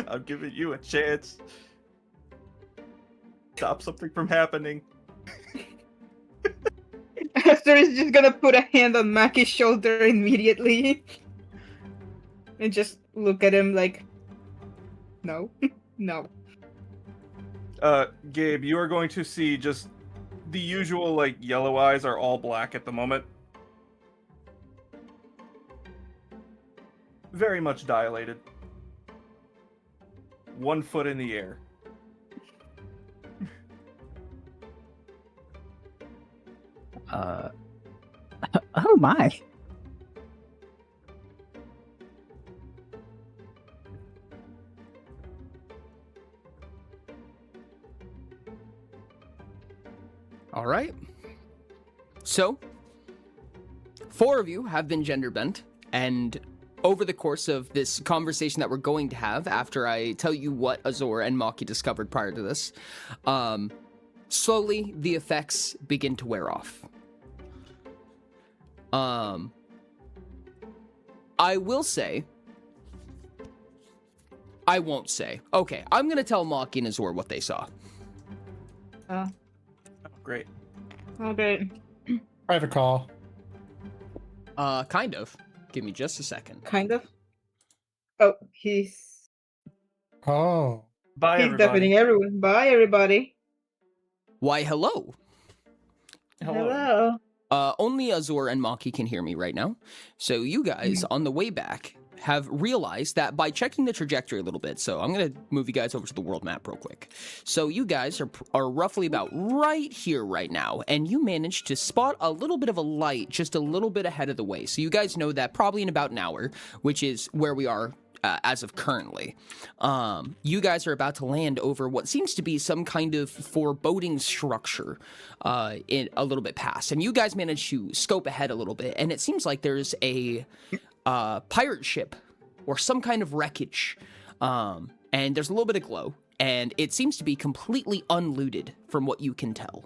I'm giving you a chance. Stop something from happening. Esther is just gonna put a hand on Maki's shoulder immediately. And just look at him like, no, no. Gabe, you are going to see just the usual, like, yellow eyes are all black at the moment. Very much dilated. 1 foot in the air. Oh my. All right. So, 4 of you have been gender bent, and over the course of this conversation that we're going to have, after I tell you what Azor and Maki discovered prior to this, slowly the effects begin to wear off. I will say, I won't say. Okay, I'm gonna tell Maki and Azor what they saw. Oh, great. Okay. Private call. Kind of. Give me just a second. Kind of. Oh, he's Oh. Bye, he's everybody. deafening everyone. Bye, everybody. Why, hello. Hello. Only Azor and Maki can hear me right now. So you guys, on the way back, have realized that by checking the trajectory a little bit, so I'm going to move you guys over to the world map real quick. So you guys are roughly about right here right now, and you managed to spot a little bit of a light just a little bit ahead of the way. So you guys know that probably in about an hour, which is where we are as of currently. You guys are about to land over what seems to be some kind of foreboding structure in a little bit past. And you guys manage to scope ahead a little bit, and it seems like there's a pirate ship or some kind of wreckage. And there's a little bit of glow, and it seems to be completely unlooted from what you can tell.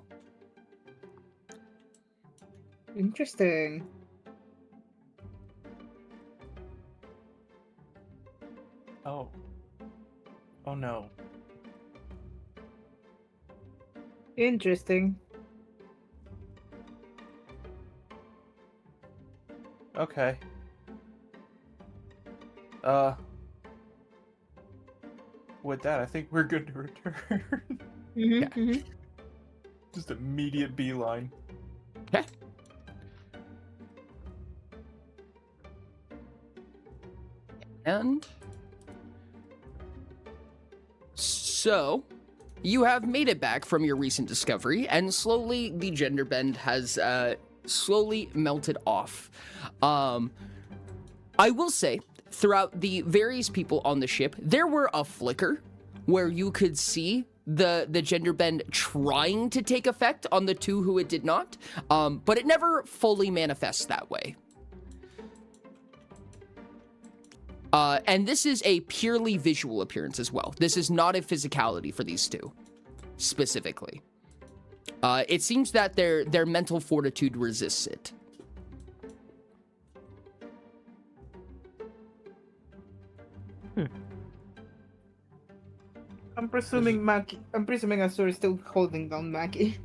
Interesting. Oh. Oh no. Interesting. Okay. With that, I think we're good to return. Just immediate beeline. Okay. And so you have made it back from your recent discovery, and slowly the gender bend has slowly melted off. I will say, throughout the various people on the ship, there were a flicker where you could see the gender bend trying to take effect on the two who it did not, but it never fully manifests that way. And this is a purely visual appearance as well. This is not a physicality for these two, specifically. It seems that their mental fortitude resists it. I'm presuming Azur is still holding down Maki.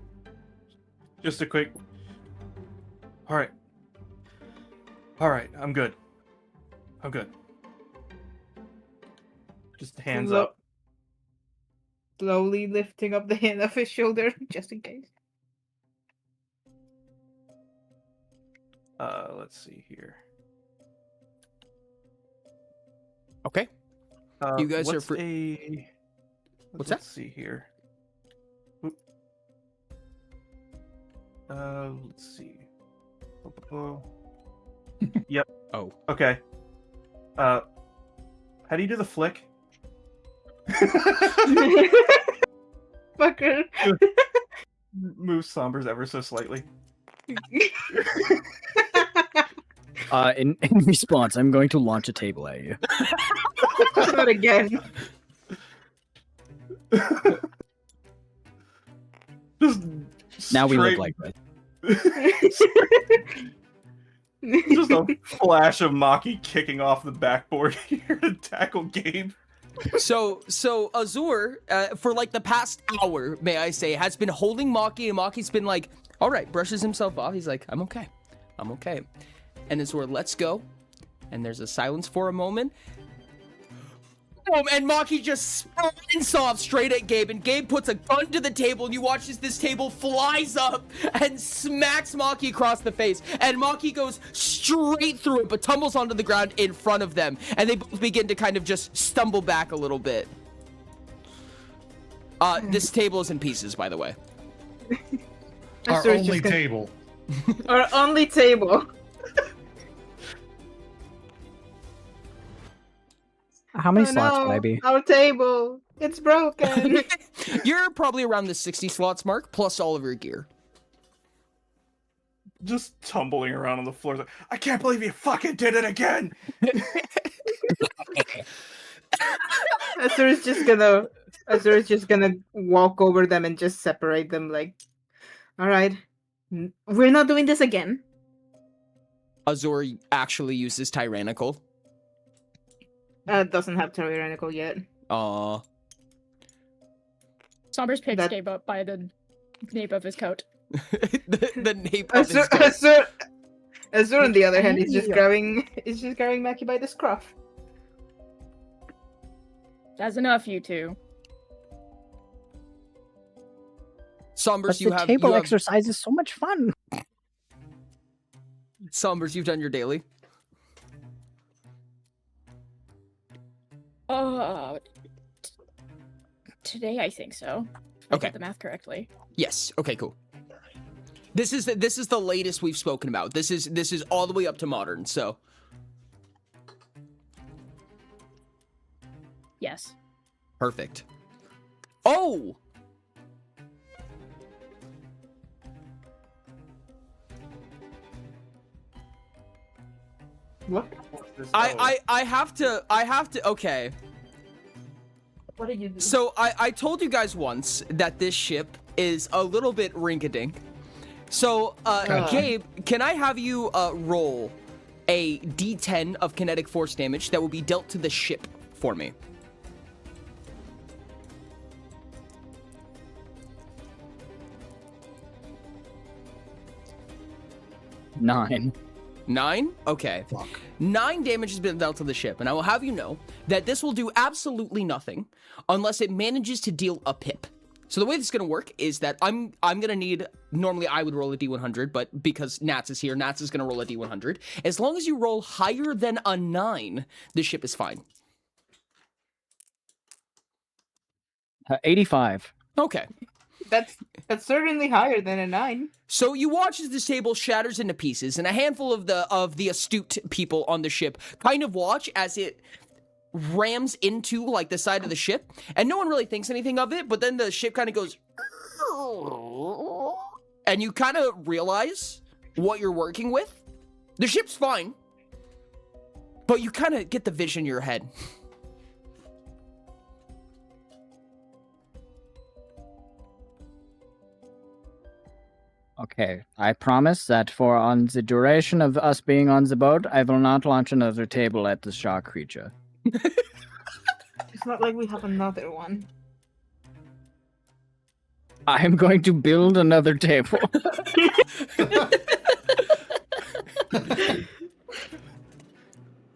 Just a quick. Alright. Alright, I'm good. I'm good. Just hands up. Slowly lifting up the hand of his shoulder, just in case. Let's see here. Okay. You guys are What's that? Let's see here. Oop. Let's see. Yep. Oh. Okay. How do you do the flick? Fucker. Move Sombers ever so slightly. In response, I'm going to launch a table at you. Not again. Just Now we look straight- like this. Just a flash of Maki kicking off the backboard here to tackle Gabe. So Azur, for like the past hour, may I say, has been holding Maki, and Maki's been like, all right, brushes himself off. He's like, I'm okay. And Azur lets go, and there's a silence for a moment. Boom, and Maki just sprints off straight at Gabe, and Gabe puts a gun to the table, and you watch as this table flies up and smacks Maki across the face, and Maki goes straight through it, but tumbles onto the ground in front of them, and they both begin to kind of just stumble back a little bit. This table is in pieces, by the way. Our Azur's only just gonna- table. Our only table. How many Oh, slots no, would I be? Our table. It's broken. You're probably around the 60 slots mark, plus all of your gear. Just tumbling around on the floor. Like, I can't believe you fucking did it again. Azur is just gonna walk over them and just separate them. Like, all right, we're not doing this again. Azur actually uses Tyrannical. Doesn't have tyrannical yet. Sombers picks That- Gabe up by the nape of his coat. the nape of his Azur, on the other hand, is just Hey. grabbing Maki by the scruff. That's enough, you two. Sombers, But you the have table exercise is so much fun. Sombers, you've done your daily. Today I think so. If I Okay. did the math correctly. Yes. Okay. Cool. This is the latest we've spoken about. This is all the way up to modern. So Yes. perfect. Oh. What? I have to. Okay. What did you do? So I told you guys once that this ship is a little bit ringadink. So Gabe, can I have you roll a D10 of kinetic force damage that will be dealt to the ship for me? Nine. 9? Okay. 9 damage has been dealt to the ship, and I will have you know that this will do absolutely nothing unless it manages to deal a pip. So the way this is going to work is that I'm going to need, normally I would roll a D100, but because Nats is here, Nats is going to roll a D100. As long as you roll higher than a 9, the ship is fine. 85. Okay. That's certainly higher than a 9. So you watch as this table shatters into pieces, and a handful of the astute people on the ship kind of watch as it rams into like the side of the ship, and no one really thinks anything of it, but then the ship kind of goes, and you kind of realize what you're working with. The ship's fine, but you kind of get the vision in your head. Okay, I promise that for on the duration of us being on the boat, I will not launch another table at the shark creature. It's not like we have another one. I am going to build another table.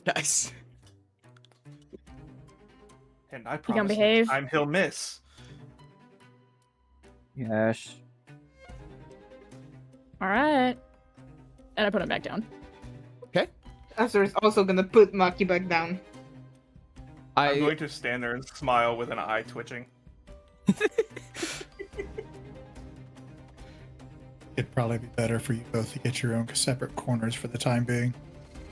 Nice. And I You gonna promise behave? I'm he'll miss. Yes. All right. And I put him back down. Okay. Azur is also gonna put Maki back down. I'm going to stand there and smile with an eye twitching. It'd probably be better for you both to get your own separate corners for the time being.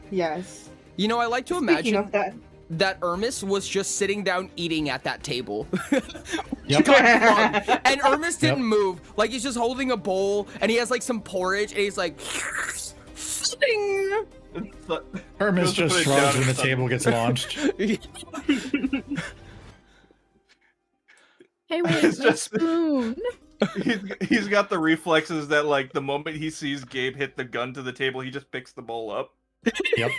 Yes. You know, I like to Speaking imagine of that, that Ermis was just sitting down eating at that table. Yep. And Ermis didn't move. Like, he's just holding a bowl, and he has, like, some porridge, and he's like... Sing! Hermes just shrugs when the table gets launched. Hey, wait, It's my just- spoon. He's got the reflexes that, like, the moment he sees Gabe hit the gun to the table, he just picks the bowl up. Yep.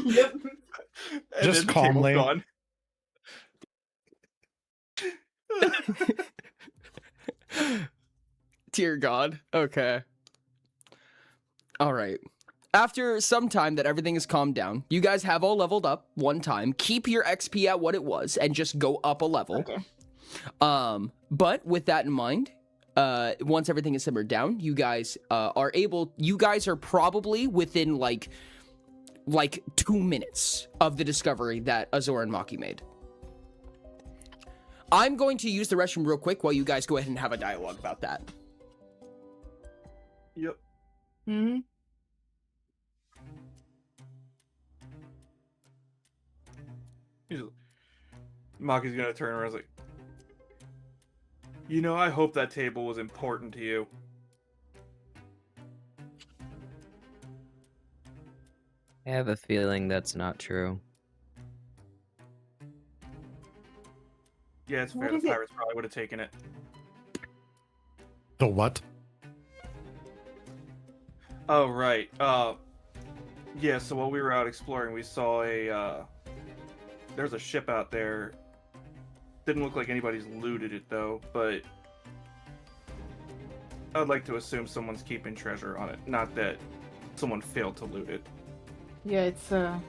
yep. And Just then the table's calmly. gone. Dear God. Okay. All right. After some time that everything is calmed down, you guys have all leveled up one time. Keep your XP at what it was and just go up a level. Okay. But with that in mind, once everything is simmered down, you guys are probably within like 2 minutes of the discovery that Azor and Maki made. I'm going to use the restroom real quick while you guys go ahead and have a dialogue about that. Yep. Hmm. Maki's gonna turn around and is like, you know, I hope that table was important to you. I have a feeling that's not true. Yeah, it's What fair. The is it? pirates probably would have taken it. The what? Oh, right. Yeah, so while we were out exploring, we saw there's a ship out there. Didn't look like anybody's looted it, though, but I would like to assume someone's keeping treasure on it. Not that someone failed to loot it. Yeah, it's a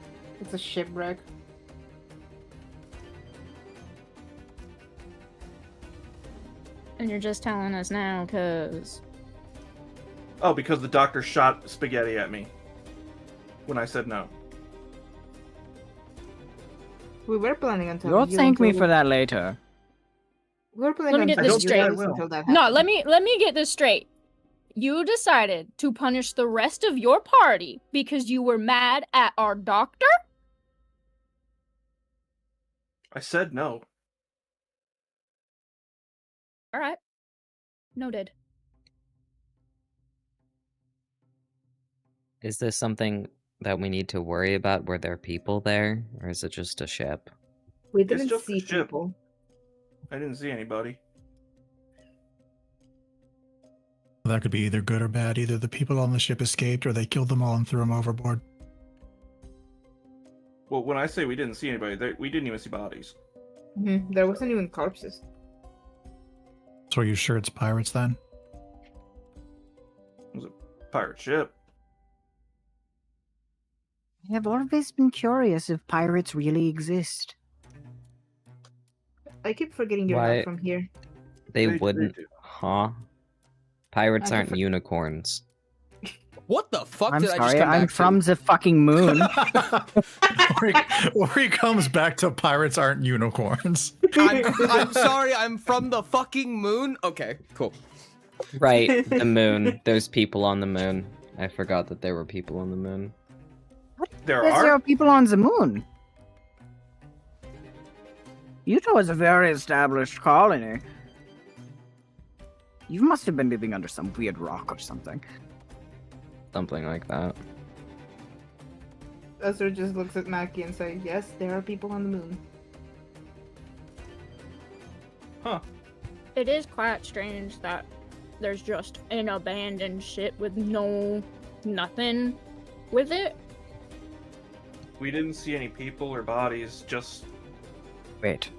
shipwreck. And you're just telling us now because... Oh, because the doctor shot spaghetti at me when I said no. We were planning on telling You'll you thank me until- for that later. We were planning Let me on get telling this you straight. guys until that No, happened. let me get this straight. You decided to punish the rest of your party because you were mad at our doctor? I said no. All right. Noted. Is this something that we need to worry about? Were there people there, or is it just a ship? We It's didn't just a see ship. people. I didn't see anybody. That could be either good or bad. Either the people on the ship escaped or they killed them all and threw them overboard. Well, when I say we didn't see anybody, we didn't even see bodies. There wasn't even corpses. So are you sure it's pirates then? It was a pirate ship. I have always been curious if pirates really exist. I keep forgetting you're Why- not from here. They They wouldn't, do. huh? Pirates I aren't prefer- unicorns. What the fuck I'm did I just sorry, come I'm back from to? the fucking moon. Or he comes back to pirates aren't unicorns. I'm sorry, I'm from the fucking moon? Okay, cool. Right, the moon. Those people on the moon. I forgot that there were people on the moon. There Yes, there are. are people on the moon. Utah is a very established colony. You must have been living under some weird rock or something. Something like that. Azur just looks at Mackie and says, yes, there are people on the moon. Huh. It is quite strange that there's just an abandoned ship with nothing with it. We didn't see any people or bodies, just Wait.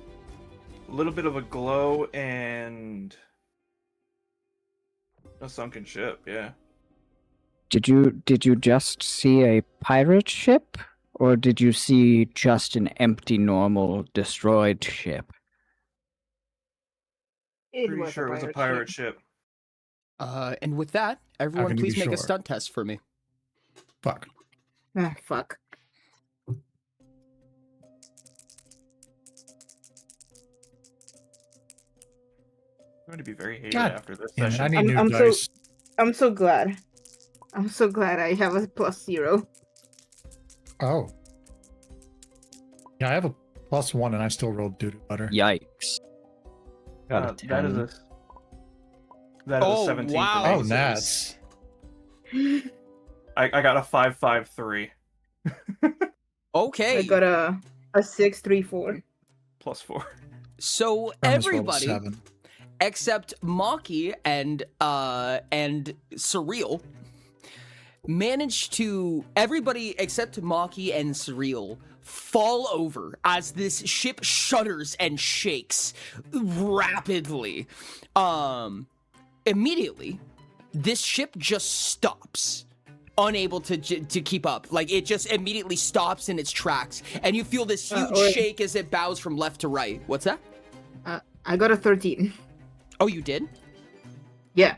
a little bit of a glow and a sunken ship, yeah. Did you just see a pirate ship? Or did you see just an empty, normal, destroyed ship? Pretty sure it was a pirate ship. And with that, everyone can you please be make a sure? stunt test for me. Fuck. Ah, fuck. I'm going to be very hated God after this damn it, session. I need I'm- new I'm so- dice. I'm so glad. I'm so glad I have a +0. Oh. Yeah, I have a +1 and I still rolled doo-doo butter. Yikes. Got a That is 10. a that is Oh, a 17 wow. for me. Oh, Nats. I got a 553 Okay. I got a 634. +4. So Hermes rolled a everybody 7. except Maki and Surreal managed to everybody except Maki and Surreal fall over as this ship shudders and shakes rapidly. Immediately, this ship just stops. Unable to keep up. Like, it just immediately stops in its tracks. And you feel this huge Wait. shake as it bows from left to right. What's that? I got a 13. Oh, you did? Yeah.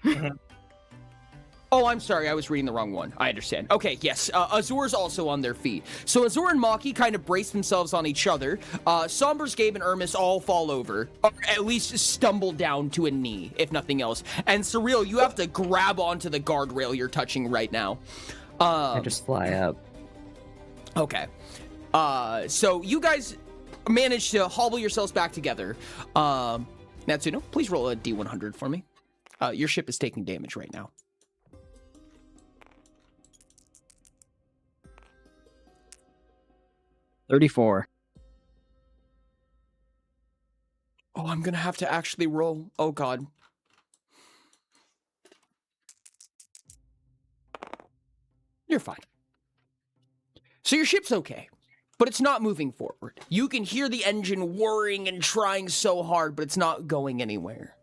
Oh, I'm sorry. I was reading the wrong one. I understand. Okay, yes. Azur's also on their feet. So Azur and Maki kind of brace themselves on each other. Sombers, Gabe, and Ermis all fall over. Or at least stumble down to a knee, if nothing else. And Surreal, you have to grab onto the guardrail you're touching right now. I just fly up. Okay. So you guys managed to hobble yourselves back together. Natsuno, please roll a D100 for me. Your ship is taking damage right now. 34. Oh, I'm gonna have to actually roll. Oh, God. You're fine. So your ship's okay, but it's not moving forward. You can hear the engine whirring and trying so hard, but it's not going anywhere.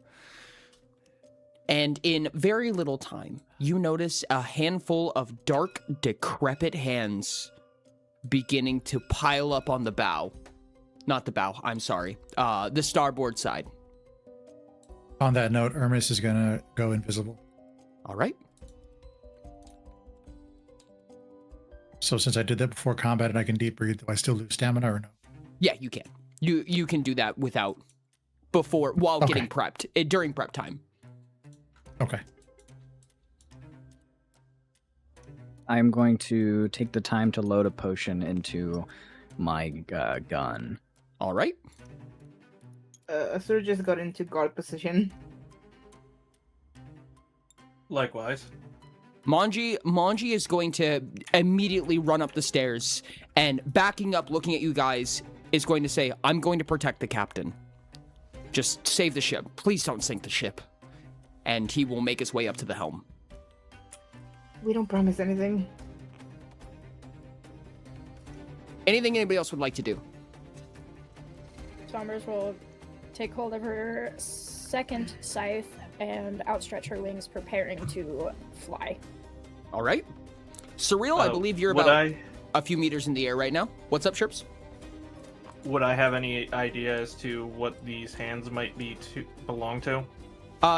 And in very little time, you notice a handful of dark, decrepit hands beginning to pile up on the bow. Not the bow, I'm sorry. The starboard side. On that note, Ermis is gonna go invisible. All right. So since I did that before combat and I can deep breathe, do I still lose stamina or no? Yeah, you can. You can do that while getting prepped during prep time. Okay. I'm going to take the time to load a potion into my gun. All right. Asura just got into guard position. Likewise. Manji is going to immediately run up the stairs and backing up, looking at you guys, is going to say, I'm going to protect the captain. Just save the ship. Please don't sink the ship. And he will make his way up to the helm. We don't promise anything. Anything anybody else would like to do? Sombers will take hold of her second scythe and outstretch her wings, preparing to fly. All right. Surreal, I believe you're about a few meters in the air right now. What's up, Sherps? Would I have any idea as to what these hands might belong to?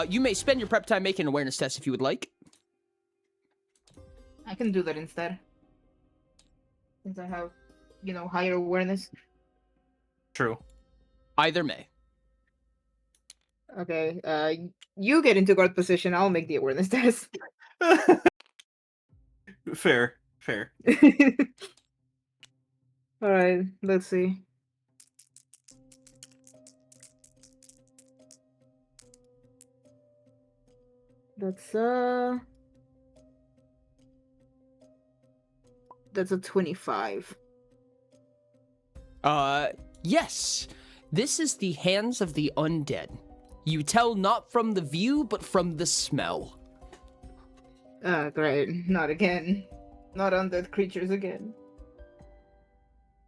You may spend your prep time making an awareness test if you would like. I can do that instead. Since I have, higher awareness. True. Either may. Okay, you get into guard position, I'll make the awareness test. Fair. Alright, let's see. That's a 25. Yes. This is the hands of the undead. You tell not from the view, but from the smell. Great. Not again. Not undead creatures again.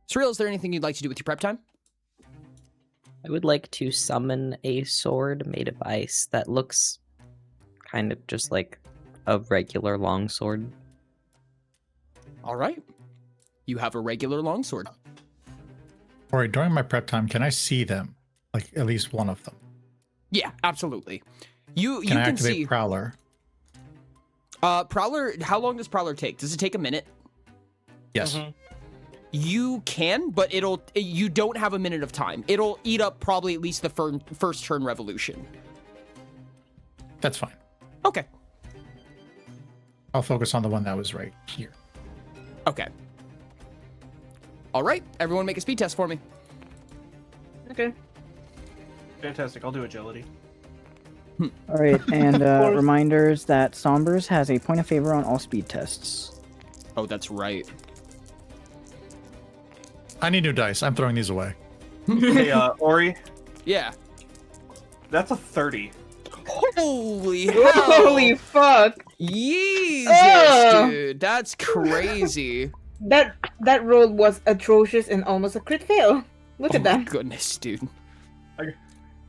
Surreal, is there anything you'd like to do with your prep time? I would like to summon a sword made of ice that looks kind of just like a regular longsword. All right. You have a regular longsword. All right, during my prep time, can I see them? Like, at least one of them? Yeah, absolutely. You Can I can activate see Prowler? Prowler, how long does Prowler take? Does it take a minute? Yes. You can, but you don't have a minute of time. It'll eat up probably at least the first turn revolution. That's fine. Okay. I'll focus on the one that was right here. Okay. All right, everyone make a speed test for me. Okay. Fantastic, I'll do agility. All right, and reminders that Sombers has a point of favor on all speed tests. Oh, that's right. I need new dice. I'm throwing these away. Hey, Ori. Yeah. That's a 30. Holy hell! Holy fuck! Jesus, dude, that's crazy. That roll was atrocious and almost a crit fail. Look at that. Goodness, dude.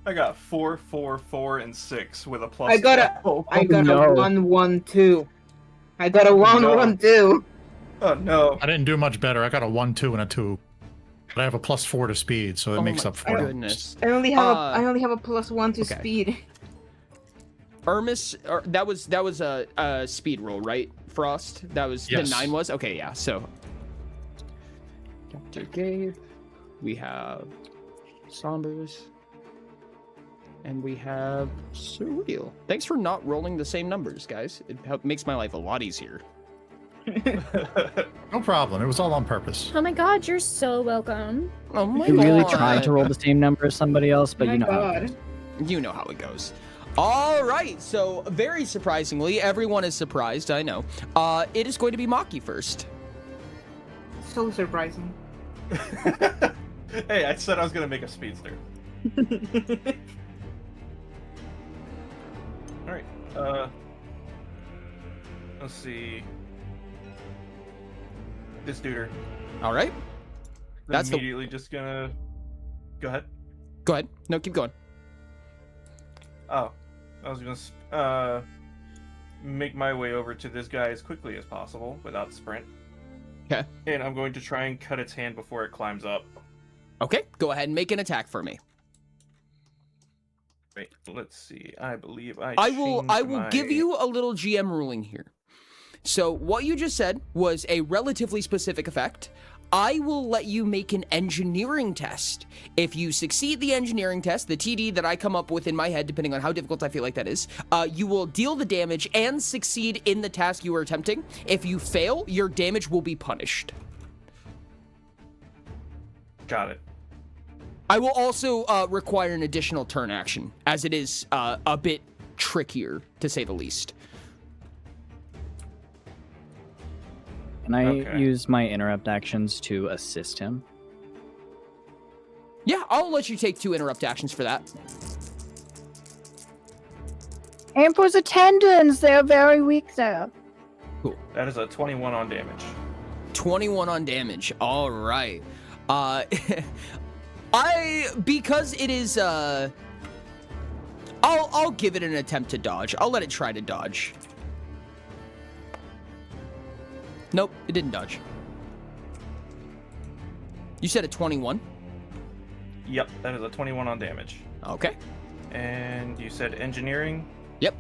I got 4, 4, 4, and 6 with a plus. I got a 1, 1, 2. I got a 1, No. 1, 2. Oh no! I didn't do much better. I got a 1, 2, and a 2. But I have a +4 to speed, so it makes up for it. Goodness. I only have a +1 to speed. Hermes, that was a speed roll, right? Frost. That was Yes. the 9 was. Okay, yeah. So, Dr. Gabe, we have Sombers, and we have Surreal. Thanks for not rolling the same numbers, guys. It makes my life a lot easier. No problem. It was all on purpose. Oh my god, you're so welcome. Oh my I really god. tried to roll the same number as somebody else, but you know how it goes. You know how it goes. All right, so very surprisingly, everyone is surprised, I know. It is going to be Maki first. So surprising. Hey, I said I was gonna make a speedster. Alright, let's see. This duder. All right. That's immediately just gonna... Go ahead. Go ahead. No, keep going. Oh, I was gonna make my way over to this guy as quickly as possible without sprint. Okay. And I'm going to try and cut its hand before it climbs up. Okay, go ahead and make an attack for me. Wait, let's see. I believe I will changed give my- you a little GM ruling here. So what you just said was a relatively specific effect. I will let you make an engineering test. If you succeed the engineering test, the TD that I come up with in my head, depending on how difficult I feel like that is, you will deal the damage and succeed in the task you are attempting. If you fail, your damage will be punished. Got it. I will also require an additional turn action, as it is a bit trickier, to say the least. Can I Okay. use my interrupt actions to assist him? Yeah, I'll let you take 2 interrupt actions for that. Aim for the tendons. They're very weak there. Cool. That is a 21 on damage. 21 on damage. All right. Because it is, I'll give it an attempt to dodge. I'll let it try to dodge. Nope, it didn't dodge. You said a 21? Yep, that is a 21 on damage. Okay. And you said engineering? Yep.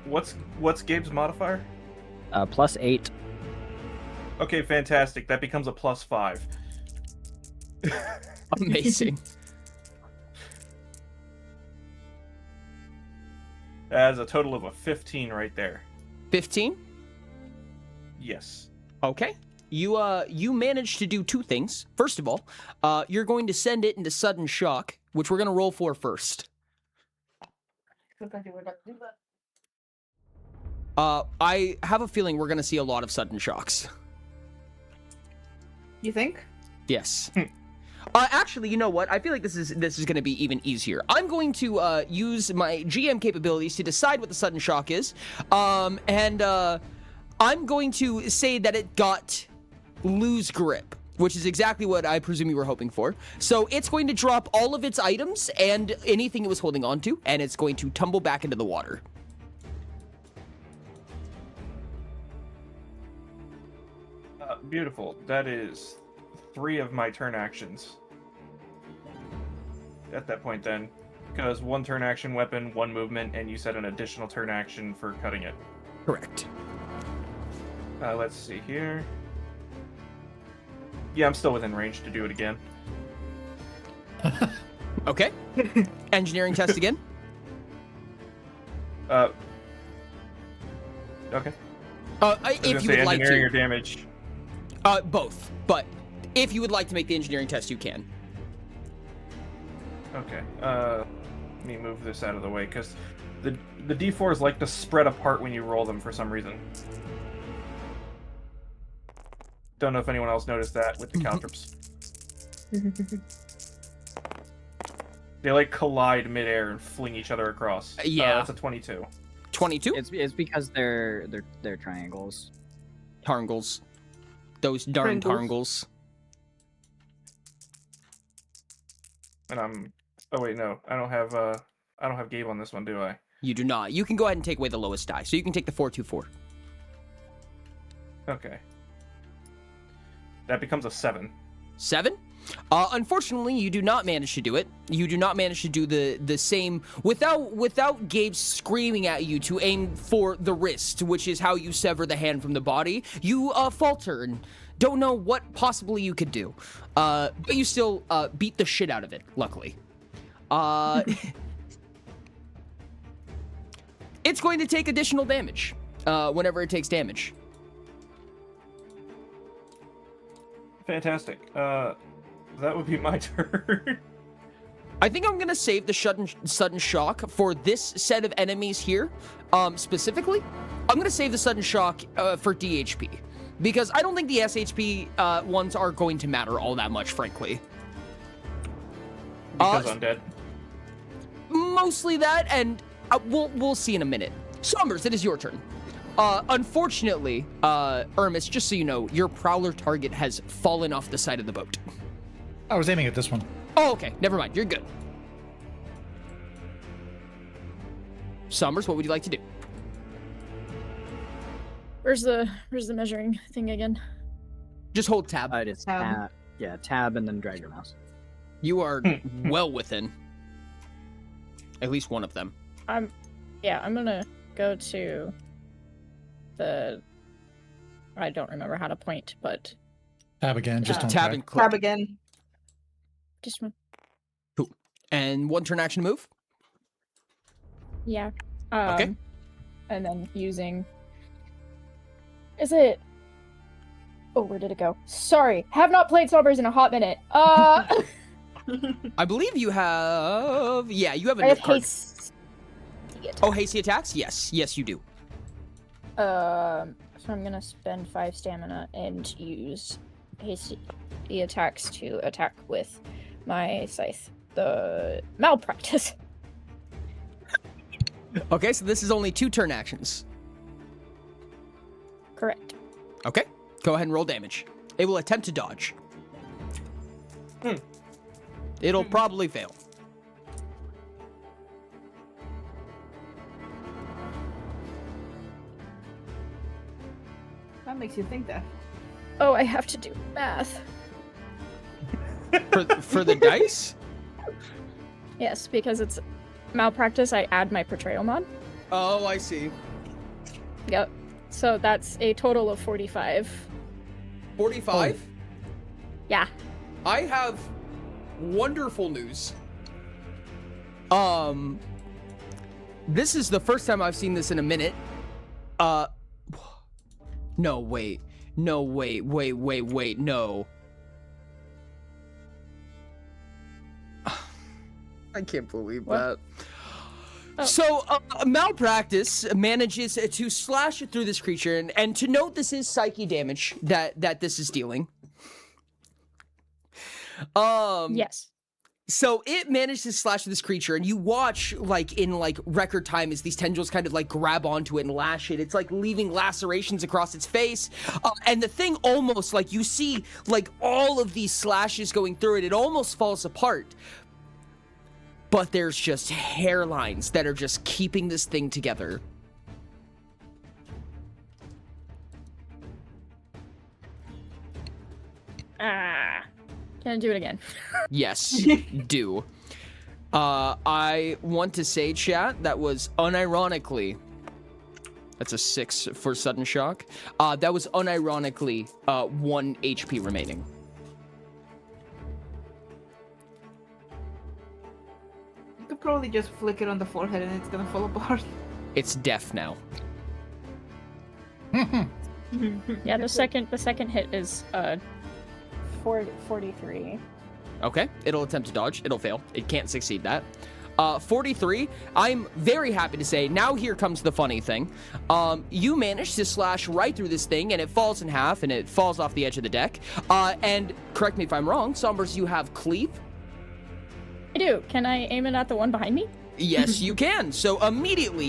What's Gabe's modifier? +8. Okay, fantastic. That becomes a +5. Amazing. That is a total of a 15 right there. 15? Yes. Okay. You managed to do 2 things. First of all, you're going to send it into sudden shock, which we're going to roll for first. I have a feeling we're going to see a lot of sudden shocks. You think? Yes. Actually, you know what? I feel like this is going to be even easier. I'm going to use my GM capabilities to decide what the sudden shock is, and I'm going to say that it got lose grip, which is exactly what I presume you were hoping for. So it's going to drop all of its items and anything it was holding on to, and it's going to tumble back into the water. Beautiful. That is 3 of my turn actions. At that point then. Because 1 turn action weapon, 1 movement, and you said an additional turn action for cutting it. Correct. Let's see here. Yeah, I'm still within range to do it again. Okay. Engineering test again. Okay. If you would like engineering to. or damage. Both. But if you would like to make the engineering test, you can. Okay. Let me move this out of the way because the D4s like to spread apart when you roll them for some reason. Don't know if anyone else noticed that with the caltrops. They like collide midair and fling each other across. Yeah. That's a 22. 22? It's because they're triangles. Tarngles. Those darn Tarngles. And I'm. Oh wait, no, I don't have Gabe on this one, do I? You do not. You can go ahead and take away the lowest die. So you can take the 424. Okay. That becomes a 7. 7? Unfortunately, you do not manage to do it. You do not manage to do the same without Gabe screaming at you to aim for the wrist, which is how you sever the hand from the body. You falter and don't know what possibly you could do. But you still beat the shit out of it, luckily. It's going to take additional damage whenever it takes damage. Fantastic. That would be my turn. I think I'm gonna save the sudden shock for this set of enemies here, specifically. I'm gonna save the sudden shock for DHP because I don't think the SHP ones are going to matter all that much, frankly. Because undead. Mostly that, and we'll see in a minute. Sombers, it is your turn. Unfortunately, Ermis, just so you know, your prowler target has fallen off the side of the boat. I was aiming at this one. Oh, okay. Never mind. You're good. Sombers, what would you like to do? Where's the measuring thing again? Just hold tab. It is tab. Yeah, tab and then drag your mouse. You are well within. At least one of them. I'm gonna go to the. I don't remember how to point, but Tab again. Just don't tab try. and click. Tab again. Just one. Cool. And one turn action move. Yeah. Okay. And then using. Is it? Oh, where did it go? Sorry, have not played Sombers in a hot minute. I believe you have. Yeah, you have a I have note card. haste. Oh, hasty attacks? Yes. Yes, you do. So I'm gonna spend 5 stamina and use hasty attacks to attack with my scythe. The malpractice. Okay, so this is only 2 turn actions. Correct. Okay, go ahead and roll damage. It will attempt to dodge. It'll probably fail. That makes you think that. Oh, I have to do math. For the dice? Yes, because it's malpractice. I add my portrayal mod. Oh, I see. Yep. So that's a total of 45. 45? Yeah. I have wonderful news. This is the first time I've seen this in a minute. No, wait. No, wait, no. I can't believe that. Oh. So, Malpractice manages to slash it through this creature, and to note this is psyche damage that this is dealing. Yes. So it managed to slash this creature, and you watch, like, in, like, record time as these tendrils kind of, like, grab onto it and lash it. It's, like, leaving lacerations across its face. And the thing almost, like, you see, like, all of these slashes going through it. It almost falls apart. But there's just hairlines that are just keeping this thing together. Can I do it again? Yes, do. I want to say, chat, that was unironically... That's a 6 for sudden shock. That was unironically 1 HP remaining. You could probably just flick it on the forehead and it's gonna fall apart. It's deaf now. Yeah, the second hit is 43. Okay, it'll attempt to dodge. It'll fail. It can't succeed that. 43, I'm very happy to say, now here comes the funny thing. You manage to slash right through this thing, and it falls in half, and it falls off the edge of the deck. And, correct me if I'm wrong, Sombers, you have Cleave? I do. Can I aim it at the one behind me? Yes, you can. So immediately,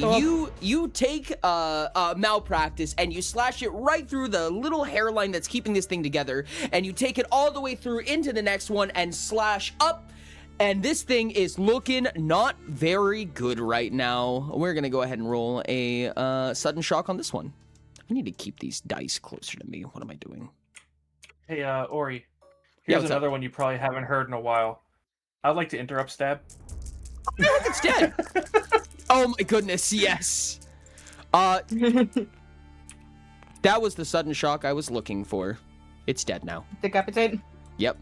you take Malpractice and you slash it right through the little hairline that's keeping this thing together, and you take it all the way through into the next one and slash up. And this thing is looking not very good right now. We're gonna go ahead and roll a sudden shock on this one. I need to keep these dice closer to me. What am I doing? Hey, Ori. Yeah, Here's what's another up? one you probably haven't heard in a while. I'd like to interrupt stab. Look, it's dead. Oh my goodness, yes. That was the sudden shock I was looking for. It's dead now. Decapitate. Yep.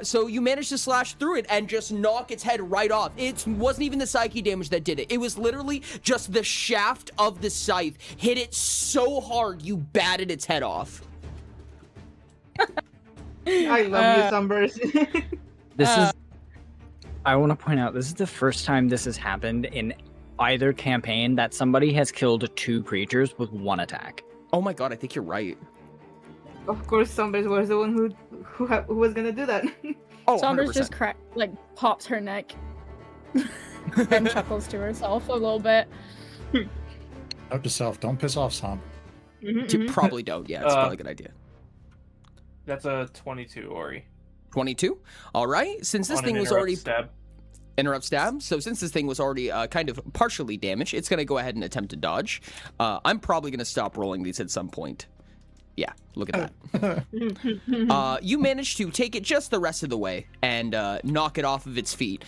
So you managed to slash through it and just knock its head right off. It wasn't even the psyche damage that did it. It was literally just the shaft of the scythe hit it so hard you batted its head off. I love you, Sunburst. This is. I want to point out this is the first time this has happened in either campaign that somebody has killed 2 creatures with 1 attack. Oh my god, I think you're right. Of course, Sunburst was the one who was gonna do that. Oh, Sombers 100%. just pops her neck and chuckles to herself a little bit. Note to self: don't piss off Som. Probably don't. Yeah, it's probably a good idea. That's a 22, Ori. 22. All right. Since this On thing an was interrupt already stab. interrupt stab, so since this thing was already kind of partially damaged, it's going to go ahead and attempt to dodge. I'm probably going to stop rolling these at some point. Yeah, look at that. You managed to take it just the rest of the way and knock it off of its feet.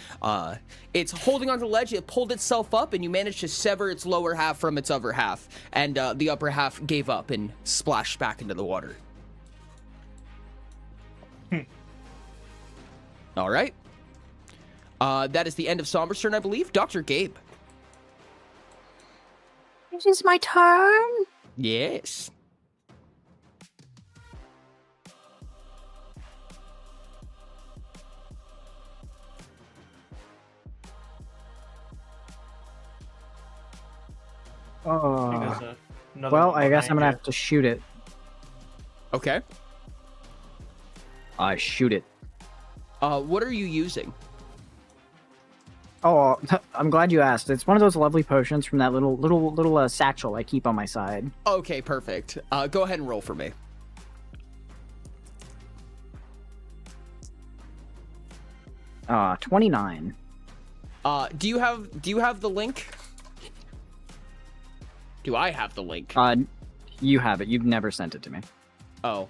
It's holding onto the ledge. It pulled itself up, and you managed to sever its lower half from its upper half. And the upper half gave up and splashed back into the water. All right. That is the end of Somber's turn, I believe. Dr. Gabe. It is my turn. Yes. Oh. Well, I guess I'm gonna have to shoot it. Okay. I shoot it. What are you using? Oh, I'm glad you asked. It's one of those lovely potions from that little satchel I keep on my side. Okay, perfect. Go ahead and roll for me. Ah, 29. Do you have the link? Do I have the link? You have it. You've never sent it to me. Oh.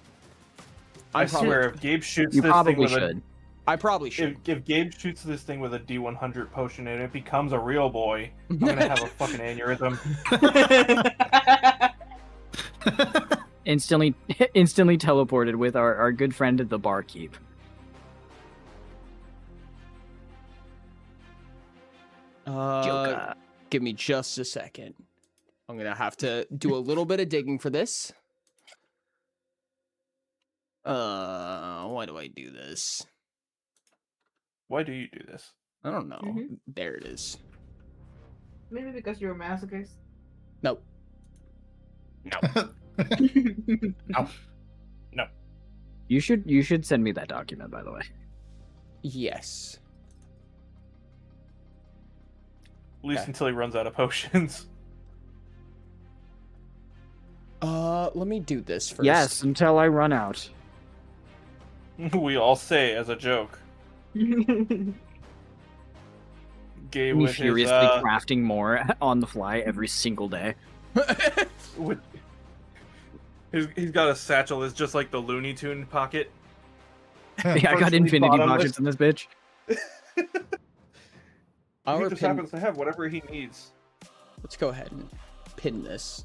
I swear, if Gabe shoots You this probably thing with should. I probably should. If Gabe shoots this thing with a D100 potion and it becomes a real boy, I'm gonna have a fucking aneurysm. Instantly teleported with our good friend the barkeep. Joker. Give me just a second. I'm gonna have to do a little bit of digging for this. Why do I do this? Why do you do this? I don't know. There it is. Maybe because you're a masochist. Nope. No. No. No. You should send me that document, by the way. Yes. At least until he runs out of potions. Let me do this first. Yes, until I run out. We all say as a joke. Gabe Me with furiously his, crafting more on the fly every single day. with he's got a satchel that's just like the Looney Tune pocket. Yeah, I got Partially infinity bottomless. pockets in this bitch. Our He just pin- happens to have whatever he needs. Let's go ahead and pin this.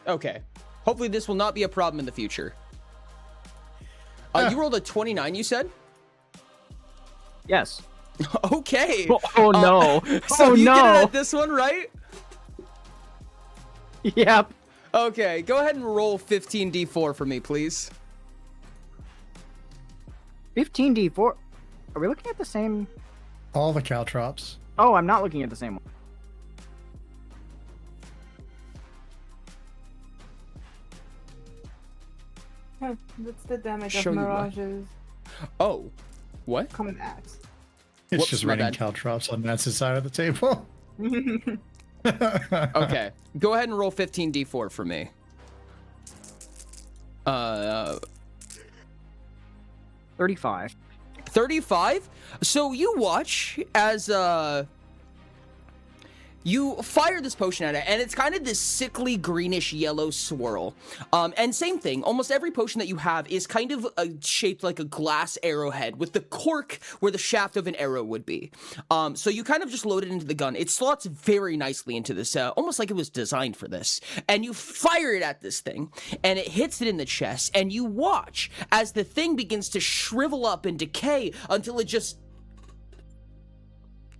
Okay. Hopefully this will not be a problem in the future. You rolled a 29, you said? Yes. Okay. Oh no. So Oh you no. get it at this one, right? Yep. Okay, go ahead and roll 15d4 for me, please. 15d4. Are we looking at the same? All the caltrops. Oh, I'm not looking at the same one. That's the damage Show of you what. mirages. Oh. What? Common axe. It's Whoops, just my raining bad. caltrops on Matt's side of the table. Okay. Go ahead and roll 15d4 for me. 35. 35? So you watch as you fire this potion at it, and it's kind of this sickly greenish yellow swirl. And same thing, almost every potion that you have is kind of shaped like a glass arrowhead with the cork where the shaft of an arrow would be. So you kind of just load it into the gun. It slots very nicely into this, almost like it was designed for this. And you fire it at this thing, and it hits it in the chest, and you watch as the thing begins to shrivel up and decay until it just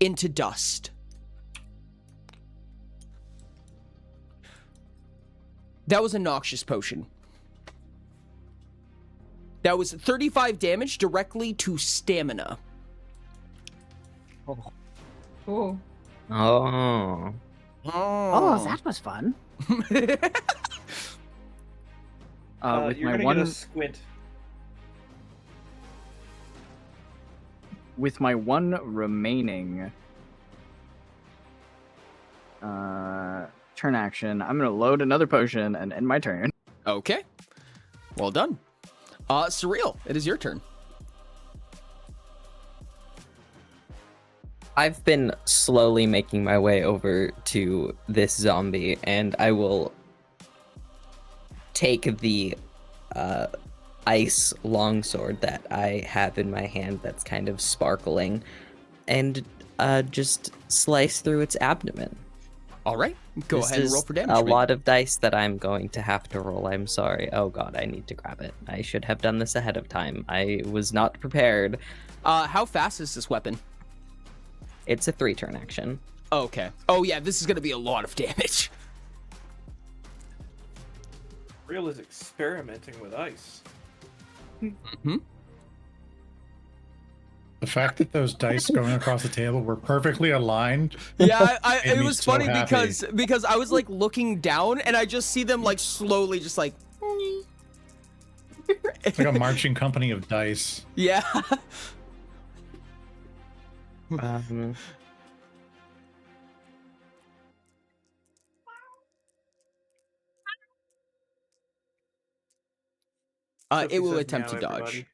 into dust. That was a noxious potion. That was 35 damage directly to stamina. Oh. Oh. Oh, that was fun. With You're my gonna one get a squint. with my one remaining turn action, I'm gonna load another potion and end my turn. Okay. Well done. Surreal, it is your turn. I've been slowly making my way over to this zombie, and I will take the ice longsword that I have in my hand that's kind of sparkling, and just slice through its abdomen. All right, go This ahead and roll is for damage. a for me. lot of dice that I'm going to have to roll. I'm sorry. Oh god, I need to grab it. I should have done this ahead of time. I was not prepared. How fast is this weapon? It's a 3-turn action. Okay. Oh yeah, this is gonna be a lot of damage. Real is experimenting with ice. Mm-hmm. The fact that those dice going across the table were perfectly aligned. Yeah, made it me was so funny happy. because I was like looking down and I just see them like slowly just like. It's like a marching company of dice. Yeah. Sophie It will says attempt to meow, dodge. everybody.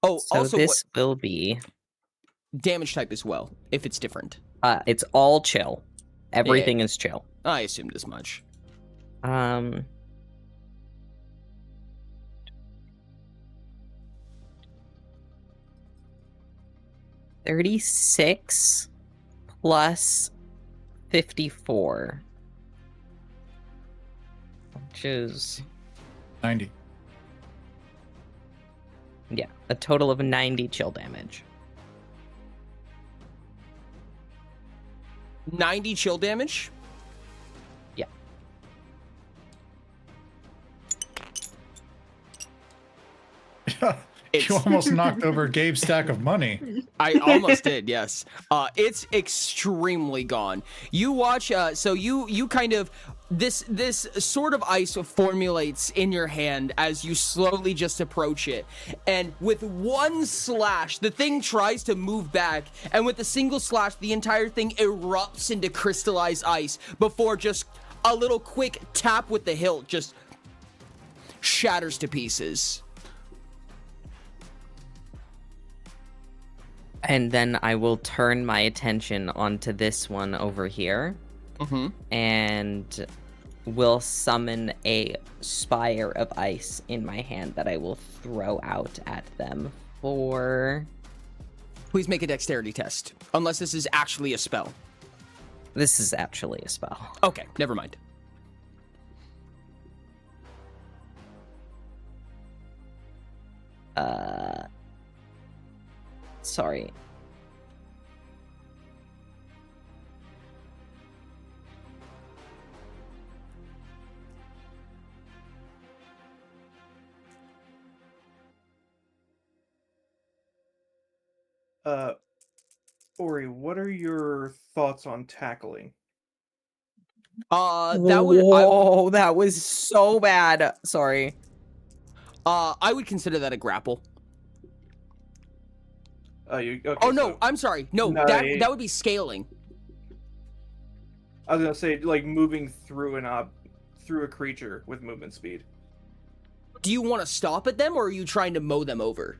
Oh, So also this will be damage type as well, if it's different. it's all chill. Everything is chill. I assumed as much. 36 plus 54. Which is 90. yeah, a total of 90 chill damage. 90 chill damage? Yeah. You almost knocked over Gabe's stack of money. I almost did, yes. It's extremely gone. You watch, so you kind of, this sort of ice formulates in your hand as you slowly just approach it. And with one slash, the thing tries to move back, and with a single slash, the entire thing erupts into crystallized ice before just a little quick tap with the hilt just shatters to pieces. And then I will turn my attention onto this one over here. And will summon a spire of ice in my hand that I will throw out at them for... Please make a dexterity test, unless this is actually a spell. This is actually a spell. Okay, never mind. Sorry. Ori, what are your thoughts on tackling? That Whoa, that was so bad. Sorry. I would consider that a grapple. Okay, oh no, so- I'm sorry. No, No, that would be scaling. I was gonna say like moving through through a creature with movement speed. Do you want to stop at them, or are you trying to mow them over?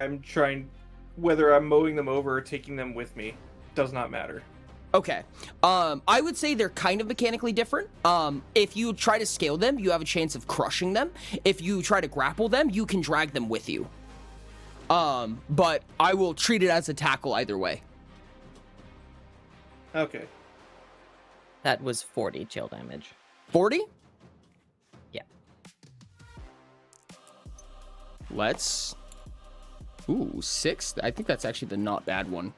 I'm trying, whether I'm mowing them over or taking them with me, does not matter. Okay. I would say they're kind of mechanically different. If you try to scale them, you have a chance of crushing them. If you try to grapple them, you can drag them with you. But I will treat it as a tackle either way. Okay. That was 40 chill damage. 40? Yeah. Let's... Ooh, 6? I think that's actually the not bad one.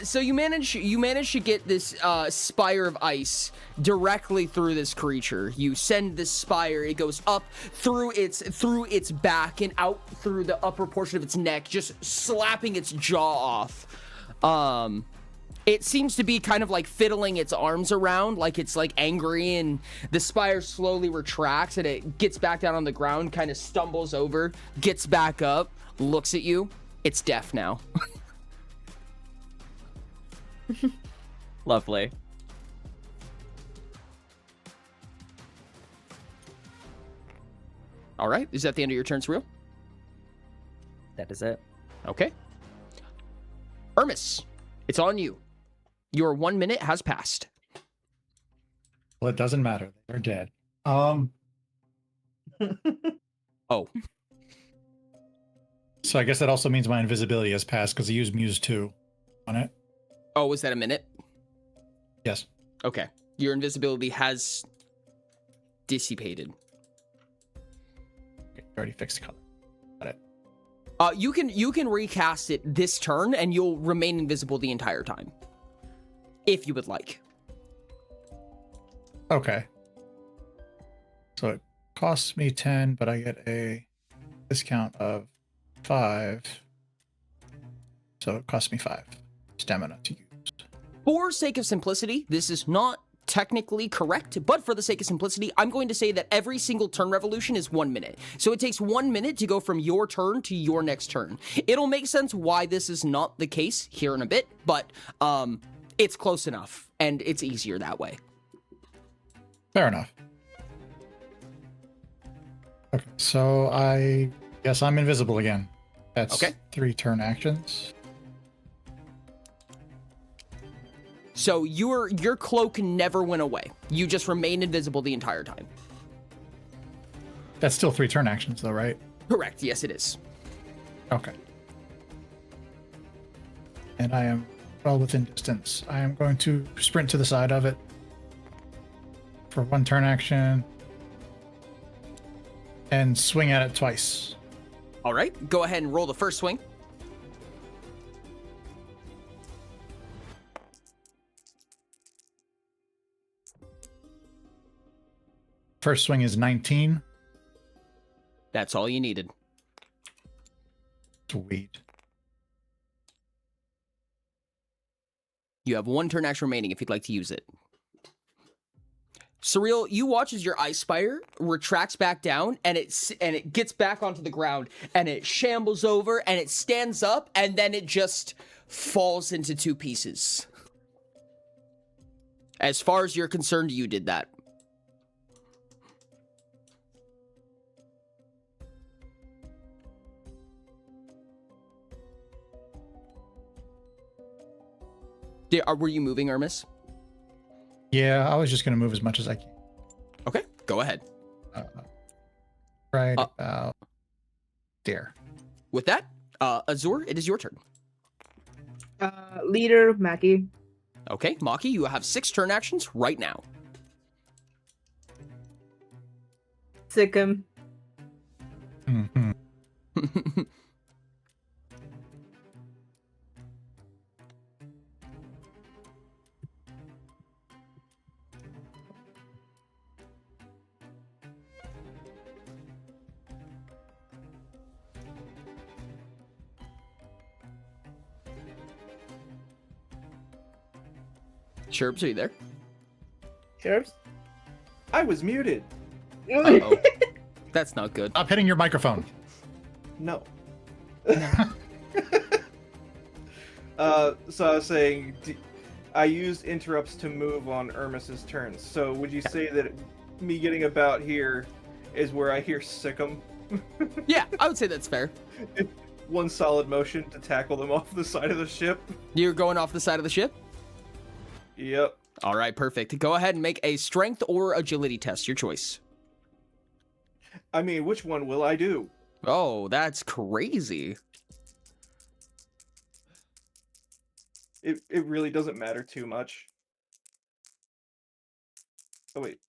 So you manage to get this spire of ice directly through this creature. You send this spire, it goes up through its back and out through the upper portion of its neck, just slapping its jaw off. It seems to be kind of like fiddling its arms around, like it's like angry, and the spire slowly retracts and it gets back down on the ground, kind of stumbles over, gets back up, looks at you. It's deaf now. Lovely. All right, is that the end of your turn, Surreal? That is it. Okay. Ermis, it's on you. Your 1 minute has passed. Well, it doesn't matter. They're dead. Oh. So I guess that also means my invisibility has passed because I used Muse 2 on it. Oh, was that a minute? Yes. Okay. Your invisibility has dissipated. You already fixed the color. Got it. You can recast it this turn, and you'll remain invisible the entire time, if you would like. Okay. So it costs me 10, but I get a discount of 5. So it costs me 5 stamina to use. For sake of simplicity, this is not technically correct, but for the sake of simplicity, I'm going to say that every single turn revolution is 1 minute. So it takes 1 minute to go from your turn to your next turn. It'll make sense why this is not the case here in a bit, but it's close enough, and it's easier that way. Fair enough. Okay, so I guess I'm invisible again. That's okay. 3 turn actions. So your cloak never went away. You just remained invisible the entire time. That's still 3 turn actions though, right? Correct. Yes, it is. Okay. And I am well within distance. I am going to sprint to the side of it for 1 turn action and swing at it twice. All right. Go ahead and roll the first swing. First swing is 19. That's all you needed. Sweet. You have 1 turn action remaining if you'd like to use it. Surreal, you watch as your Ice Spire retracts back down, and it gets back onto the ground, and it shambles over, and it stands up, and then it just falls into 2 pieces. As far as you're concerned, you did that. Were you moving, Hermes? Yeah, I was just going to move as much as I can. Okay, go ahead. Right about there. With that, Azur, it is your turn. Leader, Mackie. Okay, Maki, you have 6 turn actions right now. Sick him. Mm-hmm. Chirps, are you there? Chirps? I was muted. Uh-oh. That's not good. Stop hitting your microphone. No. So I was saying, I used interrupts to move on Hermes's turns. So would you say that me getting about here is where I hear Sikkim? Yeah, I would say that's fair. 1 solid motion to tackle them off the side of the ship. You're going off the side of the ship? Yep. All right, perfect. Go ahead and make a strength or agility test, your choice. I mean, which one will I do? Oh, that's crazy. It really doesn't matter too much. Oh wait,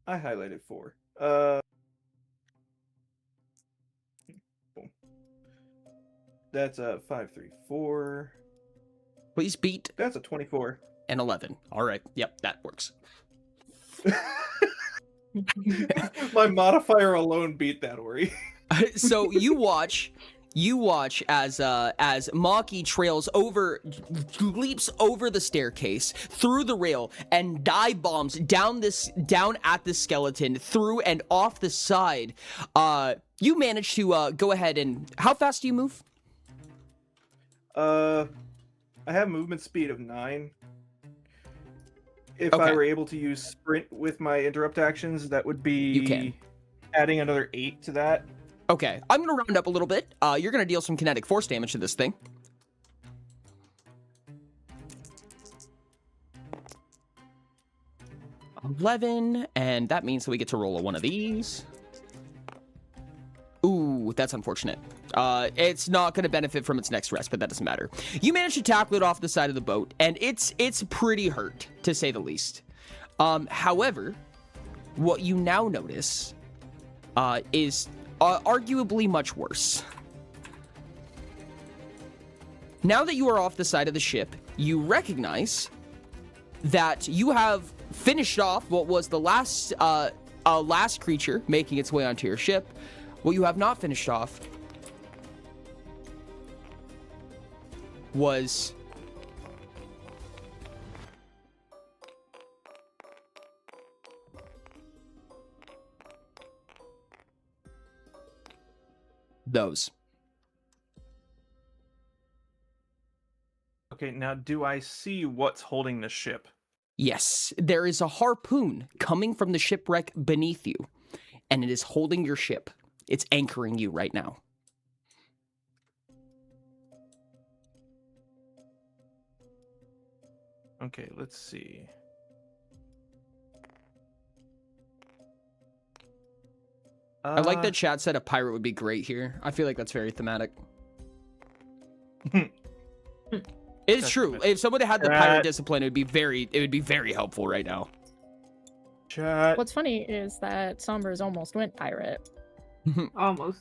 I highlighted 4. Boom. That's a 5, 3, 4. Please beat. That's a 24. And 11. All right. Yep, that works. My modifier alone beat that, Ori. So you watch as Maki leaps over the staircase, through the rail, and dive bombs down at the skeleton, through and off the side. You manage to go ahead and how fast do you move? I have movement speed of 9. If Okay. I were able to use sprint with my interrupt actions, that would be adding another 8 to that. Okay, I'm gonna round up a little bit. You're gonna deal some kinetic force damage to this thing. $11, and that means that we get to roll a 1 of these. Ooh, That's unfortunate. It's not going to benefit from its next rest, but that doesn't matter. You manage to tackle it off the side of the boat, and it's pretty hurt, to say the least. However, what you now notice is arguably much worse. Now that you are off the side of the ship, you recognize that you have finished off what was the last creature making its way onto your ship. What you have not finished off was those. Okay, now do I see what's holding the ship? Yes, there is a harpoon coming from the shipwreck beneath you, and it is holding your ship. It's anchoring you right now. Okay, let's see. I like that chat said a pirate would be great here. I feel like that's very thematic. It's true. If somebody had the pirate discipline, it would be very helpful right now. Chat. What's funny is that Sombers almost went pirate. Almost.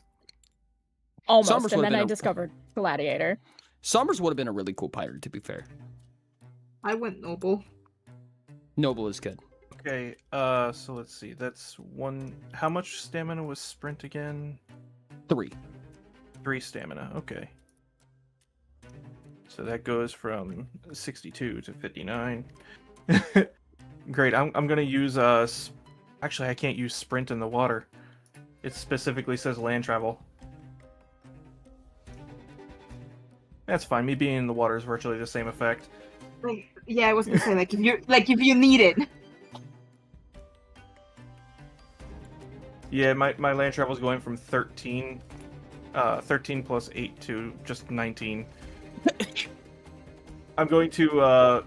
Sombers And would've then been I a- discovered Gladiator. Sombers would have been a really cool pirate, to be fair. I went noble. Noble is good. Okay, so let's see. That's one. How much stamina was sprint again? 3. 3 stamina. Okay. So that goes from 62 to 59. Great. I'm gonna use actually I can't use sprint in the water. It specifically says land travel. That's fine. Me being in the water is virtually the same effect. Yeah, I was gonna say if you need it. Yeah, my land travel is going from 13 plus 8 to just 19. I'm going to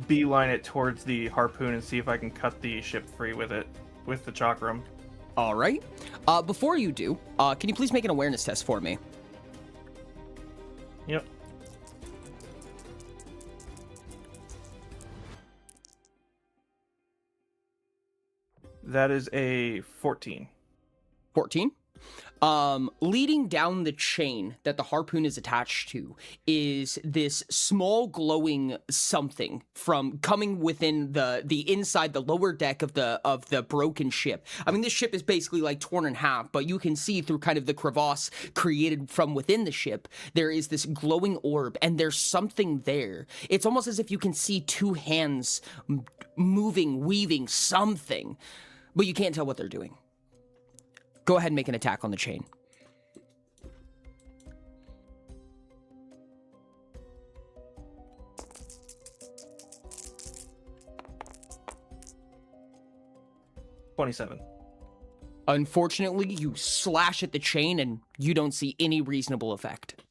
beeline it towards the harpoon and see if I can cut the ship free with it, with the chakram. All right. Before you do, can you please make an awareness test for me? Yep. That is a 14. 14. Leading down the chain that the harpoon is attached to is this small glowing something from coming within the inside the lower deck of the broken ship. I mean, this ship is basically like torn in half, but you can see through kind of the crevasse created from within the ship, there is this glowing orb, and there's something there. It's almost as if you can see two hands moving, weaving something, but you can't tell what they're doing. Go ahead and make an attack on the chain. $27. Unfortunately, you slash at the chain and you don't see any reasonable effect.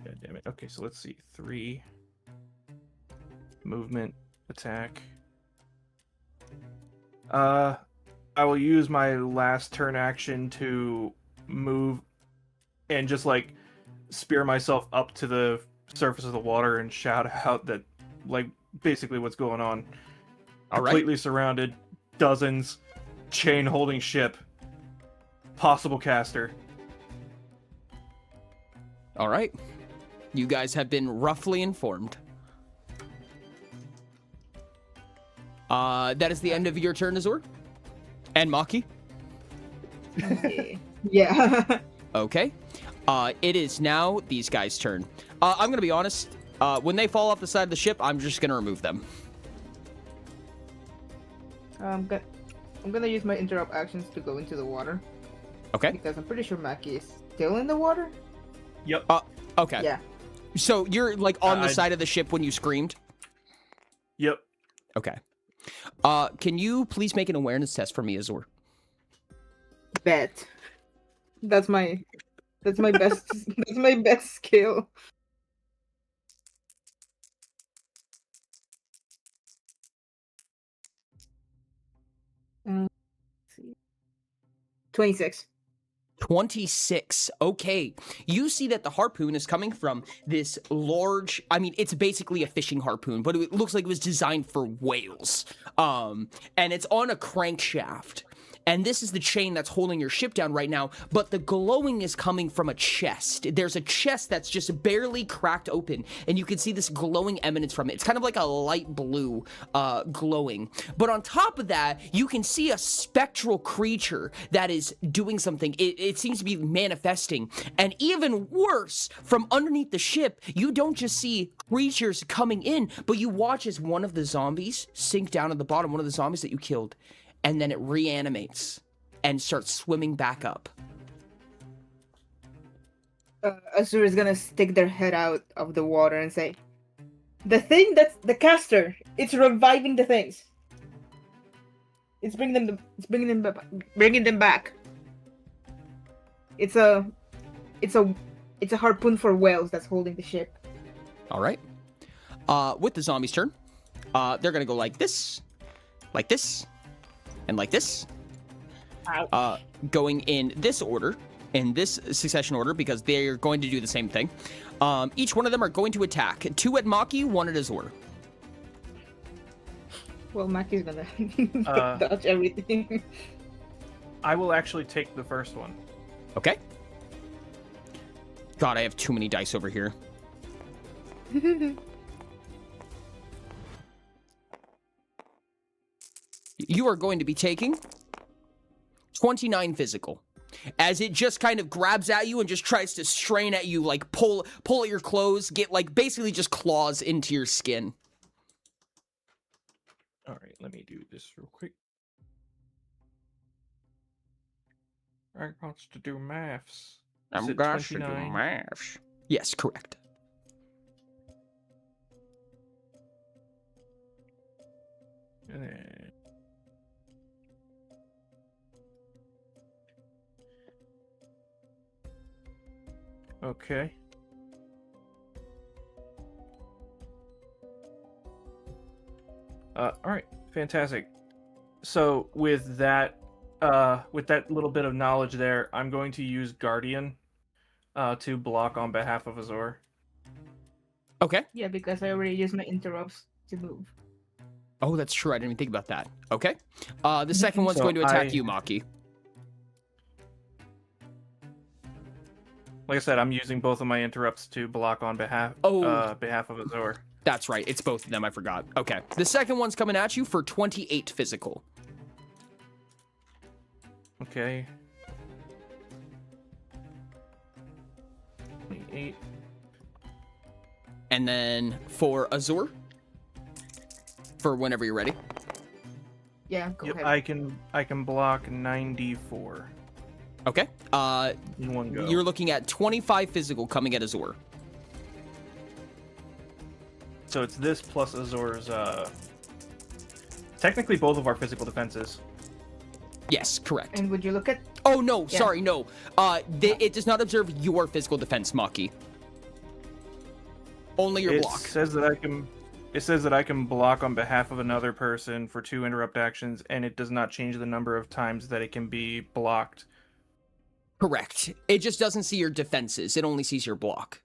God damn it. Okay, so let's see. 3. Movement. Attack. I will use my last turn action to move and just spear myself up to the surface of the water and shout out that basically what's going on. All right. Completely surrounded, dozens, chain holding ship, possible caster. All right. You guys have been roughly informed. That is the end of your turn, Azor. And Maki. Yeah. Okay. It is now these guys' turn. I'm gonna be honest. When they fall off the side of the ship, I'm just gonna remove them. I'm gonna use my interrupt actions to go into the water. Okay. Because I'm pretty sure Maki is still in the water. Yep. Okay. Yeah. So you're on the side of the ship when you screamed? Yep. Okay. Can you please make an awareness test for me, Azor? Bet. That's my best that's my best skill. Let's see. 26. 26. Okay. You see that the harpoon is coming from this large, I mean, it's basically a fishing harpoon, but it looks like it was designed for whales. And it's on a crankshaft. And this is the chain that's holding your ship down right now, but the glowing is coming from a chest. There's a chest that's just barely cracked open, and you can see this glowing eminence from it. It's kind of like a light blue glowing. But on top of that, you can see a spectral creature that is doing something. It seems to be manifesting. And even worse, from underneath the ship, you don't just see creatures coming in, but you watch as one of the zombies sink down at the bottom, one of the zombies that you killed. And then it reanimates and starts swimming back up. Azure is gonna stick their head out of the water and say, "The thing that's the caster. It's reviving the things. It's bringing them back. It's a harpoon for whales that's holding the ship." All right. With the zombie's turn, they're gonna go like this, and like this. Going in this order, in this succession order, because they're going to do the same thing. Each one of them are going to attack. 2 at Maki, 1 at Azor. Well, Maki's gonna dodge everything. I will actually take the first one. Okay. God, I have too many dice over here. You are going to be taking 29 physical, as it just kind of grabs at you and just tries to strain at you, like pull at your clothes, get like basically just claws into your skin. All right, let me do this real quick. I got to do maths. I'm going to do maths. Yes, correct. And then... Okay. All right, fantastic. So with that little bit of knowledge there, I'm going to use Guardian to block on behalf of Azor. Okay. Yeah, because I already used my interrupts to move. Oh, that's true. I didn't even think about that. Okay. The second one's going to attack you, Maki. Like I said, I'm using both of my interrupts to block on behalf of Azor. That's right. It's both of them. I forgot. Okay. The second one's coming at you for 28 physical. Okay. 28. And then for Azor, for whenever you're ready. Yeah, go ahead. I can block 94. Okay. In one go. You're looking at 25 physical coming at Azor. So it's this plus Azor's, technically both of our physical defenses. Yes, correct. And would you look at... Oh, no, Yeah. sorry, no. It does not observe your physical defense, Maki. Only your block. It says that I can block on behalf of another person for 2 interrupt actions, and it does not change the number of times that it can be blocked. Correct. It just doesn't see your defenses. It only sees your block.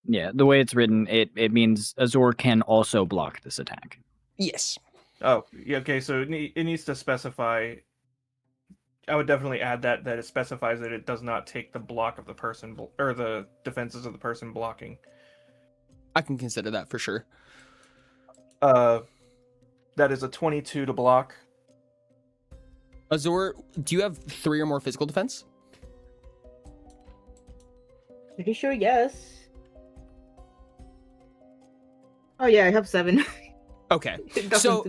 Yeah, the way it's written, it means Azor can also block this attack. Yes. Oh, yeah, okay, so it needs to specify... I would definitely add that it specifies that it does not take the block of the person, or the defenses of the person blocking. I can consider that for sure. That is a 22 to block. Azor, do you have 3 or more physical defense? Pretty sure, yes. Oh yeah, I have 7. Okay. So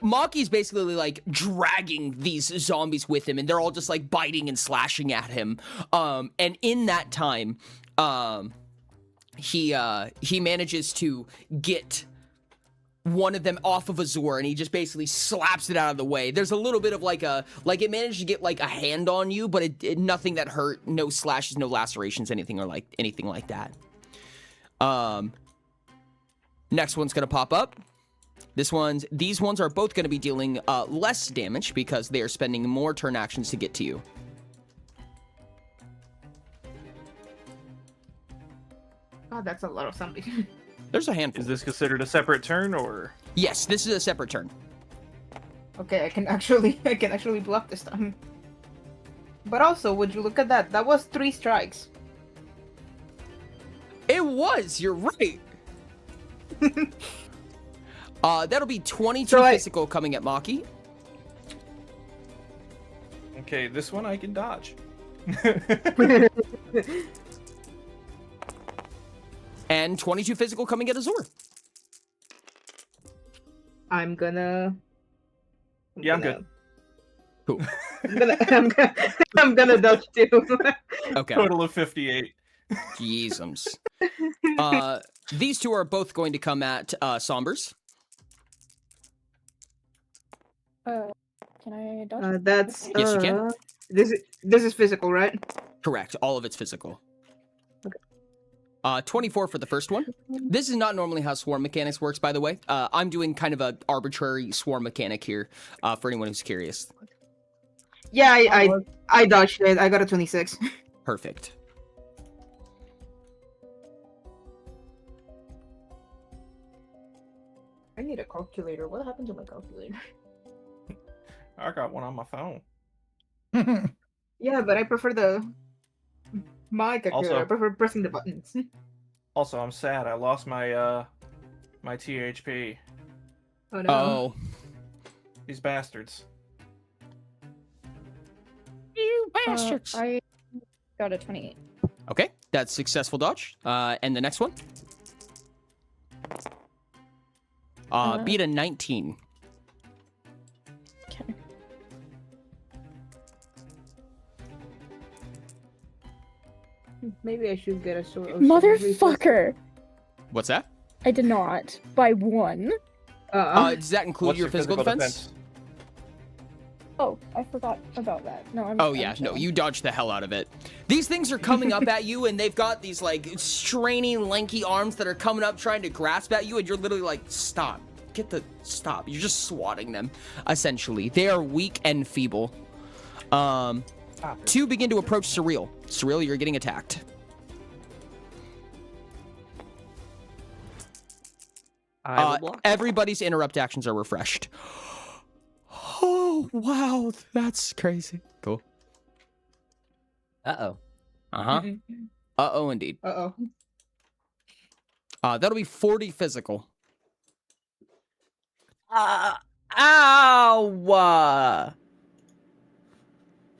Maki's basically like dragging these zombies with him, and they're all just like biting and slashing at him. And in that time, he manages to get one of them off of Azor, and he just basically slaps it out of the way. There's a little bit of it managed to get like a hand on you, but it nothing that hurt, no slashes, no lacerations, anything like that. Next one's gonna pop up. These ones are both going to be dealing less damage because they are spending more turn actions to get to you. God, that's a lot of zombies. There's a handful. Is this considered a separate turn, or? Yes, this is a separate turn. Okay, I can actually bluff this time. But also, would you look at that? That was 3 strikes. It was. You're right. That'll be 22 physical coming at Maki. Okay, this one I can dodge. And 22 physical coming at Azor. I'm gonna. I'm good. Cool. I'm gonna dodge too. Okay. Total of 58. Jeezums. These two are both going to come at Sombers. Can I dodge? That's. Yes, you can. This is physical, right? Correct. All of it's physical. 24 for the first one. This is not normally how swarm mechanics works, by the way. I'm doing kind of an arbitrary swarm mechanic here for anyone who's curious. Yeah, I dodged it. I got a 26. Perfect. I need a calculator. What happened to my calculator? I got one on my phone. Yeah, but I prefer my calculator. I prefer pressing the buttons. Also, I'm sad. I lost my my THP. Oh no. Oh. These bastards. You bastards. I got a 28. Okay, that's successful dodge. And the next one? Beat a 19. Okay. Maybe I should get a sword. Motherfucker! What's that? I did not. By 1. Does that include What's your physical defense? Oh, I forgot about that. No, I'm. Oh yeah, no, you dodged the hell out of it. These things are coming up at you, and they've got these like straining, lanky arms that are coming up, trying to grasp at you, and you're literally like, stop, stop. You're just swatting them. Essentially, they are weak and feeble. Two begin to approach Surreal. Surreal, you're getting attacked. Everybody's interrupt actions are refreshed. Oh, wow. That's crazy. Cool. Uh-oh. Uh-huh. Uh-oh, indeed. Uh-oh. That'll be 40 physical. Ow!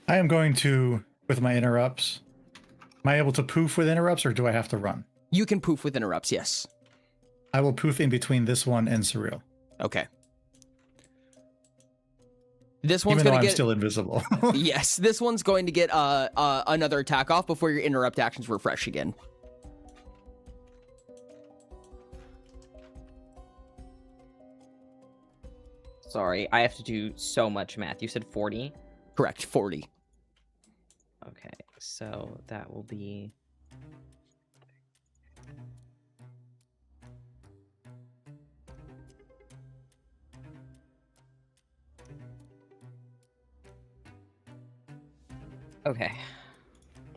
I am going to, with my interrupts. Am I able to poof with interrupts, or do I have to run? You can poof with interrupts, yes. I will poof in between this one and Surreal. Okay. This one's Even though going to I'm get... still invisible. Yes, this one's going to get another attack off before your interrupt actions refresh again. Sorry, I have to do so much math. You said 40? Correct, 40. Okay, so that will be... Okay.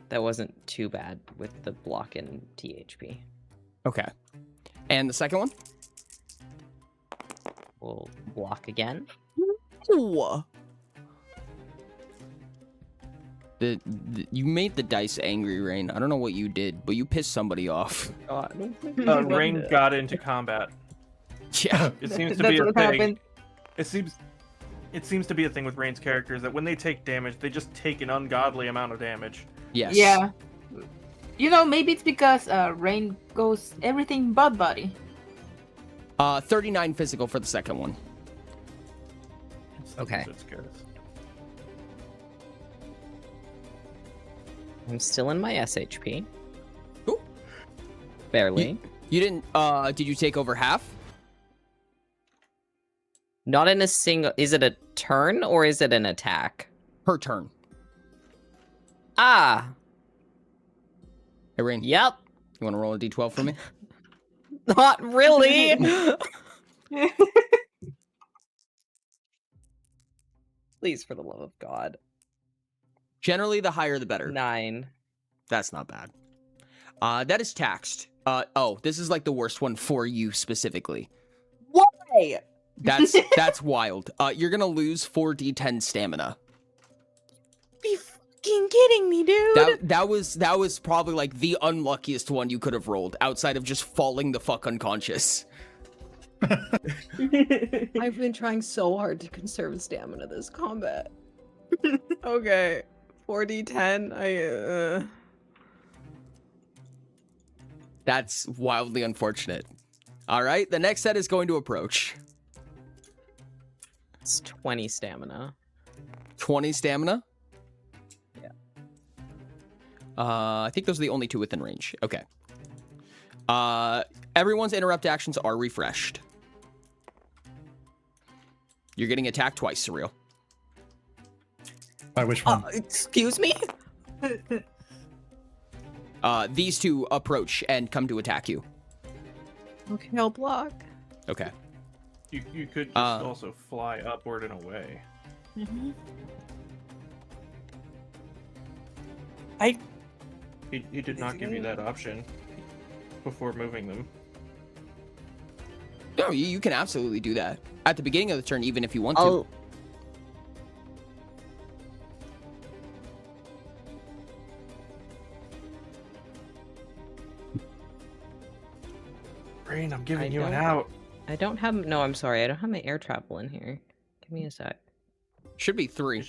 That wasn't too bad with the block and THP. Okay. And the second one? We'll block again. Ooh. You made the dice angry, Rain. I don't know what you did, but you pissed somebody off. Rain got into combat. Yeah. It seems to be a thing. It seems to be a thing with Rain's characters that when they take damage, they just take an ungodly amount of damage. Yes. Yeah. You know, maybe it's because Rain goes everything but body. 39 physical for the second one. Okay. That's good. I'm still in my SHP. Cool. Barely. You didn't, did you take over half? Not in a single... Is it a turn or is it an attack? Per turn. Ah! Hey, Rain. Yep. You want to roll a d12 for me? Not really! Please, for the love of God. Generally, the higher the better. 9. That's not bad. That is taxed. Oh, this is like the worst one for you specifically. Why? That's wild. You're gonna lose 4d10 stamina. Be fucking kidding me, dude. That was probably like the unluckiest one you could have rolled, outside of just falling the fuck unconscious. I've been trying so hard to conserve stamina this combat. Okay, 4d10. That's wildly unfortunate. All right, the next set is going to approach. It's 20 stamina. 20 stamina? Yeah. I think those are the only two within range. Okay. Everyone's interrupt actions are refreshed. You're getting attacked twice, Surreal. By which one? Excuse me? These two approach and come to attack you. Okay, I'll block. Okay. You could just also fly upward and away. Mm-hmm. He did not give you that option before moving them. No, you can absolutely do that. At the beginning of the turn, even if you want to. Brain, I'm giving you an out. I don't have... No, I'm sorry. I don't have my air travel in here. Give me a sec. Should be 3.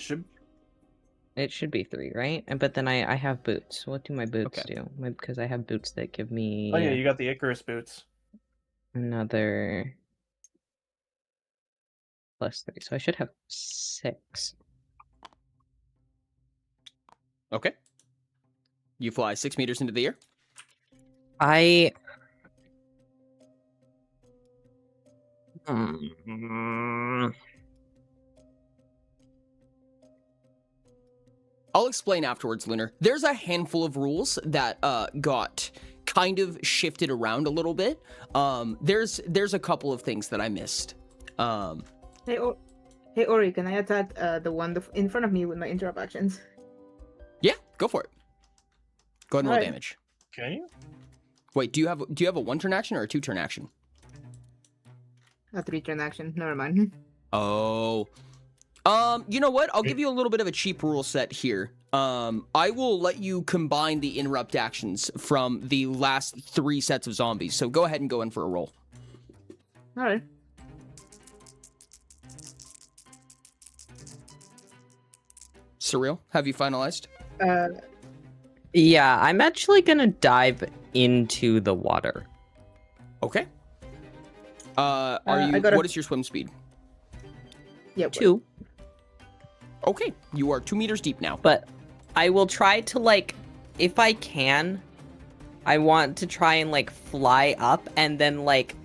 It should be 3, right? But then I have boots. What do my boots do? Because I have boots that give me... Oh yeah, you got the Icarus boots. Another... +3. So I should have 6. Okay. You fly 6 meters into the air. I'll explain afterwards, Lunar. There's a handful of rules that got kind of shifted around a little bit. There's a couple of things that I missed. Hey Ori, can I attack the one in front of me with my interrupt actions? Yeah, go for it. Go ahead and roll Alright. damage. Can you? Wait, do you have a 1-turn action or a 2-turn action? A 3-turn action. Never mind. Oh. You know what? I'll give you a little bit of a cheap rule set here. I will let you combine the interrupt actions from the last 3 sets of zombies. So go ahead and go in for a roll. All right. Surreal, have you finalized? Yeah, I'm actually gonna dive into the water. Okay. I got what is your swim speed? Yeah, 2. Okay, you are 2 meters deep now. But I will try to, like, if I can, I want to try and, like, fly up and then, like,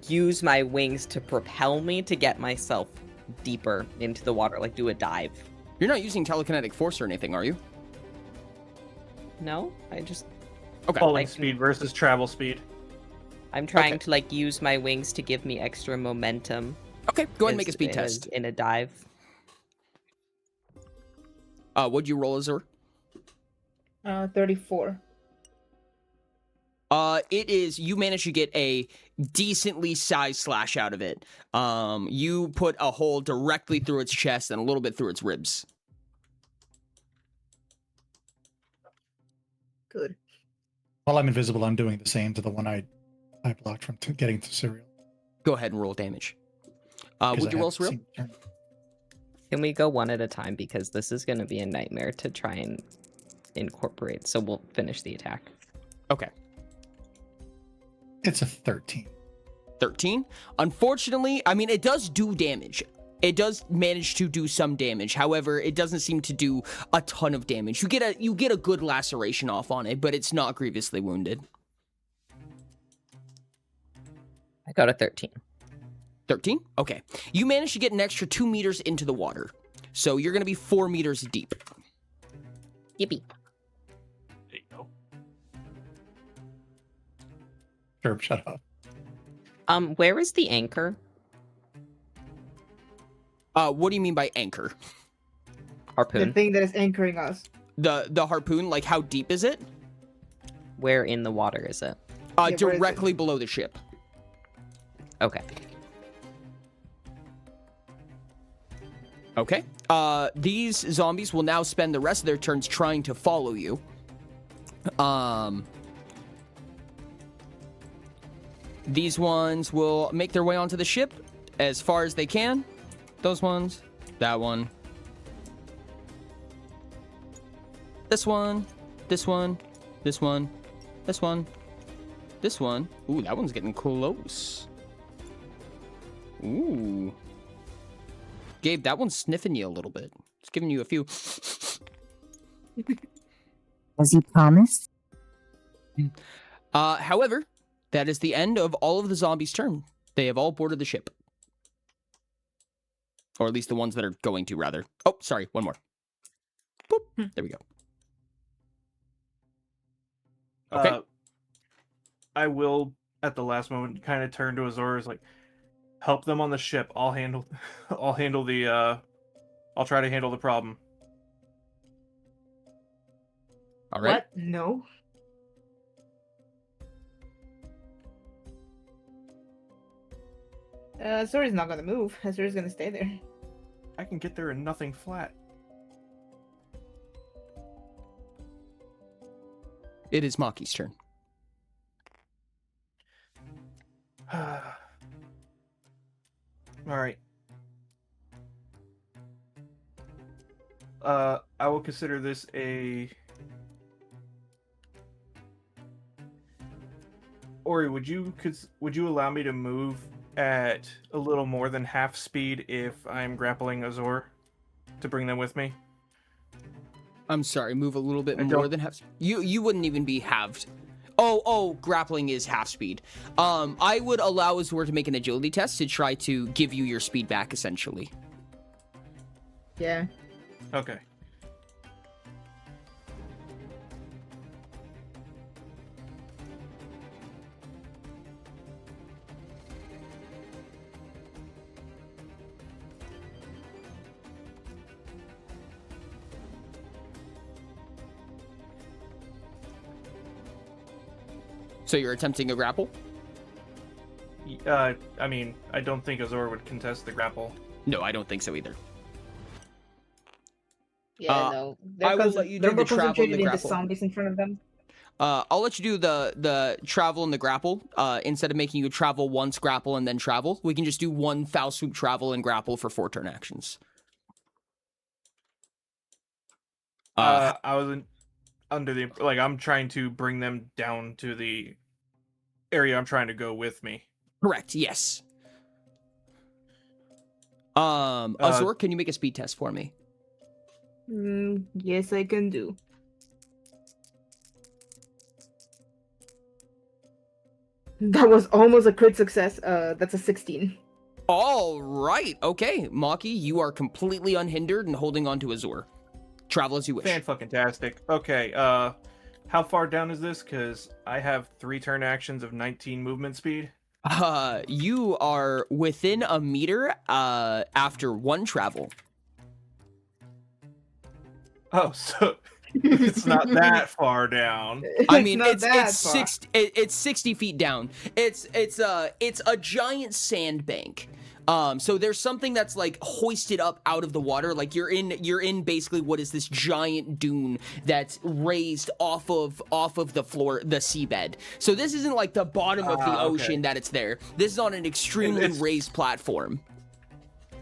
use my wings to propel me to get myself deeper into the water, like do a dive. You're not using telekinetic force or anything, are you? No, I just... Okay. Falling speed versus travel speed. I'm trying to, like, use my wings to give me extra momentum. Okay, go ahead and make a speed in test. In a dive. What'd you roll, Azur? 34. It is, you managed to get a decently sized slash out of it. You put a hole directly through its chest and a little bit through its ribs. Good. While I'm invisible, I'm doing the same to the one I blocked from getting to Surreal. Go ahead and roll damage. Because Would you I roll, haven't Surreal? seen the turn. Can we go one at a time? Because this is going to be a nightmare to try and incorporate. So we'll finish the attack. Okay. It's a 13. 13? Unfortunately, I mean, it does do damage. It does manage to do some damage. However, it doesn't seem to do a ton of damage. You get a good laceration off on it, but it's not grievously wounded. I got a 13. 13? Okay. You managed to get an extra 2 meters into the water. So you're going to be 4 meters deep. Yippee. There you go. Sure, shut up. Where is the anchor? What do you mean by anchor? Harpoon. thing that is anchoring us. The harpoon, like how deep is it? Where in the water is it? Yeah, where is it? Directly below the ship. Okay. Okay. These zombies will now spend the rest of their turns trying to follow you. These ones will make their way onto the ship as far as they can. Those ones. That one. This one. This one. This one. This one. This one. Ooh, that one's getting close. Ooh. Gabe, that one's sniffing you a little bit. It's giving you a few. As you promised. However, that is the end of all of the zombies' turn. They have all boarded the ship. Or at least the ones that are going to, rather. Oh, sorry, one more. Boop. There we go. Okay. I will, at the last moment, kind of turn to Azor, like, help them on the ship. I'll handle the, I'll try to handle the problem. All right. What? No. Azor's not gonna move. Azor's gonna stay there. I can get there in nothing flat. It is Maki's turn. Alright. I will consider this a... Ori, would you allow me to move at a little more than half speed if I'm grappling Azor to bring them with me? I'm sorry, move a little bit I more don't- than half. You wouldn't even be halved. Oh, grappling is half speed. I would allow Azor to make an agility test to try to give you your speed back, essentially. Yeah. Okay. So you're attempting a grapple? I mean, I don't think Azor would contest the grapple. No, I don't think so either. Yeah, no. I will let you do the travel and the into grapple. zombies in front of them. I'll let you do the travel and the grapple. Instead of making you travel once, grapple, and then travel, we can just do one foul swoop travel and grapple for 4 turn actions. I was under the I'm trying to bring them down to the area I'm trying to go with me. Correct. Yes. Azor, can you make a speed test for me? Yes, I can do. That was almost a crit success. That's a 16. All right. Okay, Maki, you are completely unhindered and holding on to Azor. Travel as you wish. Fan-fucking-tastic. Okay, how far down is this? Because I have 3 turn actions of 19 movement speed. You are within a meter after 1 travel. Oh, so it's not that far down. I mean, not that it's far. 60 feet down. It's a giant sandbank. So there's something that's like hoisted up out of the water. Like you're in basically what is this giant dune that's raised off of the floor, the seabed. So this isn't like the bottom of the ocean that it's there. This is on an extremely It's- raised platform.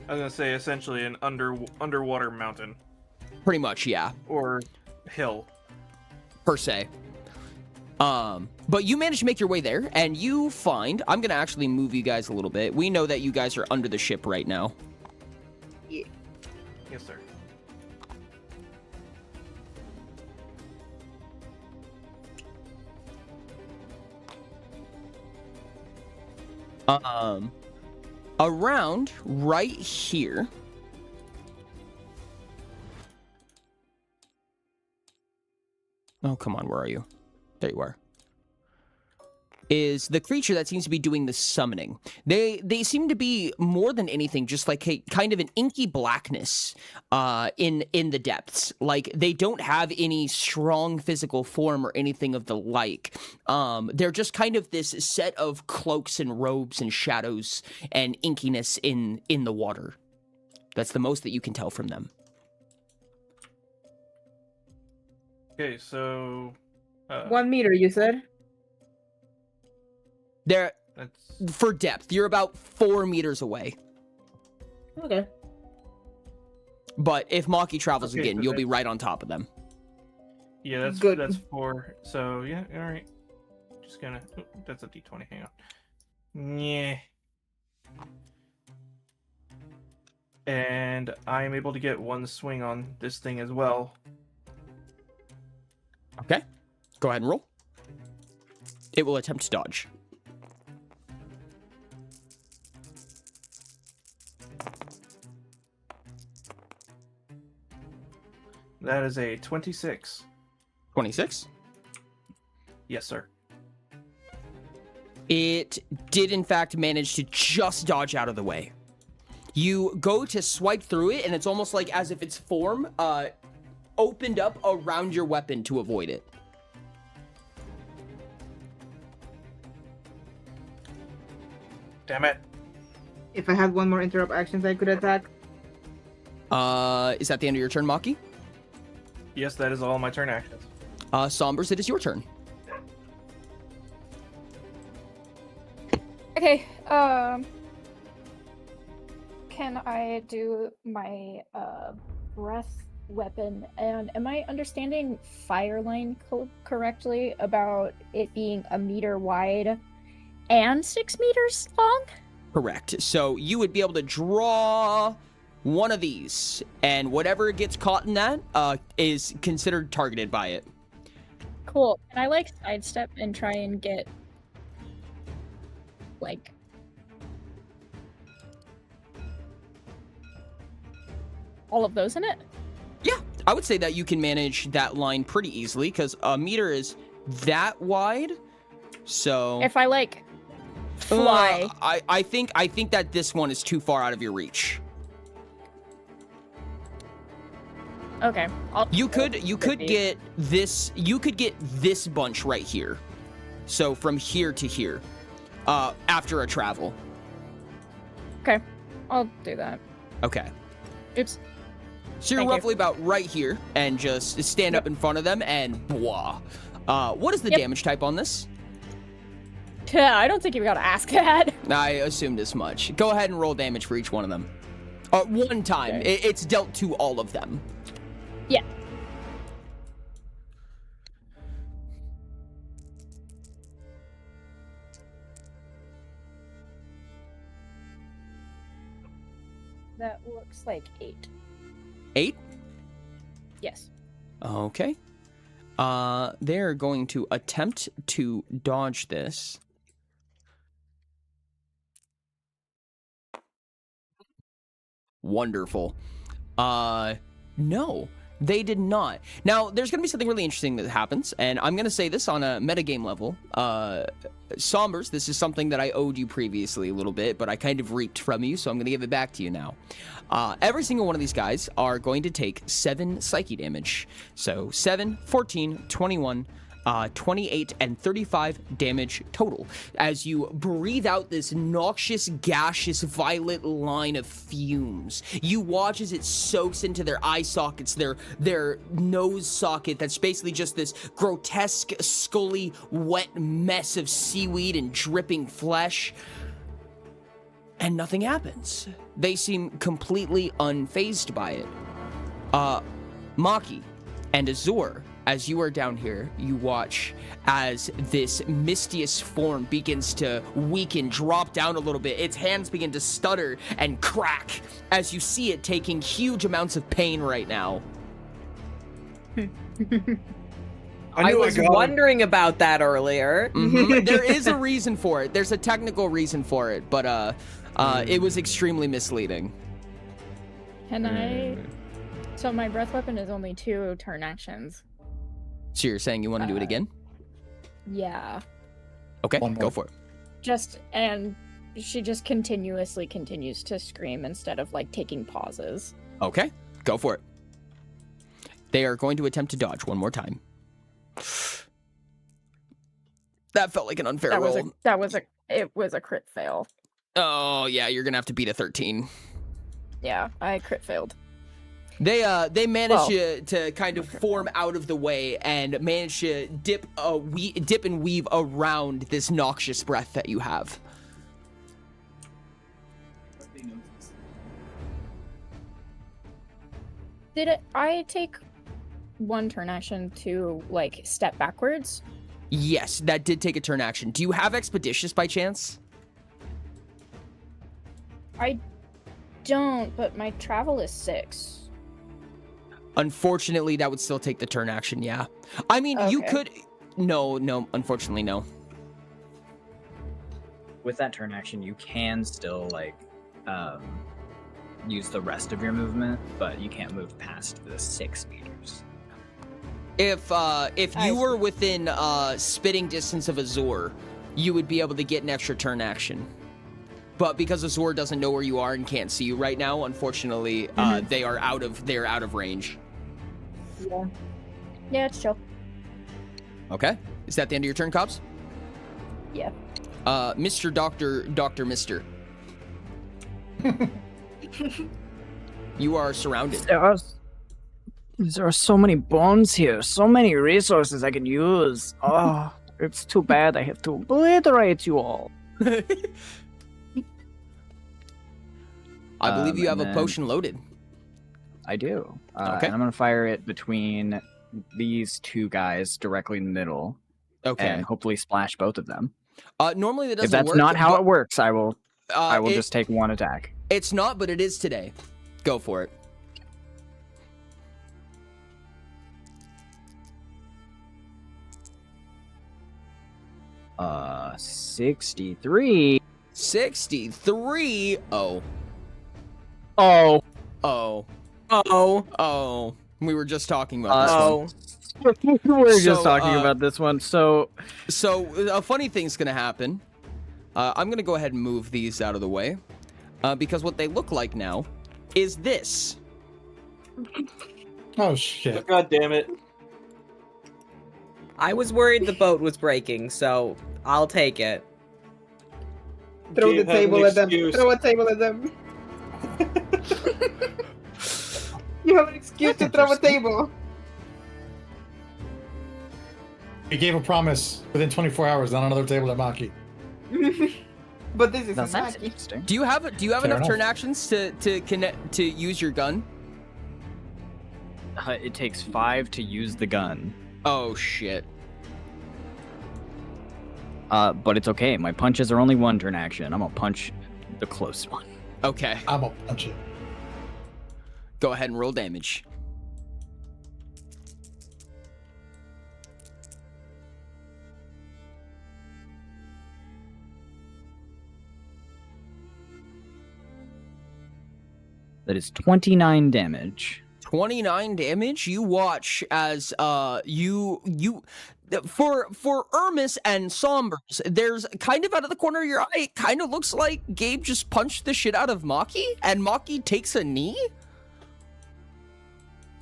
I was gonna say essentially an underwater mountain Pretty much, yeah, or hill. per se. But you manage to make your way there, and you find, I'm gonna actually move you guys a little bit. We know that you guys are under the ship right now. Yeah. Yes, sir. Around right here. Oh, come on, where are you? There you are. is the creature that seems to be doing the summoning. They seem to be more than anything just like a kind of an inky blackness in the depths. Like they don't have any strong physical form or anything of the like. They're just kind of this set of cloaks and robes and shadows and inkiness in the water. That's the most that you can tell from them. Okay, so 1 meter, you said? They're that's for depth. You're about 4 meters away. Okay. But if Maki travels Okay, again, so you'll be that's- right on top of them. yeah, that's Good. that's 4. So yeah, all right. Just gonna. That's a d20. Hang on. Yeah. And I am able to get 1 swing on this thing as well. Okay. Go ahead and roll. It will attempt to dodge. That is a 26. 26. Yes, sir. It did, in fact, manage to just dodge out of the way. You go to swipe through it, and it's almost like as if its form opened up around your weapon to avoid it. Damn it. If I had 1 more interrupt actions, I could attack. Is that the end of your turn, Maki? Yes, that is all my turn actions. Sombers, it is your turn. Okay, can I do my breath weapon? And am I understanding Fireline correctly about it being 1 meter wide and 6 meters long? Correct. So you would be able to draw one of these, and whatever gets caught in that is considered targeted by it. Cool. Can I like sidestep and try and get like all of those in it? Yeah, I would say that you can manage that line pretty easily because 1 meter is that wide. So If I like fly. I think that this one is too far out of your reach. Okay. You could get this. You could get this bunch right here. So from here to here, after a travel. Okay, I'll do that. Okay. Oops. So you're Thank you. roughly about right here, and just stand up in front of them, and blah. What is the Yep. damage type on this? Yeah, I don't think you gotta ask that. I assumed as much. Go ahead and roll damage for each one of them. One time. Okay. It's dealt to all of them. Yeah. That looks like 8. 8? Yes. Okay. They're going to attempt to dodge this. Wonderful. No, they did not. Now, there's going to be something really interesting that happens, and I'm going to say this on a metagame level. Sombers, this is something that I owed you previously a little bit, but I kind of reaped from you, so I'm going to give it back to you now. Every single one of these guys are going to take 7 psyche damage. So 7, 14, 21, 28, and 35 damage total as you breathe out this noxious, gaseous, violet line of fumes. You watch as it soaks into their eye sockets, their nose socket that's basically just this grotesque, scully, wet mess of seaweed and dripping flesh. And nothing happens. They seem completely unfazed by it. Maki and Azur, as you are down here, you watch as this Mistius form begins to weaken, drop down a little bit. Its hands begin to stutter and crack as you see it taking huge amounts of pain right now. I was wondering about that earlier. Mhm. There is a reason for it. There's a technical reason for it, but it was extremely misleading. Can I? So my breath weapon is only 2 turn actions. So you're saying you want to do it again? Yeah. Okay, One go more. for it. And she just continuously continues to scream instead of like taking pauses. Okay, go for it. They are going to attempt to dodge one more time. That felt like an unfair roll. It was a crit fail. Oh yeah, you're gonna have to beat a 13. Yeah, I crit failed. They manage to kind of form out of the way and manage to dip and weave around this noxious breath that you have. Did I take one turn action to like step backwards? Yes, that did take a turn action. Do you have Expeditious by chance? I don't, but my travel is 6. Unfortunately, that would still take the turn action, yeah. I mean, you Okay. could... No, unfortunately, no. With that turn action, you can still, like, use the rest of your movement, but you can't move past the 6 meters. If you were within spitting distance of Azor, you would be able to get an extra turn action. But because Azor doesn't know where you are and can't see you right now, unfortunately, they are out of range. Yeah. Yeah, it's chill. Okay. Is that the end of your turn, Cobbs? Yeah. Mr. Dr. Mister. You are surrounded. There are so many bones here, so many resources I can use. Oh, it's too bad I have to obliterate you all. I believe you have and a then- potion loaded. I do. Okay. And I'm going to fire it between these two guys directly in the middle. Okay. And hopefully splash both of them. Normally that doesn't If that's work. not how but- it works, I will it- just take one attack. It's not, but it is today. Go for it. Uh, 63. 63. Oh. Oh. Oh. Oh. Oh. We were just talking about this one. We were So, just talking about this one. So a funny thing's gonna happen. I'm gonna go ahead and move these out of the way, because what they look like now is this. Oh shit! God damn it! I was worried the boat was breaking, so I'll take it. Throw Gabe the has an table at them. excuse. Throw a table at them. You have an excuse to throw a table. We gave a promise within 24 hours on another table at Maki. But this is that's Maki. interesting. Do you have Fair enough enough. turn actions to connect to use your gun? It takes 5 to use the gun. Oh shit. But it's okay. My punches are only 1 turn action. I'm gonna punch the close one. Okay. I'm gonna punch it. Go ahead and roll damage. That is 29 damage. 29 damage. You watch as you for Ermis and Sombers, there's kind of out of the corner of your eye, it kind of looks like Gabe just punched the shit out of Maki and Maki takes a knee.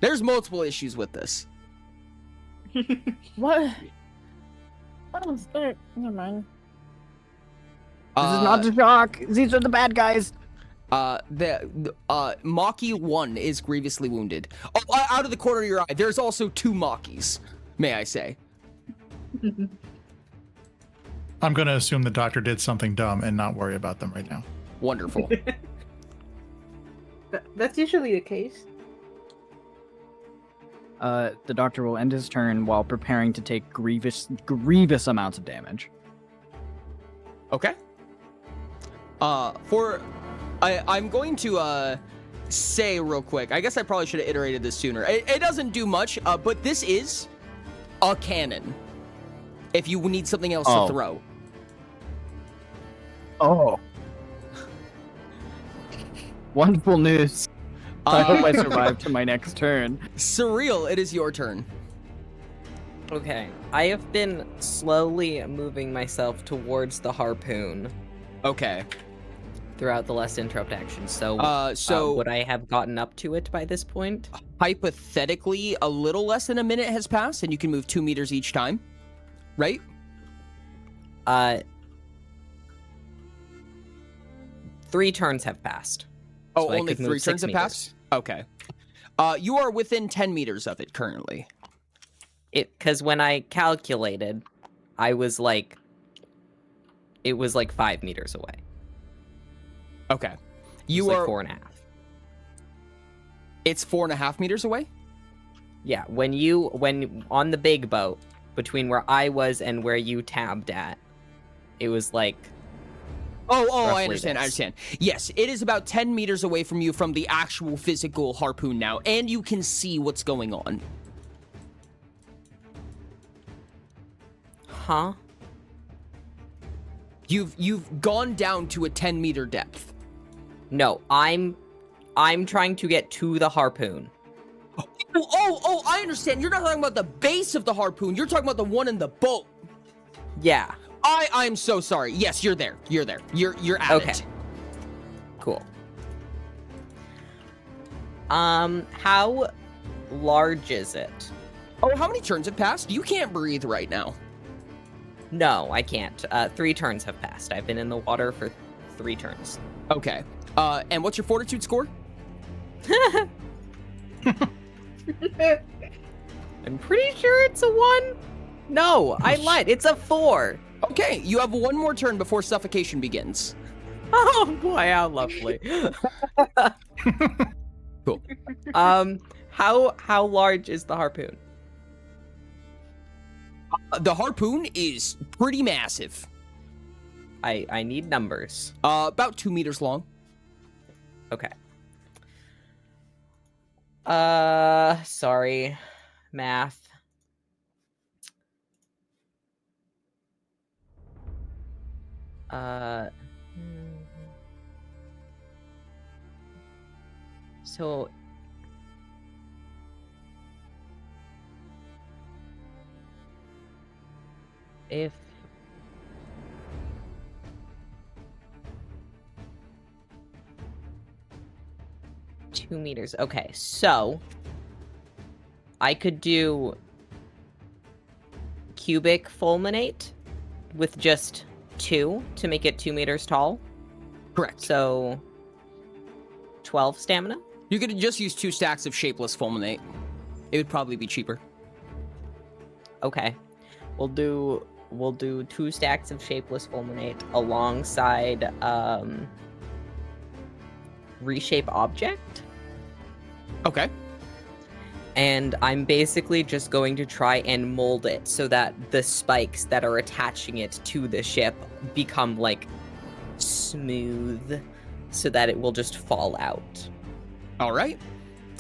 There's multiple issues with this. What? Oh, never mind. This is not the shock. These are the bad guys. Maki 1 is grievously wounded. Oh, out of the corner of your eye, there's also 2 Makis, may I say. I'm going to assume the doctor did something dumb and not worry about them right now. Wonderful. That's usually the case. The doctor will end his turn while preparing to take grievous amounts of damage. Okay. I'm going to say real quick. I guess I probably should have iterated this sooner. It doesn't do much, but this is a cannon. If you need something else to throw. Oh. Wonderful news. I hope I survive to my next turn. Surreal, it is your turn. Okay, I have been slowly moving myself towards the harpoon. Okay. Throughout the less interrupt action. So, would I have gotten up to it by this point? Hypothetically, a little less than a minute has passed, and you can move 2 meters each time, right? 3 turns have passed. Oh, So I only could move 3 turns 6 have meters. passed? Okay. You are within 10 meters of it currently. Because when I calculated, I was like, it was like 5 meters away. Okay. You are 4.5. It's 4.5 meters away? Yeah, when on the big boat, between where I was and where you tabbed at, it was like... Oh, I roughly understand, this. I understand. Yes, it is about 10 meters away from you from the actual physical harpoon now, and you can see what's going on. Huh? You've gone down to a 10-meter depth. No, I'm trying to get to the harpoon. Oh, I understand. You're not talking about the base of the harpoon. You're talking about the one in the boat. Yeah. I'm so sorry. Yes, you're there. You're there. You're at Okay. it. Cool. How large is it? Oh, how many turns have passed? You can't breathe right now. No, I can't. 3 turns have passed. I've been in the water for 3 turns. Okay. And what's your fortitude score? I'm pretty sure it's a 1. No, I lied. It's a 4. Okay, you have 1 more turn before suffocation begins. Oh boy, how lovely. Cool. How large is the harpoon? The harpoon is pretty massive. I need numbers. About 2 meters long. Okay. Sorry. Math. So if two meters, okay, so I could do cubic fulminate with just 2 to make it 2 meters tall. Correct. So 12 stamina. You could just use 2 stacks of shapeless fulminate. It would probably be cheaper. Okay. We'll do 2 stacks of shapeless fulminate alongside reshape object. Okay. And I'm basically just going to try and mold it so that the spikes that are attaching it to the ship become like smooth so that it will just fall out. All right.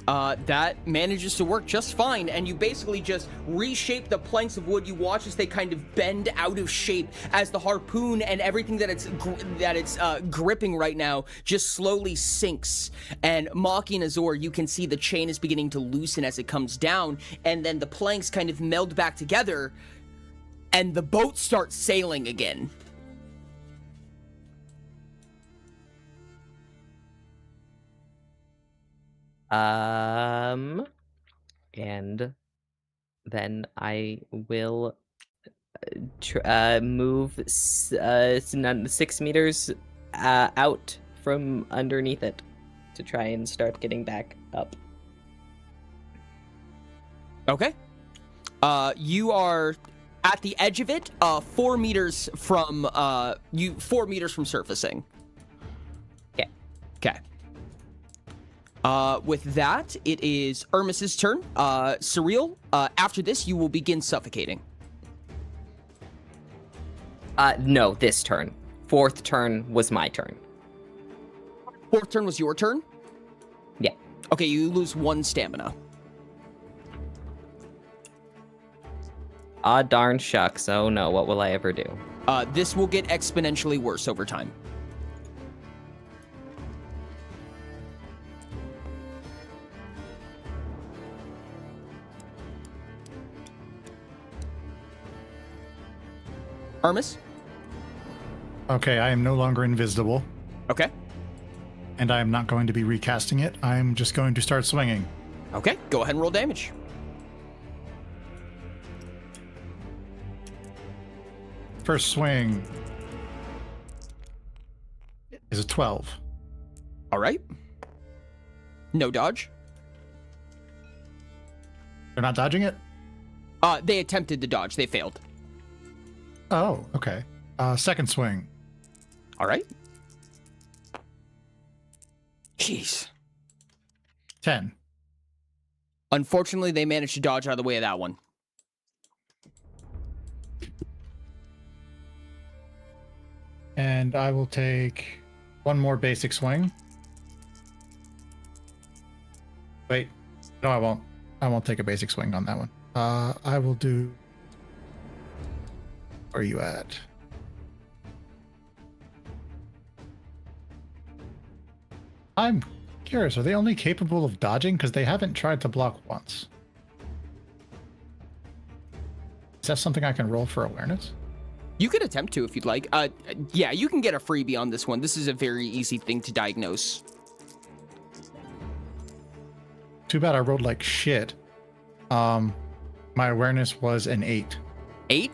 That manages to work just fine, and you basically just reshape the planks of wood. You watch as they kind of bend out of shape as the harpoon and everything that it's gripping right now just slowly sinks. And Maki and Azor, you can see the chain is beginning to loosen as it comes down, and then the planks kind of meld back together, and the boat starts sailing again. And then I will move 6 meters out from underneath it to try and start getting back up. Okay. You are at the edge of it, 4 meters from 4 meters from surfacing. Okay. Okay. With that, it is Ermis's turn. Surreal, after this, you will begin suffocating. No, this turn. 4th turn was my turn. 4th turn was your turn? Yeah. Okay, you lose 1 stamina. Ah, darn shucks. Oh no, what will I ever do? This will get exponentially worse over time. Hermes? Okay, I am no longer invisible, Okay. and I am not going to be recasting it. I'm just going to start swinging. Okay, go ahead and roll damage. First swing is a 12. All right. No dodge. They're not dodging it? They attempted to dodge. They failed. Oh, okay. Second swing. All right. Jeez. 10. Unfortunately, they managed to dodge out of the way of that one. And I will take one more basic swing. Wait. No, I won't. I won't take a basic swing on that one. I will do... Where are you at? I'm curious, are they only capable of dodging? Because they haven't tried to block once. Is that something I can roll for awareness? You could attempt to if you'd like. Yeah, you can get a freebie on this one. This is a very easy thing to diagnose. Too bad I rolled like shit. My awareness was an 8. 8?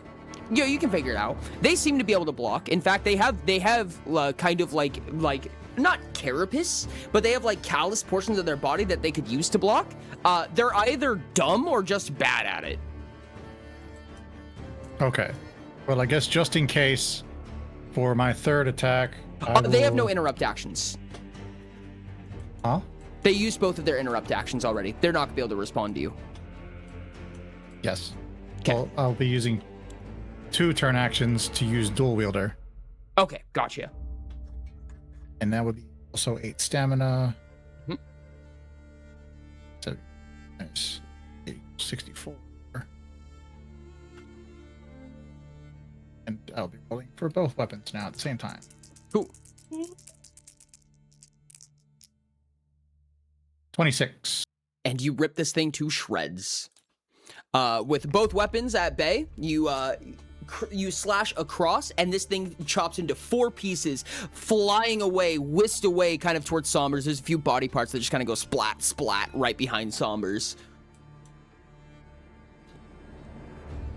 Yeah, you can figure it out. They seem to be able to block. In fact, they have kind of like not carapace, but they have like callous portions of their body that they could use to block. They're either dumb or just bad at it. Okay. Well, I guess just in case, for my third attack, They have no interrupt actions. Huh? They used both of their interrupt actions already. They're not going to be able to respond to you. Yes. Okay. Well, I'll be using 2 turn actions to use dual wielder. Okay, gotcha. And that would be also 8 stamina. Mm-hmm. So, nice. 64. And I'll be rolling for both weapons now at the same time. Cool. 26. And you rip this thing to shreds. With both weapons at bay, you slash across, and this thing chops into 4 pieces, flying away, whisked away kind of towards Sombers. There's a few body parts that just kind of go splat, splat right behind Sombers.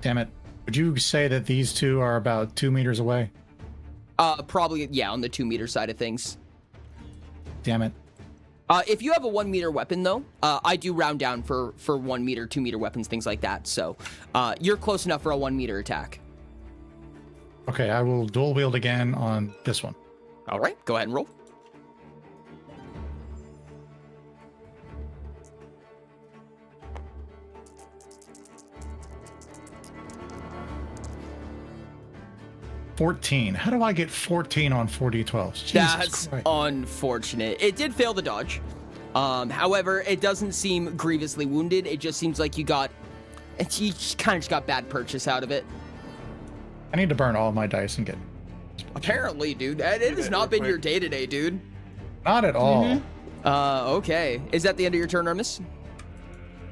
Damn it. Would you say that these 2 are about 2 meters away? Probably, yeah, on the 2 meter side of things. Damn it. If you have a 1 meter weapon, though, I do round down for 1 meter, 2 meter weapons, things like that. So you're close enough for a 1 meter attack. Okay, I will dual wield again on this one. All right, go ahead and roll. $14. How do I get 14 on 4d12s? Jesus That's Christ. unfortunate. It did fail the dodge. However, it doesn't seem grievously wounded. It just seems like you kind of just got bad purchase out of it. I need to burn all my dice and get... Apparently, dude. It has not been your day today, dude. Not at all. Okay. Is that the end of your turn, Hermes?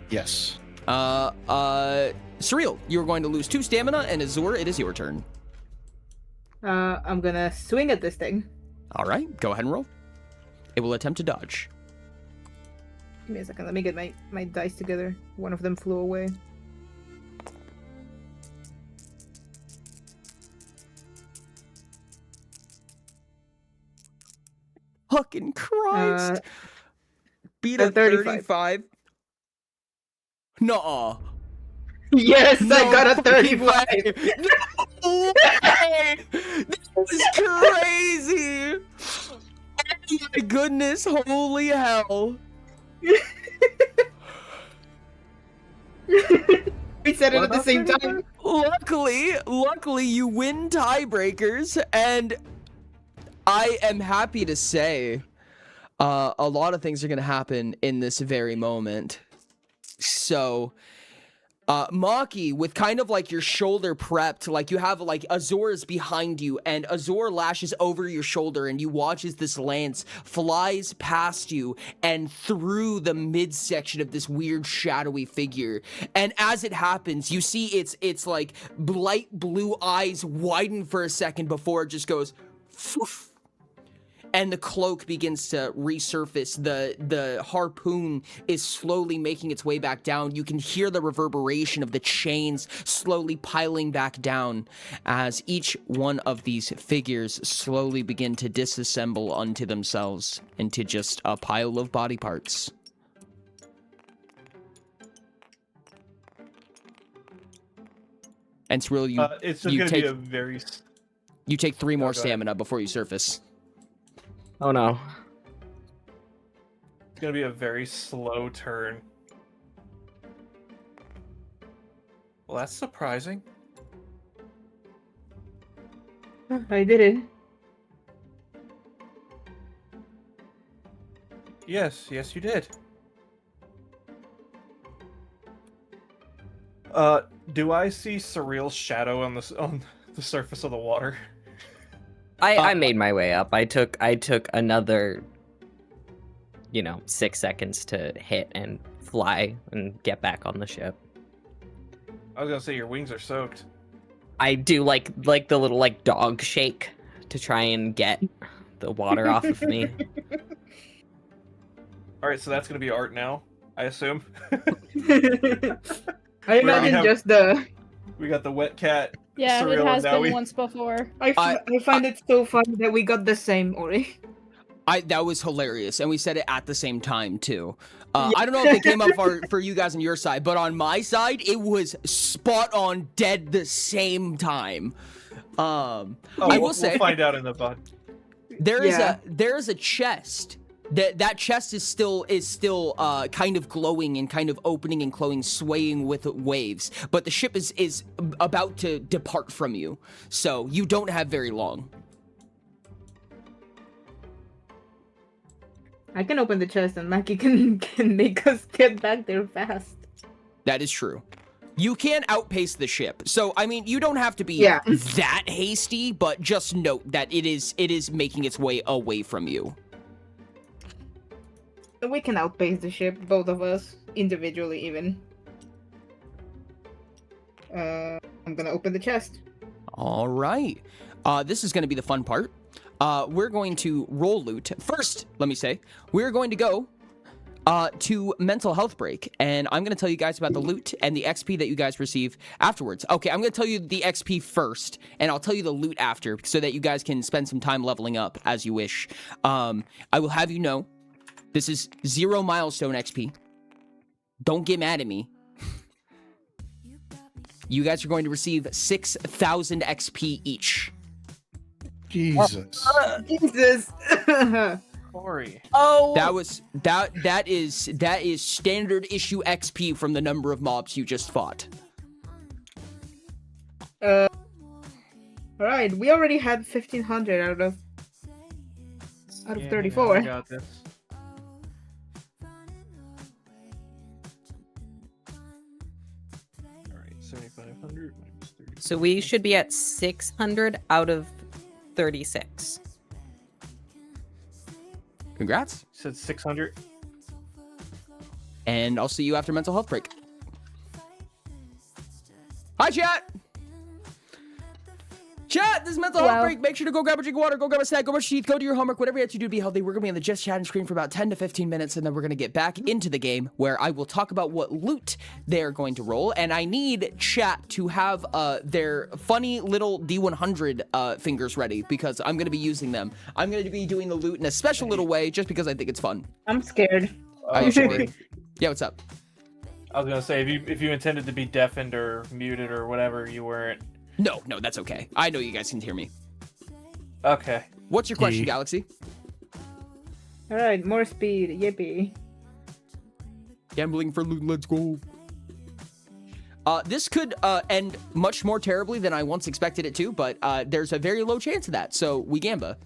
Yes. Surreal, you're going to lose 2 stamina, and Azur, it is your turn. I'm gonna swing at this thing. All right, go ahead and roll. It will attempt to dodge. Give me a second. Let me get my dice together. One of them flew away. Fucking Christ. Beat a 35. Nuh-uh. Yes, No I got a 35. No way! This is crazy! Oh my goodness, holy hell. We said it at the same time. Luckily, you win tiebreakers, and I am happy to say a lot of things are going to happen in this very moment. So, Maki, with kind of like your shoulder prepped, like you have like Azor is behind you, and Azor lashes over your shoulder, and you watch as this lance flies past you and through the midsection of this weird shadowy figure. And as it happens, you see its like light blue eyes widen for a second before it just goes foof. And the cloak begins to resurface. The harpoon is slowly making its way back down. You can hear the reverberation of the chains slowly piling back down as each one of these figures slowly begin to disassemble unto themselves into just a pile of body parts. And Cyril, it's going to be a very... You take 3 more go ahead. stamina before you surface. Oh no. It's going to be a very slow turn. Well, that's surprising. I did it. Yes, you did. Do I see Surreal's shadow on the surface of the water? I made my way up. I took another 6 seconds to hit and fly and get back on the ship. I was gonna say your wings are soaked. I do like the little like dog shake to try and get the water off of me. All right, so that's gonna be art now, I assume. I imagine just the... We got the wet cat. Yeah, Surreal, it has and now been once before. I find it so funny that we got the same, Ori. That was hilarious, and we said it at the same time too. I don't know if it came up for you guys on your side, but on my side, it was spot on, dead the same time. I will say, we'll find out in the bud. there is a chest. That chest is still kind of glowing and kind of opening and glowing, swaying with waves. But the ship is about to depart from you, so you don't have very long. I can open the chest and Maki can make us get back there fast. That is true. You can outpace the ship. So, I mean, you don't have to be that hasty, but just note that it is making its way away from you. We can outpace the ship, both of us, individually even. I'm gonna open the chest. All right. This is going to be the fun part. We're going to roll loot. First, let me say, we're going to go to Mental Health Break, and I'm going to tell you guys about the loot and the XP that you guys receive afterwards. Okay, I'm going to tell you the XP first, and I'll tell you the loot after, so that you guys can spend some time leveling up as you wish. I will have you know, this is 0 milestone XP. Don't get mad at me. You guys are going to receive 6,000 XP each. Jesus. Jesus. Corey. Oh. That is standard issue XP from the number of mobs you just fought. Alright, we already had 1,500 out of 34. I got this. Alright, 7,500 minus 30. So we should be at 600 out of 36. Congrats. You said 600. And I'll see you after Mental Health Break. Hi, chat! Chat, this is Mental Health Break. Make sure to go grab a drink of water, go grab a snack, go brush your teeth, go do your homework, whatever you have to do to be healthy. We're going to be on the Just Chatting screen for about 10 to 15 minutes, and then we're going to get back into the game where I will talk about what loot they're going to roll. And I need chat to have their funny little D100 fingers ready because I'm going to be using them. I'm going to be doing the loot in a special little way just because I think it's fun. I'm scared. Yeah, what's up? I was gonna say if you intended to be deafened or muted or whatever, you weren't. No, that's okay. I know you guys can hear me. Okay. What's your question, Galaxy? Alright, more speed. Yippee. Gambling for loot, let's go. This could end much more terribly than I once expected it to, but there's a very low chance of that, so we gamba.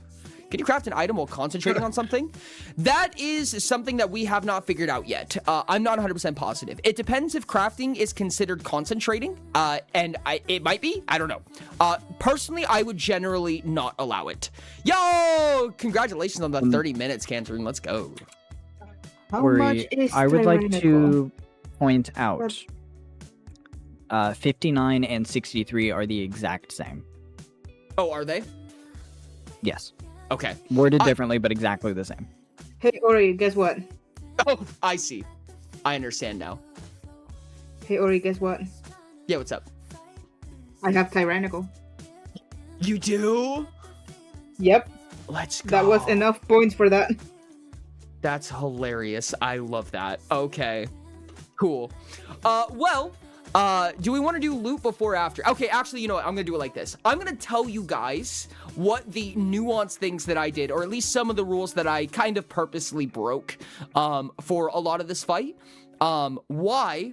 Can you craft an item while concentrating on something? That is something that we have not figured out yet. I'm not 100% positive. It depends if crafting is considered concentrating, and it might be. I don't know. Personally, I would generally not allow it. Yo! Congratulations on the 30 minutes, Cantarine. Let's go. How Ori, much is I would like tyrannical? to point out 59 and 63 are the exact same. Oh, are they? Yes. Okay. Worded differently, but exactly the same. Hey Ori, guess what? Oh, I see. I understand now. Hey Ori, guess what? Yeah, what's up? I have tyrannical. You do? Yep. Let's go. That was enough points for that. That's hilarious. I love that. Okay. Cool. Do we want to do loot before or after? Okay, actually, you know what? I'm going to do it like this. I'm going to tell you guys what the nuanced things that I did, or at least some of the rules that I kind of purposely broke for a lot of this fight. Why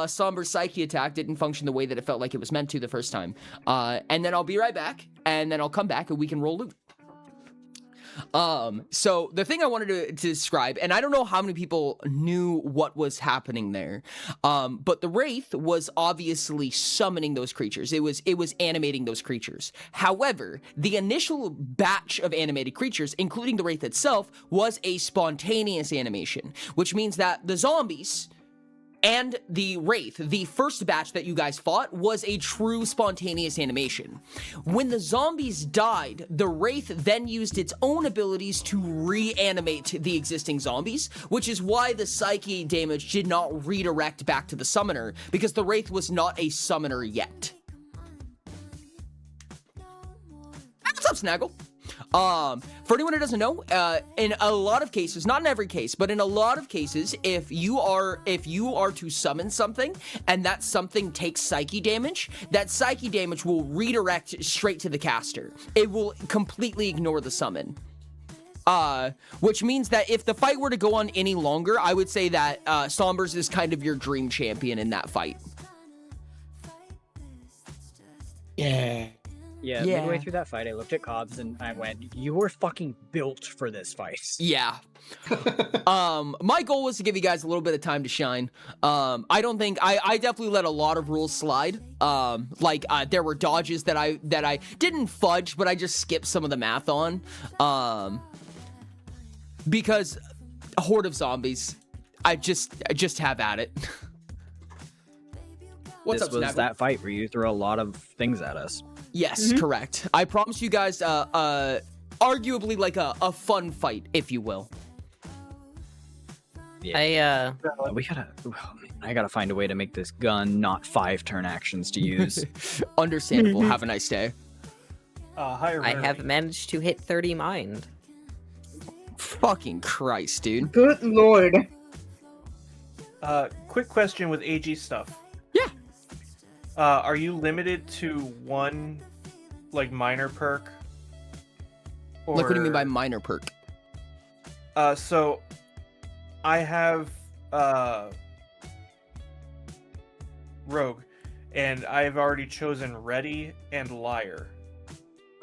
Somber's Psyche attack didn't function the way that it felt like it was meant to the first time. And then I'll be right back, and then I'll come back and we can roll loot. So the thing I wanted to describe, and I don't know how many people knew what was happening there, but the Wraith was obviously summoning those creatures. It was animating those creatures. However, the initial batch of animated creatures, including the Wraith itself, was a spontaneous animation, which means that the zombies and the Wraith, the first batch that you guys fought, was a true spontaneous animation. When the zombies died, the Wraith then used its own abilities to reanimate the existing zombies, which is why the Psyche damage did not redirect back to the Summoner, because the Wraith was not a Summoner yet. What's up, Snaggle? For anyone who doesn't know, in a lot of cases, not in every case, but in a lot of cases, if you are to summon something and that something takes psyche damage, that psyche damage will redirect straight to the caster. It will completely ignore the summon. Which means that if the fight were to go on any longer, I would say that Sombers is kind of your dream champion in that fight. Yeah. Yeah, midway through that fight, I looked at Cobbs and I went, "You were fucking built for this fight." Yeah. My goal was to give you guys a little bit of time to shine. I don't think I definitely let a lot of rules slide. There were dodges that I didn't fudge, but I just skipped some of the math on. Because a horde of zombies, I just have at it. What's this up, was Snaggle? that fight where you threw a lot of things at us. Yes, correct. I promise you guys, arguably like a fun fight, if you will. Yeah. I gotta find a way to make this gun not 5 turn actions to use. Understandable. Have a nice day. I have managed to hit 30 mind. Fucking Christ, dude. Good lord. Quick question with AG stuff. Yeah. Are you limited to one, like, minor perk? Or... Like, what do you mean by minor perk? So, I have, Rogue, and I've already chosen Ready and Liar.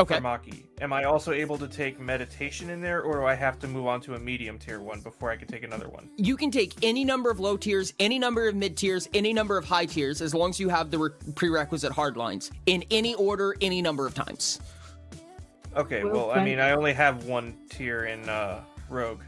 Okay. For Maki. Am I also able to take Meditation in there, or do I have to move on to a medium tier one before I can take another one? You can take any number of low tiers, any number of mid tiers, any number of high tiers, as long as you have the prerequisite hard lines, in any order, any number of times. Okay, well, I mean, I only have one tier in Rogue.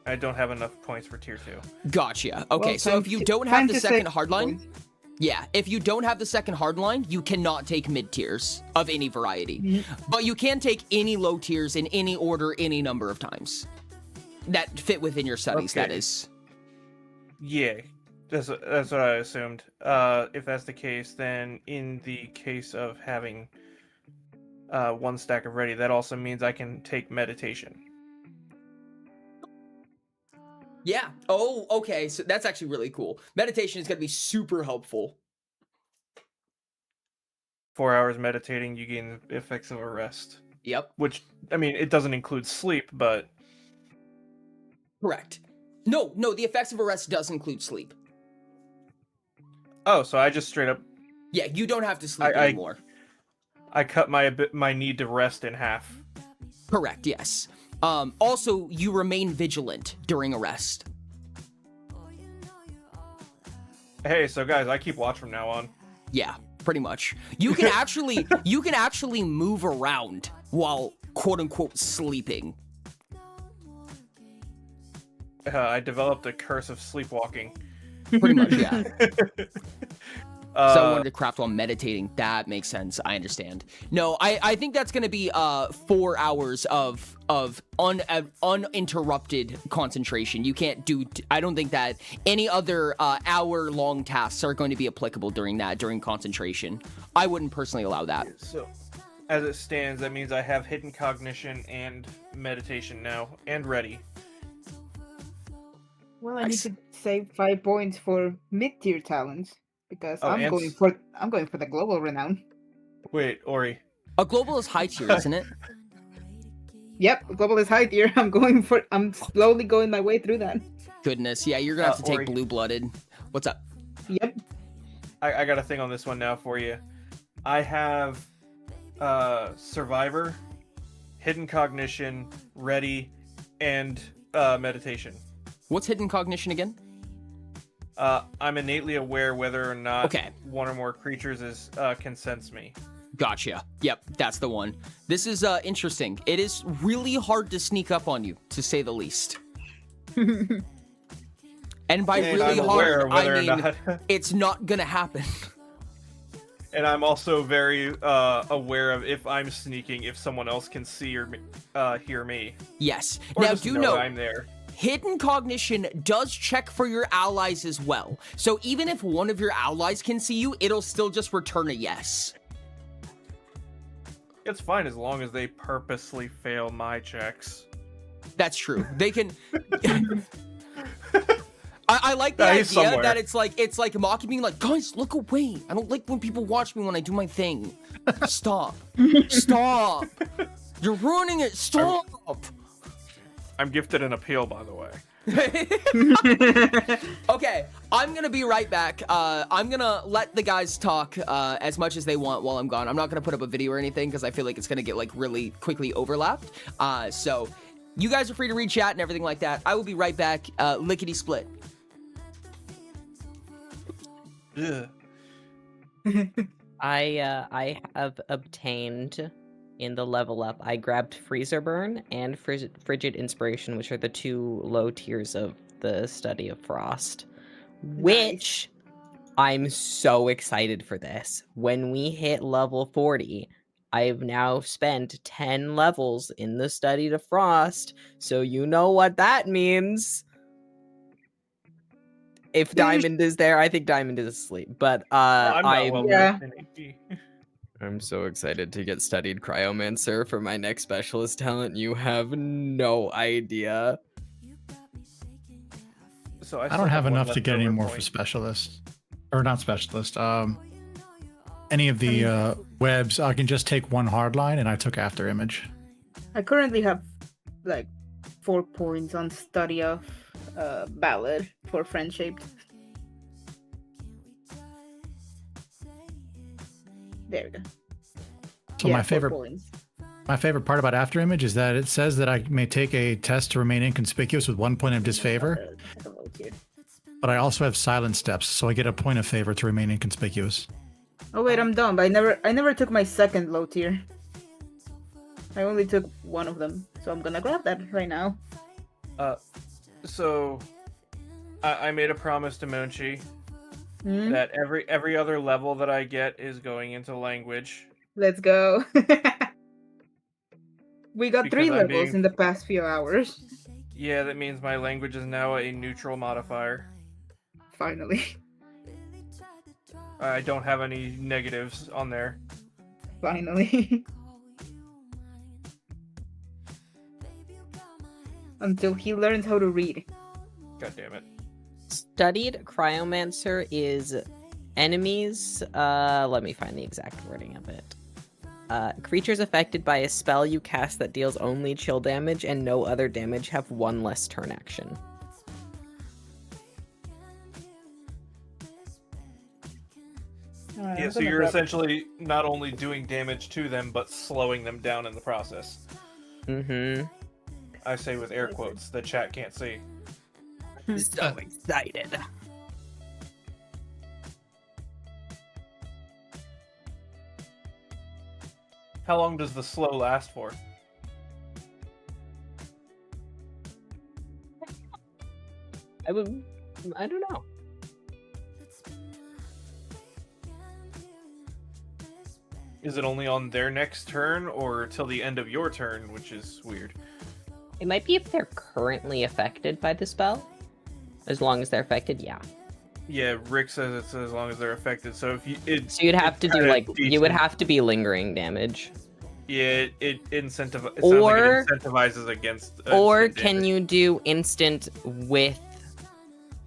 I don't have enough points for tier 2. Gotcha. Okay, Well, so if you don't have the second hard line, points. yeah, if you don't have the second hard line, you cannot take mid tiers of any variety. But you can take any low tiers in any order, any number of times that fit within your studies, Okay. that is. Yeah, that's what I assumed. If that's the case, then in the case of having one stack of Ready, that also means I can take Meditation. Yeah. Oh, okay. So that's actually really cool. Meditation is going to be super helpful. 4 hours meditating, you gain the effects of a rest. Yep. Which, I mean, it doesn't include sleep, but... Correct. No, the effects of a rest does include sleep. Oh, so I just straight up... Yeah, you don't have to sleep anymore. I cut my need to rest in half. Correct, yes. Also, you remain vigilant during a rest. Hey, so guys, I keep watch from now on. Yeah, pretty much. You can actually move around while quote unquote sleeping. I developed a curse of sleepwalking. Pretty much, yeah. So I wanted to craft while meditating. That makes sense. I understand. No, I think that's going to be 4 hours of uninterrupted concentration. You can't do. I don't think that any other hour-long tasks are going to be applicable during concentration. I wouldn't personally allow that. So, as it stands, that means I have hidden cognition and meditation now, and ready. Well, I need to save 5 points for mid-tier talents because Oh, I'm and going for the global renown. Wait, Ori. A global is high tier, isn't it? Yep, global is high tier. I'm slowly going my way through that. Goodness, yeah, you're gonna have to take Ori. blue-blooded. What's up? Yep. I got a thing on this one now for you. I have Survivor, Hidden Cognition, Ready, and Meditation. What's hidden cognition again? I'm innately aware whether or not Okay. one or more creatures can sense me. Gotcha. Yep, that's the one. This is interesting. It is really hard to sneak up on you, to say the least. And by And really I'm aware hard, of whether I or mean not- it's not gonna happen. And I'm also very aware of if I'm sneaking, if someone else can see or hear me. Yes. Or Now just do know note, I'm there. hidden cognition does check for your allies as well. So even if one of your allies can see you, it'll still just return a yes. It's fine as long as they purposely fail my checks. That's true. They can. I like the Yeah, idea he's somewhere. that it's like mocking me, like, guys, look away. I don't like when people watch me when I do my thing. Stop. Stop. You're ruining it. Stop. I'm gifted an appeal, by the way. Okay, I'm gonna be right back. I'm gonna let the guys talk as much as they want while I'm gone. I'm not gonna put up a video or anything because I feel like it's gonna get like really quickly overlapped. So you guys are free to read chat and everything like that. I will be right back. Lickety split. Ugh. I have obtained in the level up. I grabbed Freezer Burn and Frigid Inspiration, which are the 2 low tiers of the Study of Frost. Which I'm so excited for this. When we hit level 40, I've now spent 10 levels in the Study of Frost, so you know what that means. If Diamond is there, I think Diamond is asleep. But I'm so excited to get Studied Cryomancer for my next specialist talent. You have no idea. So I don't have enough to get any more for specialist, or not specialist. Any of the webs, I can just take one hardline, and I took After Image. I currently have like 4 points on study of ballad for friend-shaped. There we go. So Yeah, my 4 favorite points. My favorite part about After Image is that it says that I may take a test to remain inconspicuous with 1 point of disfavor, but I also have silent steps, so I get a point of favor to remain inconspicuous. Oh wait, I'm dumb. I never took my second low tier. I only took one of them, so I'm gonna grab that right now. So I made a promise to Monchi Hmm? that every other level that I get is going into language. Let's go. We got 3 Because I'm levels being- in the past few hours. Yeah, that means my language is now a neutral modifier. Finally. I don't have any negatives on there. Finally. Until he learns how to read. God damn it. Studied Cryomancer is enemies. Let me find the exact wording of it. Creatures affected by a spell you cast that deals only chill damage and no other damage have 1 less turn action. Yeah, so you're essentially not only doing damage to them, but slowing them down in the process. Mm-hmm. I say with air quotes, the chat can't see. So excited. How long does the slow last for? I don't know. Is it only on their next turn, or till the end of your turn, which is weird? It might be if they're currently affected by the spell. As long as they're affected, yeah. Yeah, Rick says it's as long as they're affected. So if you, So you'd have to do like you would have to be lingering damage. Yeah, it incentivizes. Or Like it incentivizes against. Or instant can damage. you do instant with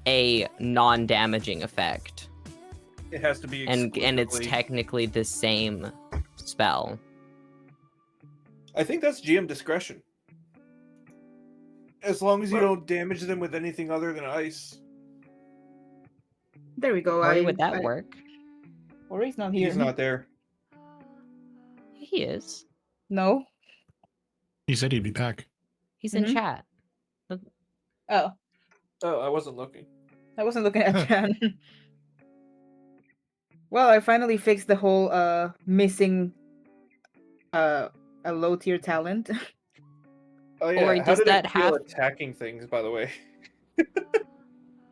a non-damaging effect? It has to be. And it's exclusively- technically the same spell. I think that's GM discretion. As long as you don't damage them with anything other than ice. There we go. Why would that work? Ori's not here. He's not there. He is. No. He said he'd be back. He's in chat. Oh, Oh, I wasn't looking. I wasn't looking at that. Well, I finally fixed the whole missing a low tier talent. Oh yeah. Or How does did that it feel have- attacking things? By the way.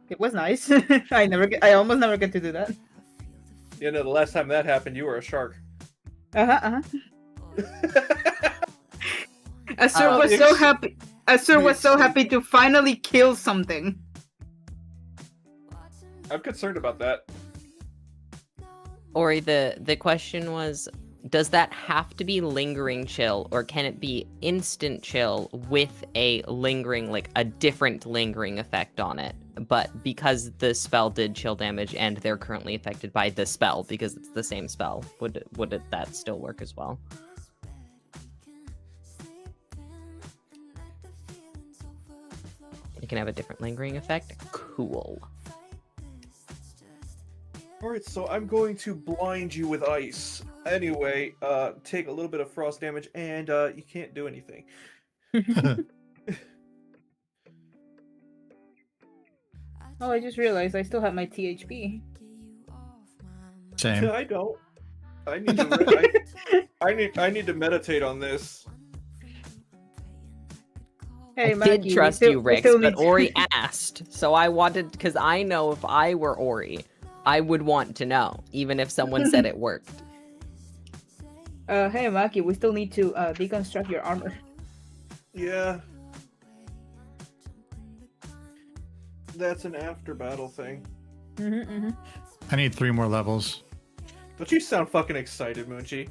It was nice. I almost never get to do that. You know, the last time that happened, you were a shark. Asur was so happy. Asur was so happy to finally kill something. I'm concerned about that. Ori, the question was, does that have to be lingering chill, or can it be instant chill with a lingering, like a different lingering effect on it? But because the spell did chill damage and they're currently affected by the spell because it's the same spell, would that still work as well? You can have a different lingering effect? Cool. Alright, so I'm going to blind you with ice. Anyway, take a little bit of frost damage, and you can't do anything. Oh, I just realized I still have my THP. Same. I don't. I need to. I need to meditate on this. Hey, I Maggie, did trust we you, we Rix, still but need- Ori asked, so I wanted, because I know if I were Ori, I would want to know, even if someone said it worked. Hey, Maki, we still need to deconstruct your armor. Yeah. That's an after battle thing. I need 3 more levels. Don't you sound fucking excited, Moonchi?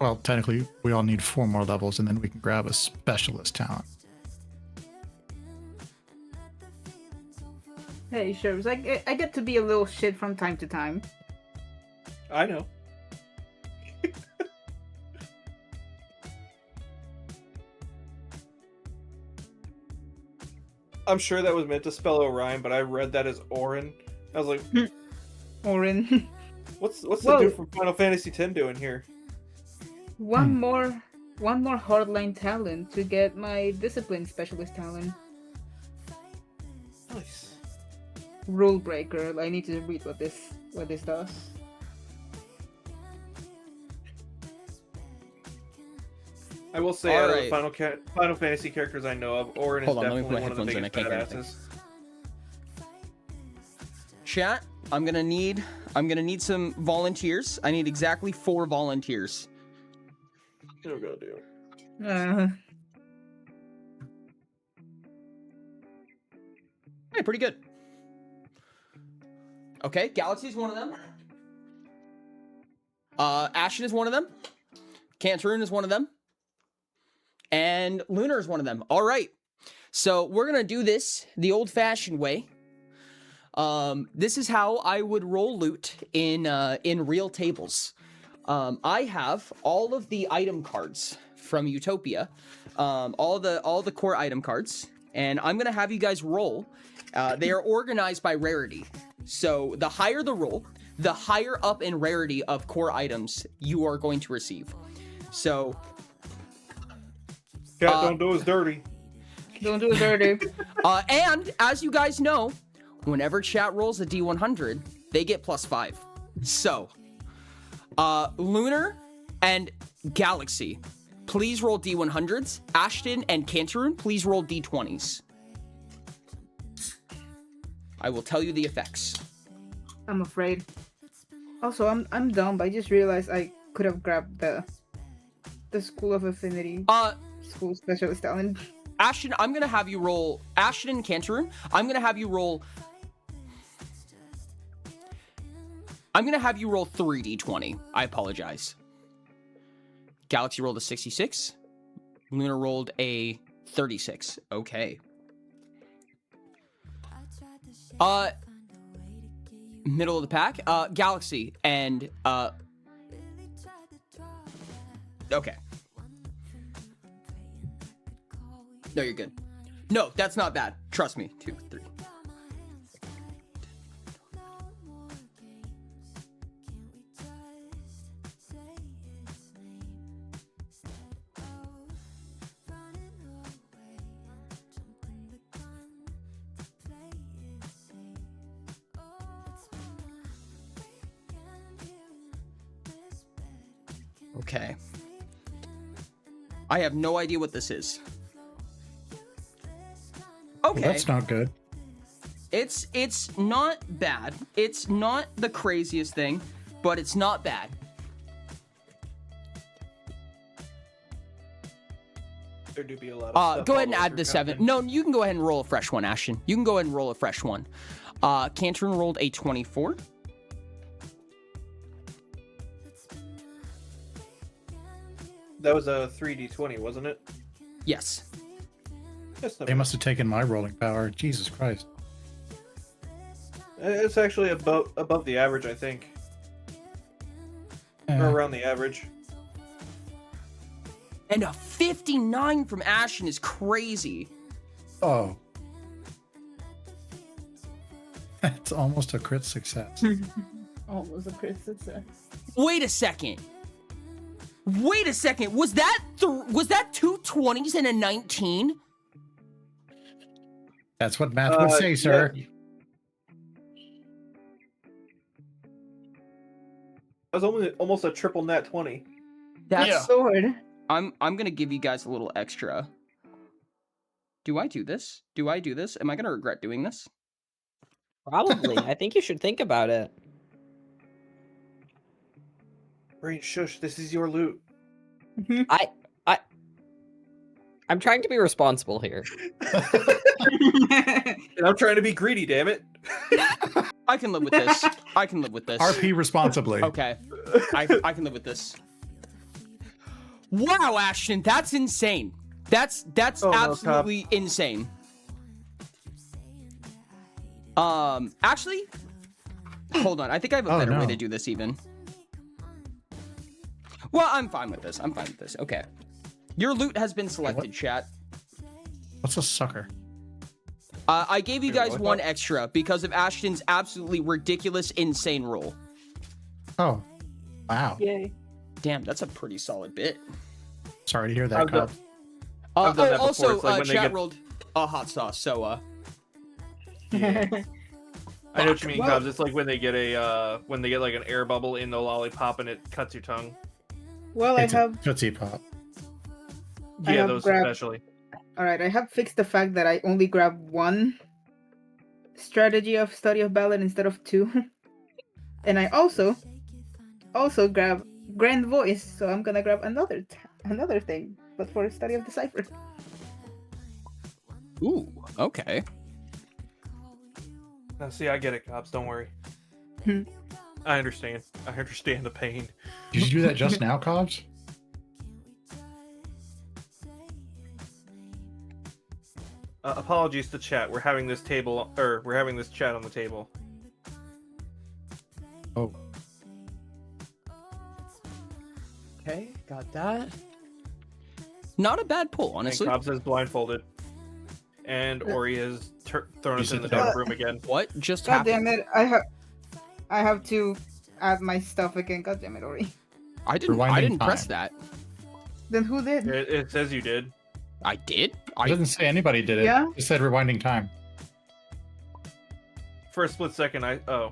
Well, technically, we all need 4 more levels, and then we can grab a specialist talent. Hey, sure. It's like I get to be a little shit from time to time. I know. I'm sure that was meant to spell Orion, but I read that as Orin. I was like, Orin. what's the Whoa. dude from Final Fantasy X doing here? one more hardline talent to get my discipline specialist talent. Nice. Rule breaker. I need to read what this does. I will say, out of the Alright. Final Fantasy characters I know of, Orin Hold is on, let me definitely put my one of the headphones in, I biggest can't hear anything. badasses. Chat, I'm gonna need some volunteers. I need exactly 4 volunteers. Oh god damn. Hey, pretty good. Okay, Galaxy's one of them. Ashen is one of them. Cantarune is one of them. And Lunar is one of them. All right. So we're gonna do this the old-fashioned way. This is how I would roll loot in real tables. I have all of the item cards from Utopia, all the core item cards, and I'm gonna have you guys roll. They are organized by rarity. So the higher the roll, the higher up in rarity of core items you are going to receive. So Cat, don't do us dirty. Don't do it dirty. And as you guys know, whenever chat rolls a D100, they get +5. So, Lunar and Galaxy, please roll D100s. Ashton and Cantaroon, please roll D20s. I will tell you the effects. I'm afraid. Also, I'm dumb. I just realized I could have grabbed the School of Affinity. School Specialist talent. Ashton, I'm gonna have you roll. Ashton and Cantaroon, I'm gonna have you roll 3d20. I apologize. Galaxy rolled a 66. Lunar rolled a 36. Okay. Middle of the pack. Galaxy and okay. No, you're good. No, that's not bad. Trust me. 2, 3. Okay. I have no idea what this is. Okay. Well, that's not good. It's not bad. It's not the craziest thing, but it's not bad. There do be a lot of stuff go ahead and all add over the 7. Captain. No, you can go ahead and roll a fresh one, Ashton. You can go ahead and roll a fresh one. Cantaroon rolled a 24. That was a 3d20, wasn't it? Yes. They must have taken my rolling power. Jesus Christ. It's actually above the average, I think. Or around the average. And a 59 from Ashton is crazy. Oh. That's almost a crit success. Almost a crit success. Wait a second. Was that two 20s and a 19? That's what math would say, sir. Yeah. That was almost a triple nat 20. That's sword. I'm gonna give you guys a little extra. Do I do this? Am I gonna regret doing this? Probably. I think you should think about it. Brain, shush. This is your loot. I'm trying to be responsible here. And I'm trying to be greedy, damn it. I can live with this. RP responsibly. Okay. I can live with this. Wow, Ashton, that's insane. That's absolutely insane. Actually, hold on. I think I have a better way to do this even. Well, I'm fine with this. Okay. Your loot has been selected, chat. What's a sucker? I gave you guys one extra because of Ashton's absolutely ridiculous, insane roll. Oh. Wow. Yay. Damn, that's a pretty solid bit. Sorry to hear that, Cobb. I've done that before. Also, It's like when they chat get- rolled a hot sauce, so Yeah. I know what you mean, Cobbs. It's like when they get like an air bubble in the lollipop and it cuts your tongue. Well, It's I a have. Tootsie Pop. I Yeah, have those grabbed- especially. All right, I have fixed the fact that I only grab one strategy of Study of Ballad instead of 2, and I also grab Grand Voice. So I'm gonna grab another thing, but for Study of the Cipher. ooh, okay. Now, see, I get it, Cobbs. Don't worry. I understand. I understand the pain. Did you do that just now, Cobbs? Apologies to chat. We're having this chat on the table. Oh. Okay, got that. Not a bad pull, honestly. And Cobbs is blindfolded. and Ori has thrown us in the said dark that. room again. What just God happened? damn it! I have to add my stuff again. God damn it, Ori. I didn't Rewinding press time. that. Then who did? It says you did. I did? It I doesn't say anybody did it. Yeah? It said rewinding time. For a split second, oh.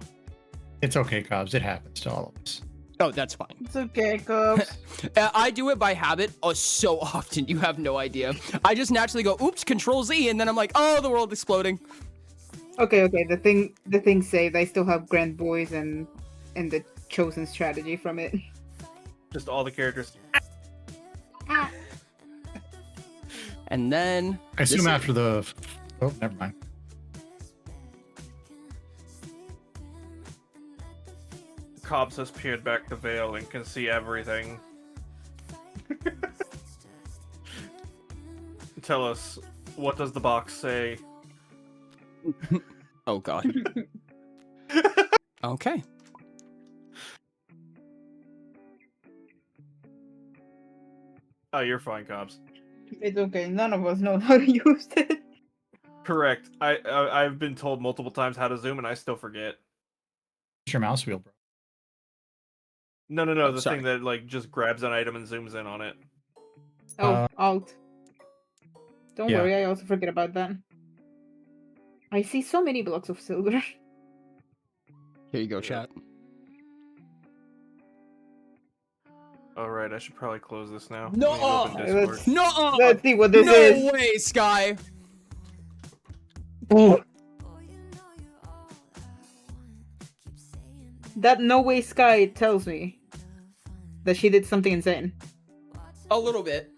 It's okay, Cobbs. It happens to all of us. Oh, that's fine. It's okay, Cubs. I do it by habit so often. You have no idea. I just naturally go, oops, Control Z, and then I'm like, oh, the world exploding. Okay. The thing saved. I still have Grand Boys and the chosen strategy from it. Just all the characters. And then I assume this- after the. Oh, never mind. Cobbs has peered back the veil and can see everything. Tell us, what does the box say? Oh god. Okay. Oh, you're fine, Cobbs. It's okay. None of us know how to use it. Correct. I've been told multiple times how to zoom, and I still forget. It's your mouse wheel, bro. No, Oh, the sorry. thing that like just grabs an item and zooms in on it. Oh, Alt. Don't yeah. worry, I also forget about that. I see so many blocks of silver. Here you go, chat. All right, I should probably close this now. No! Let me open Discord. No! Let's see what this no is. way, Sky! That no way Sky tells me that she did something insane. A little bit.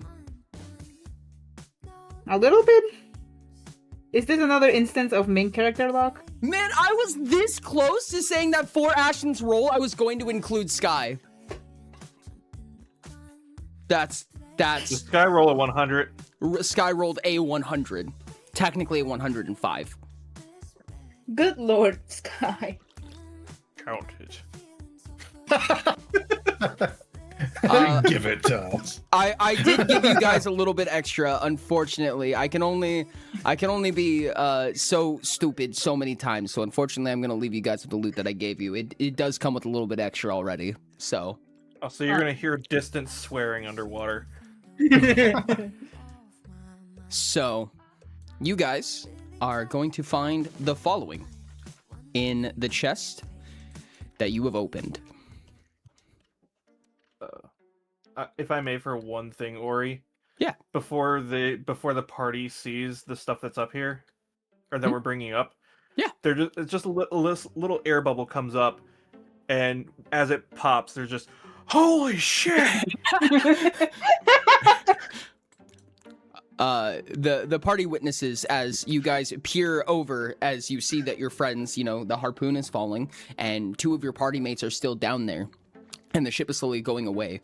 A little bit? Is this another instance of main character lock? Man, I was this close to saying that for Ashton's role, I was going to include Sky. That's The Sky roll at 100. Sky rolled a 100. Technically a 105. Good lord, Sky. Count it. Give it to us. I did give you guys a little bit extra. Unfortunately, I can only be so stupid so many times. So unfortunately, I'm gonna leave you guys with the loot that I gave you. It does come with a little bit extra already. So. Oh, so you're gonna hear distant swearing underwater. So, you guys are going to find the following in the chest that you have opened. If I may, for one thing, Ori. Yeah. Before the party sees the stuff that's up here, or that we're bringing up. Yeah. It's just a little air bubble comes up, and as it pops, there's just holy shit. The party witnesses as you guys peer over as you see that your friends, the harpoon is falling and two of your party mates are still down there and the ship is slowly going away.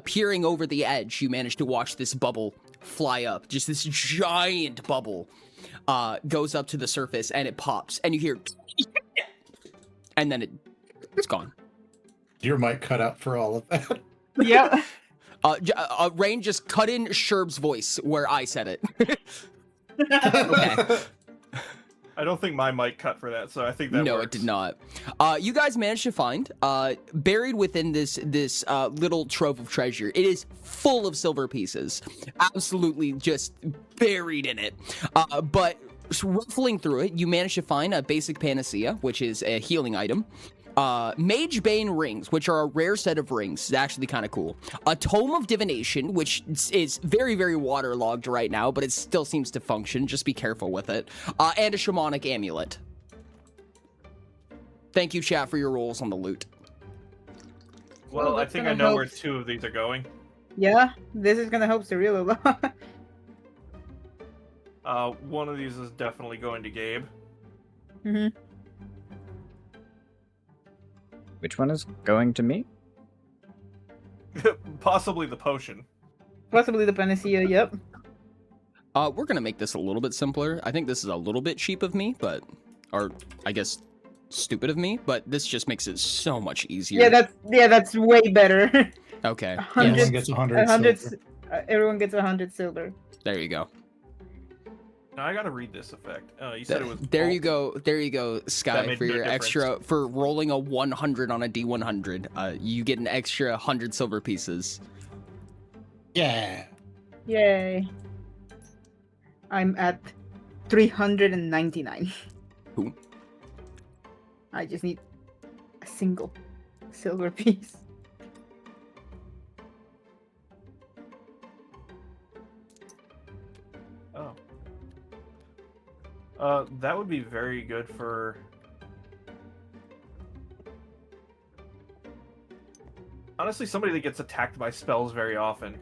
Peering over the edge, you manage to watch this bubble fly up. Just this giant bubble goes up to the surface and it pops and you hear and then it's gone. Your mic cut out for all of that. Yep. Rain just cut in Sherb's voice where I said it. Okay. I don't think my mic cut for that, so I think that No, works. it did not. You guys managed to find, buried within this little trove of treasure, it is full of silver pieces. Absolutely just buried in it. But ruffling through it, you managed to find a basic panacea, which is a healing item. Mage Bane rings, which are a rare set of rings. It's actually kind of cool. A Tome of Divination, which is very, very waterlogged right now, but it still seems to function. Just be careful with it. And a Shamanic Amulet. Thank you, chat, for your rolls on the loot. Well, I that's think I gonna know help. where two of these are going. Yeah, this is gonna help Cyril a lot. One of these is definitely going to Gabe. Mm-hmm. Which one is going to me? Possibly the potion. Possibly the panacea, yep. We're gonna make this a little bit simpler. I think this is a little bit cheap of me, or I guess stupid of me, but this just makes it so much easier. Yeah, that's way better. Okay. Everyone gets 100 100 silver. everyone gets 100 silver. There you go. Now I gotta read this effect. You said it was. There you go. There you go, Sky, made for no your difference. extra for rolling a 100 on a D100. You get an extra 100 silver pieces. Yeah. Yay. I'm at 399. Cool. I just need a single silver piece. That would be very good for. Honestly, somebody that gets attacked by spells very often.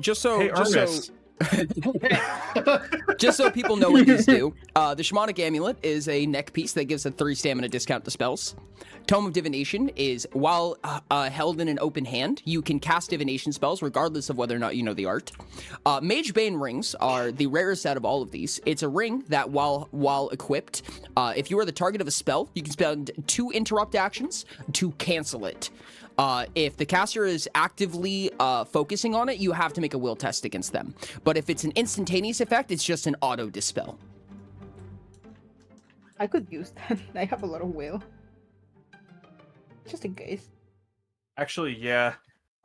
Just so Hey, Armis. just so people know what these do, the Shamanic Amulet is a neck piece that gives a 3 stamina discount to spells. Tome of Divination is, while held in an open hand, you can cast divination spells regardless of whether or not you know the art. Mage Bane rings are the rarest out of all of these. It's a ring that, while equipped, if you are the target of a spell, you can spend 2 interrupt actions to cancel it. If the caster is actively focusing on it, you have to make a will test against them. But if it's an instantaneous effect, it's just an auto dispel. I could use that. I have a lot of will. Just in case. Actually, yeah.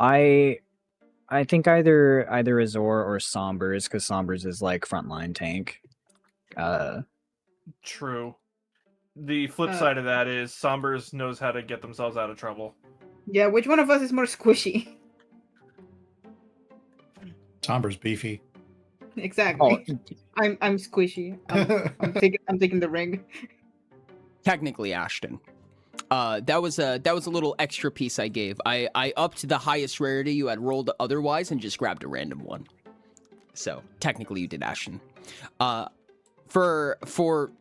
I think either Azor or Sombers, because Sombers is like frontline tank. True. The flip side of that is Sombers knows how to get themselves out of trouble. Yeah, which one of us is more squishy? Somber's beefy. Exactly. I'm squishy. I'm taking the ring. Technically, Ashton. That was a little extra piece I gave. I upped the highest rarity you had rolled otherwise and just grabbed a random one. So technically you did, Ashton. For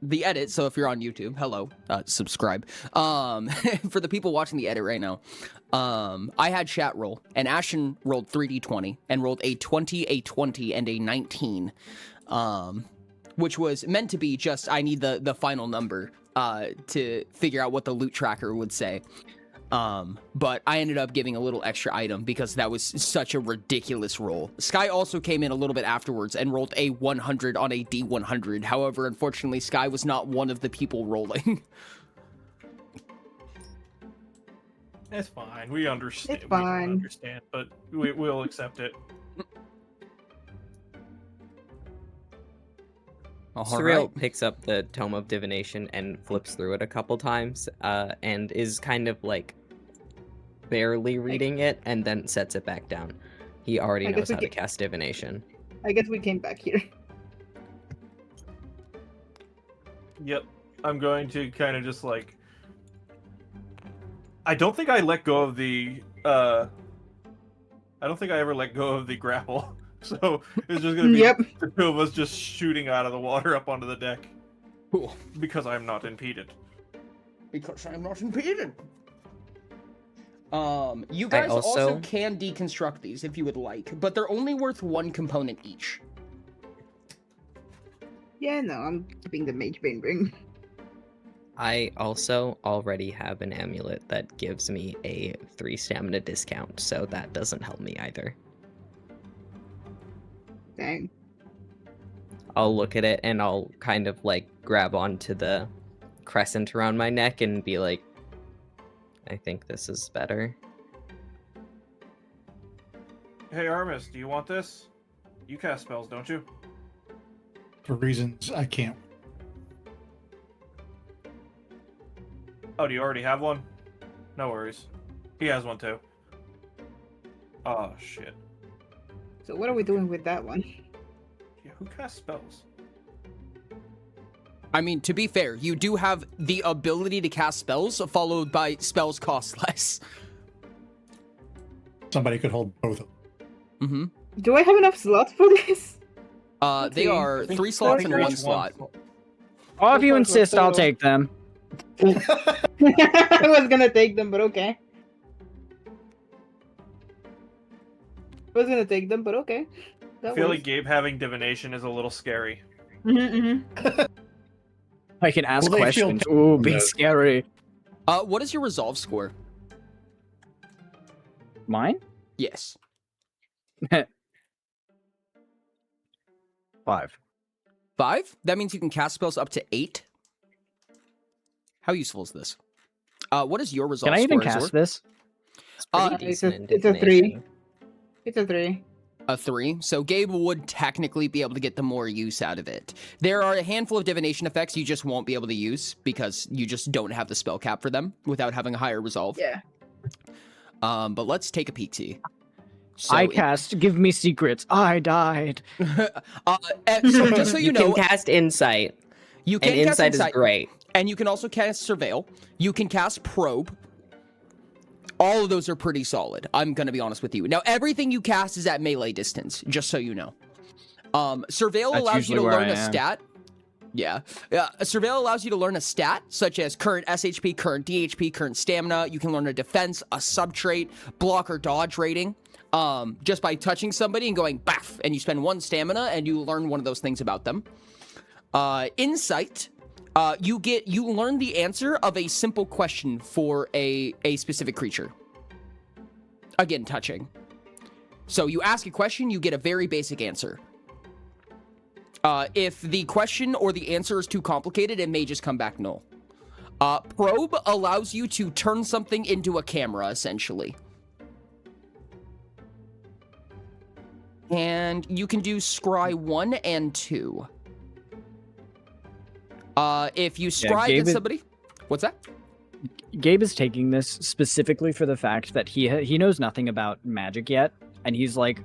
the edit, so if you're on YouTube, hello, subscribe. For the people watching the edit right now, I had chat roll, and Ashton rolled 3d20 and rolled a 20, a 20, and a 19, which was meant to be just I need the final number to figure out what the loot tracker would say. But I ended up giving a little extra item because that was such a ridiculous roll. Sky also came in a little bit afterwards and rolled a 100 on a D100. However, unfortunately, Sky was not one of the people rolling. It's fine. We understand. It's fine. We understand, but we'll accept it. Surreal picks up the Tome of Divination and flips through it a couple times, and is kind of like barely reading it, and then sets it back down. He already knows how to cast Divination. I guess we came back here. Yep. I'm going to kind of just like. I don't think I let go of the. I don't think I ever let go of the grapple. So it's just gonna be the 2 of us just shooting out of the water up onto the deck. Cool. Because I'm not impeded. Because I'm not impeded. You guys also can deconstruct these if you would like, but they're only worth 1 component each. Yeah, no, I'm keeping the Mage Bane ring. I also already have an amulet that gives me a 3 stamina discount, so that doesn't help me either. Dang. I'll look at it and I'll kind of like grab onto the crescent around my neck and be like, I think this is better. Hey Armis, do you want this? You cast spells, don't you? For reasons I can't. Oh, do you already have one? No worries. He has one too. Oh shit. So what are we doing with that one? Yeah, who casts spells? I mean, to be fair, you do have the ability to cast spells, followed by spells cost less. Somebody could hold both of them. Do I have enough slots for this? They are 3 slots and 1 slot. Oh, if you insist, I'll take them. I was gonna take them, but okay. I was gonna take them, but okay. I feel like Gabe having divination is a little scary. I can ask questions. Ooh, be scary. What is your resolve score? Mine? Yes. 5. 5? That means you can cast spells up to 8. How useful is this? What is your resolve Can I even score, cast Azor? this? It's a 3. It's a 3. A 3. So Gabe would technically be able to get the more use out of it. There are a handful of divination effects you just won't be able to use because you just don't have the spell cap for them without having a higher resolve. Yeah. But let's take a peek, see. So I cast Give Me Secrets. I died. so just so you know, can cast Insight. You can and cast Insight is great. And you can also cast Surveil. You can cast Probe. All of those are pretty solid. I'm going to be honest with you. Now, everything you cast is at melee distance, just so you know. Surveil That's allows you to usually where learn I a am. stat. Yeah. Surveil allows you to learn a stat, such as current SHP, current DHP, current stamina. You can learn a defense, a sub-trait, block or dodge rating. Just by touching somebody and going baff, and you spend 1 stamina and you learn one of those things about them. Insight, you learn the answer of a simple question for a specific creature. Again, touching. So you ask a question, you get a very basic answer. If the question or the answer is too complicated, it may just come back null. Probe allows you to turn something into a camera, essentially. And you can do Scry 1 and 2. If you scry against somebody... What's that? Gabe is taking this specifically for the fact that he knows nothing about magic yet, and he's like,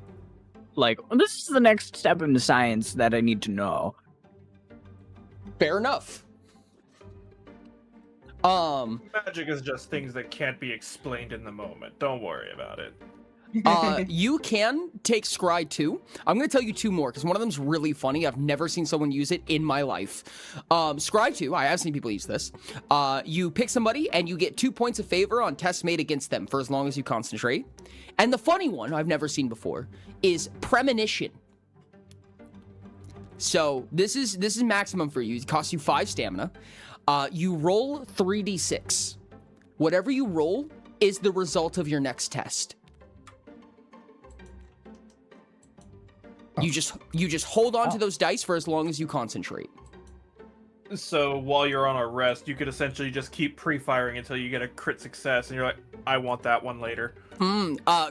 this is the next step in the science that I need to know. Fair enough. Magic is just things that can't be explained in the moment. Don't worry about it. You can take Scry 2. I'm going to tell you 2 more, because one of them's really funny. I've never seen someone use it in my life. Scry 2, I have seen people use this. You pick somebody, and you get 2 points of favor on tests made against them for as long as you concentrate. And the funny one, I've never seen before, is Premonition. So, this is maximum for you. It costs you 5 stamina. You roll 3d6. Whatever you roll is the result of your next test. You just hold on to those dice for as long as you concentrate. So while you're on a rest, you could essentially just keep pre-firing until you get a crit success, and you're like, I want that one later.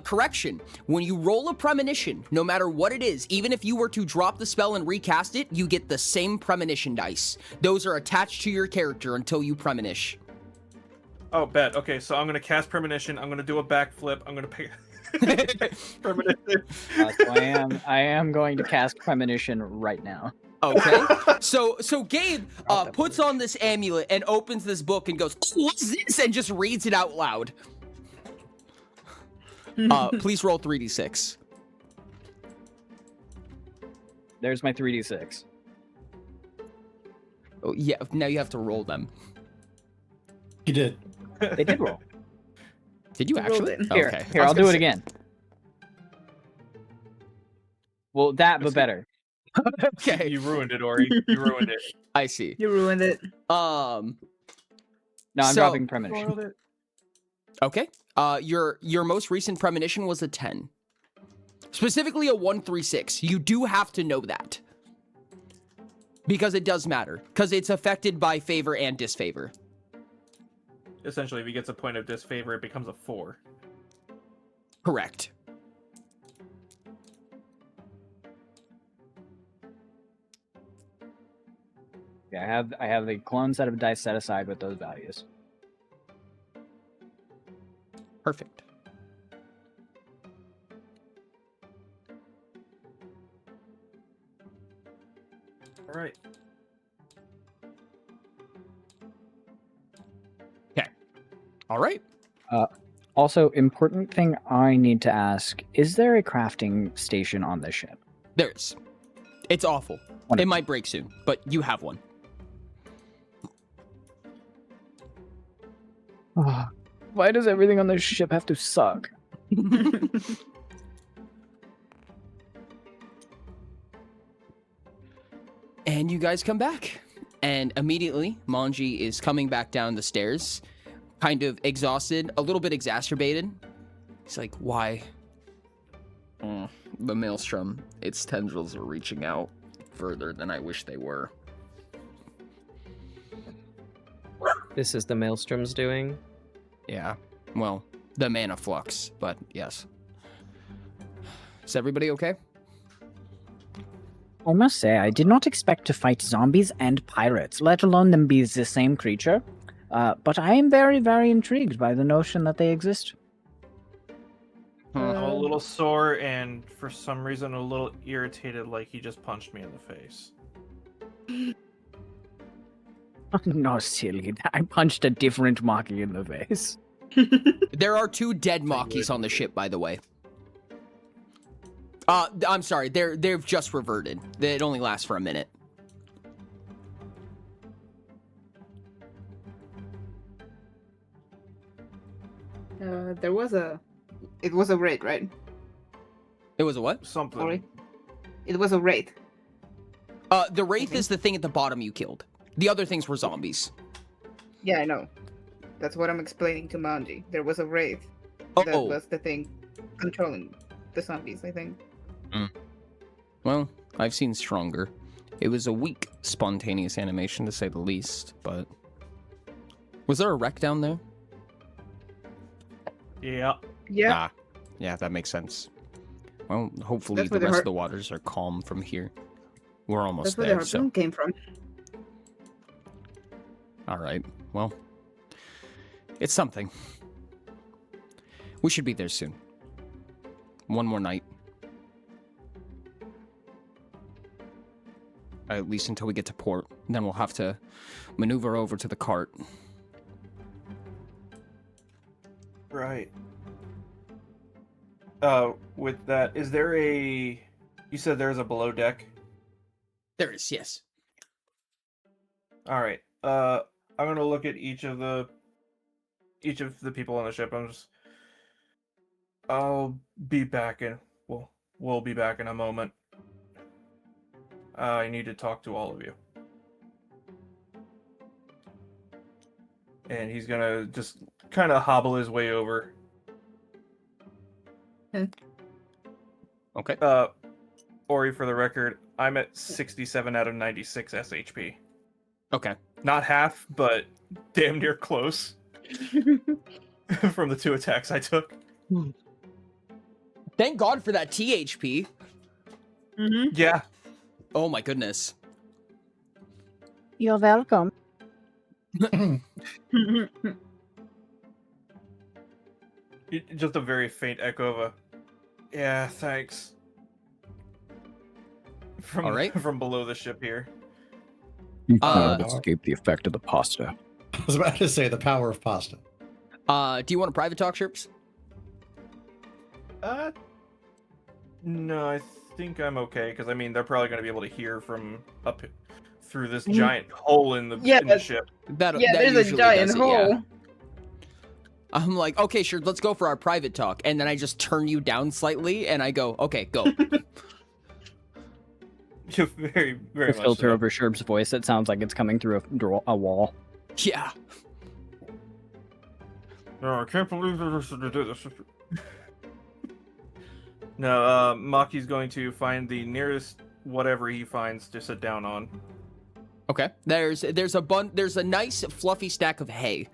Correction. When you roll a premonition, no matter what it is, even if you were to drop the spell and recast it, you get the same premonition dice. Those are attached to your character until you premonish. Oh, bet. Okay, so I'm gonna cast premonition. I'm gonna do a backflip. I'm gonna pick premonition. So I am going to cast Premonition right now. Okay. So Gabe puts on this amulet and opens this book and goes, "What's this?" and just reads it out loud. Please roll 3d6. There's my 3d6. Oh, yeah, now you have to roll them. You did. They did roll. Did you actually? Here, Okay. here, I'll do it again. Well, that, but better. Okay. You ruined it, Ori. You ruined it. I see. You ruined it. No, I'm dropping Premonition. Okay. Your most recent premonition was a 10. Specifically a 1-3-6. You do have to know that. Because it does matter. Because it's affected by favor and disfavor. Essentially, if he gets a point of disfavor, it becomes a 4. Correct. Yeah, I have the clone set of dice set aside with those values. Perfect. All right. Okay. All right. Also, important thing I need to ask, is there a crafting station on this ship? There's. It's awful. It might break soon, but you have one. Why does everything on this ship have to suck? And you guys come back. And immediately, Manji is coming back down the stairs, kind of exhausted, a little bit exacerbated. He's like, why? The maelstrom, its tendrils are reaching out further than I wish they were. This is the Maelstrom's doing? Yeah. Well, the mana flux, but yes. Is everybody okay? I must say, I did not expect to fight zombies and pirates, let alone them be the same creature. But I am very, very intrigued by the notion that they exist. I'm a little sore and for some reason a little irritated, like he just punched me in the face. No, silly. I punched a different Maki in the face. There are 2 dead Makis on the ship, by the way. I'm sorry, they've just reverted. It only lasts for a minute. It was a raid, right? It was a what? Something. Sorry. It was a raid. The Wraith is the thing at the bottom you killed. The other things were zombies. Yeah, I know. That's what I'm explaining to Manji. There was a raid. That was the thing controlling the zombies, I think. Well, I've seen stronger. It was a weak, spontaneous animation, to say the least, but... Was there a wreck down there? Yeah. Yeah. Ah, yeah, that makes sense. Well, hopefully That's the where rest of the waters are calm from here. We're almost That's where there, the so... harpoon came from. Alright, well... It's something. We should be there soon. One more night. At least until we get to port. Then we'll have to maneuver over to the cart. Right. With that, is there a... You said there's a below deck? There is, yes. Alright. I'm gonna look at each of the people on the ship. I'll be back in... We'll be back in a moment. I need to talk to all of you. And he's gonna just kind of hobble his way over. Okay. Ori, for the record, I'm at 67 out of 96 SHP. Okay. Not half, but damn near close. From the 2 attacks I took. Thank God for that THP. Yeah. Oh my goodness. You're welcome. Just a very faint echo of a... Yeah, thanks. From, all right. From below the ship here. You cannot escape the effect of the pasta. I was about to say the power of pasta. Do you want a private talk, Sherps? No, I think I'm okay, because, I mean, they're probably going to be able to hear from up through this giant hole in the ship. That there's a usually giant does it, hole. yeah. I'm like, okay, sure, let's go for our private talk. And then I just turn you down slightly, and I go, okay, go. You're very, very The much filter so. over Sherb's voice, it sounds like it's coming through a wall. Yeah. No, I can't believe this. No, Maki's going to find the nearest whatever he finds to sit down on. Okay. There's a nice fluffy stack of hay,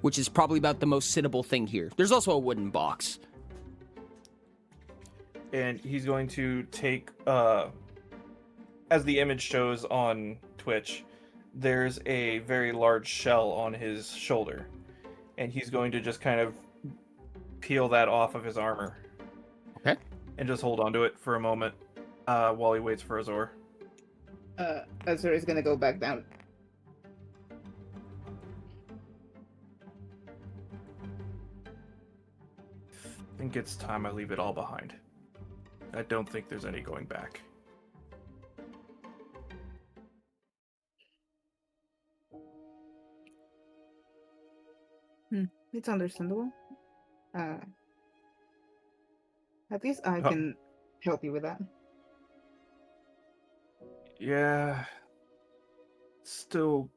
which is probably about the most sittable thing here. There's also a wooden box. And he's going to take, as the image shows on Twitch, there's a very large shell on his shoulder. And he's going to just kind of peel that off of his armor. Okay. And just hold onto it for a moment while he waits for Azor. Azor is gonna go back down. I think it's time I leave it all behind. I don't think there's any going back. It's understandable. At least I can help you with that. Yeah. Still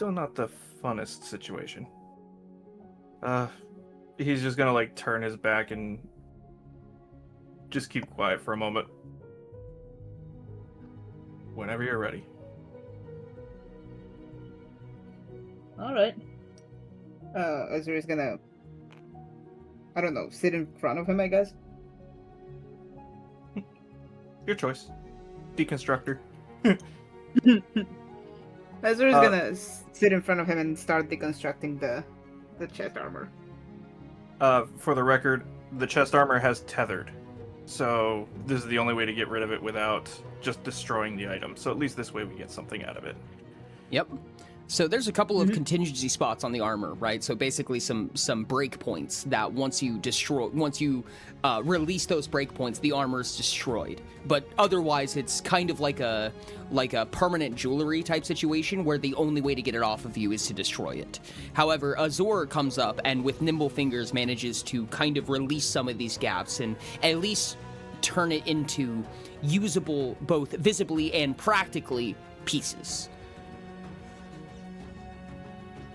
not the funnest situation. He's just gonna like turn his back and just keep quiet for a moment. Whenever you're ready. All right. Azura's gonna, I don't know, sit in front of him, I guess. Your choice. Deconstructor. Azura's gonna sit in front of him and start deconstructing the chest armor. For the record, the chest armor has tethered. So this is the only way to get rid of it without just destroying the item. So at least this way we get something out of it. Yep. So there's a couple of contingency spots on the armor, right? So basically some break points that once you release those break points, the armor is destroyed. But otherwise, it's kind of like a permanent jewelry type situation where the only way to get it off of you is to destroy it. However, Azor comes up and with nimble fingers manages to kind of release some of these gaps and at least turn it into usable, both visibly and practically, pieces.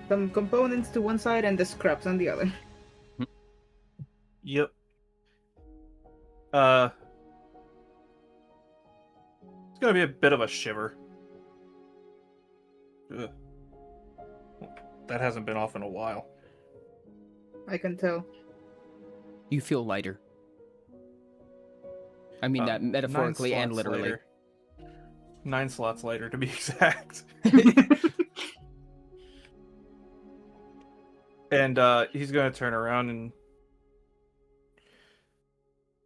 Some components to one side and the scraps on the other. Yep. It's gonna be a bit of a shiver. Ugh. That hasn't been off in a while. I can tell. You feel lighter. I mean that metaphorically 9 and slots literally. later. 9 slots later, to be exact. And he's going to turn around and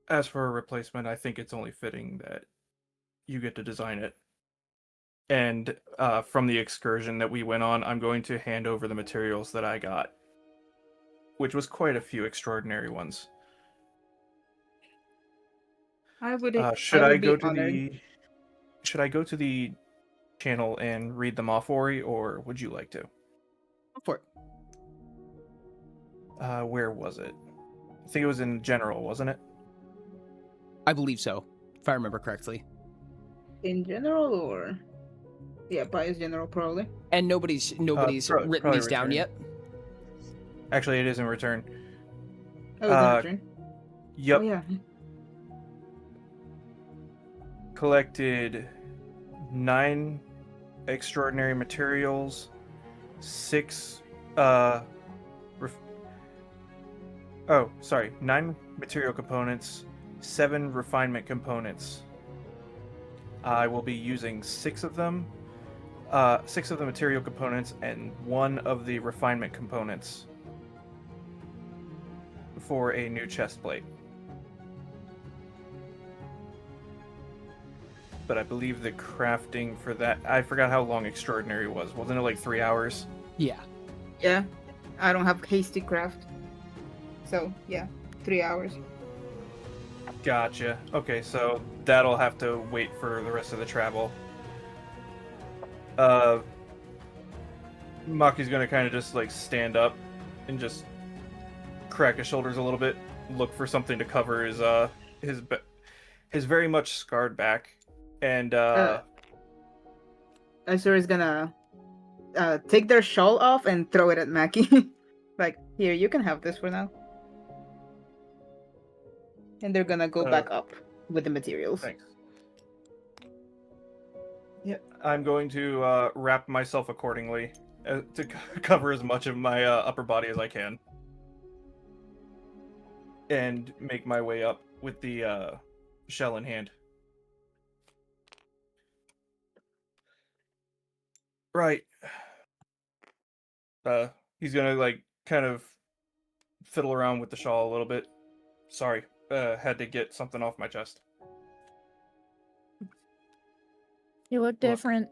as for a replacement, I think it's only fitting that you get to design it. And from the excursion that we went on, I'm going to hand over the materials that I got, which was quite a few extraordinary ones. Should I go to the channel and read them off, Ori, or would you like to? Go for it. Where was it? I think it was in general, wasn't it? I believe so, if I remember correctly. In general, or yeah, bias general probably. And nobody's written these down yet. Actually, it is in return. Oh, it's in return. Yep. Oh, yeah. Collected 9 extraordinary materials, 6 9 material components, 7 refinement components. I will be using 6 of them, 6 of the material components and 1 of the refinement components for a new chest plate. But I believe the crafting for that, I forgot how long extraordinary was. Wasn't it like 3 hours? Yeah. Yeah. I don't have hasty craft. So, yeah, 3 hours. Gotcha. Okay, so that'll have to wait for the rest of the travel. Maki's gonna kind of just like stand up and just crack his shoulders a little bit, look for something to cover his very much scarred back, and Azura is gonna take their shawl off and throw it at Maki. Like, here, you can have this for now. And they're gonna go back up with the materials. Thanks. Yeah, I'm going to wrap myself accordingly to cover as much of my upper body as I can. And make my way up with the shell in hand. Right. He's gonna like kind of fiddle around with the shawl a little bit. Sorry, had to get something off my chest. You look different.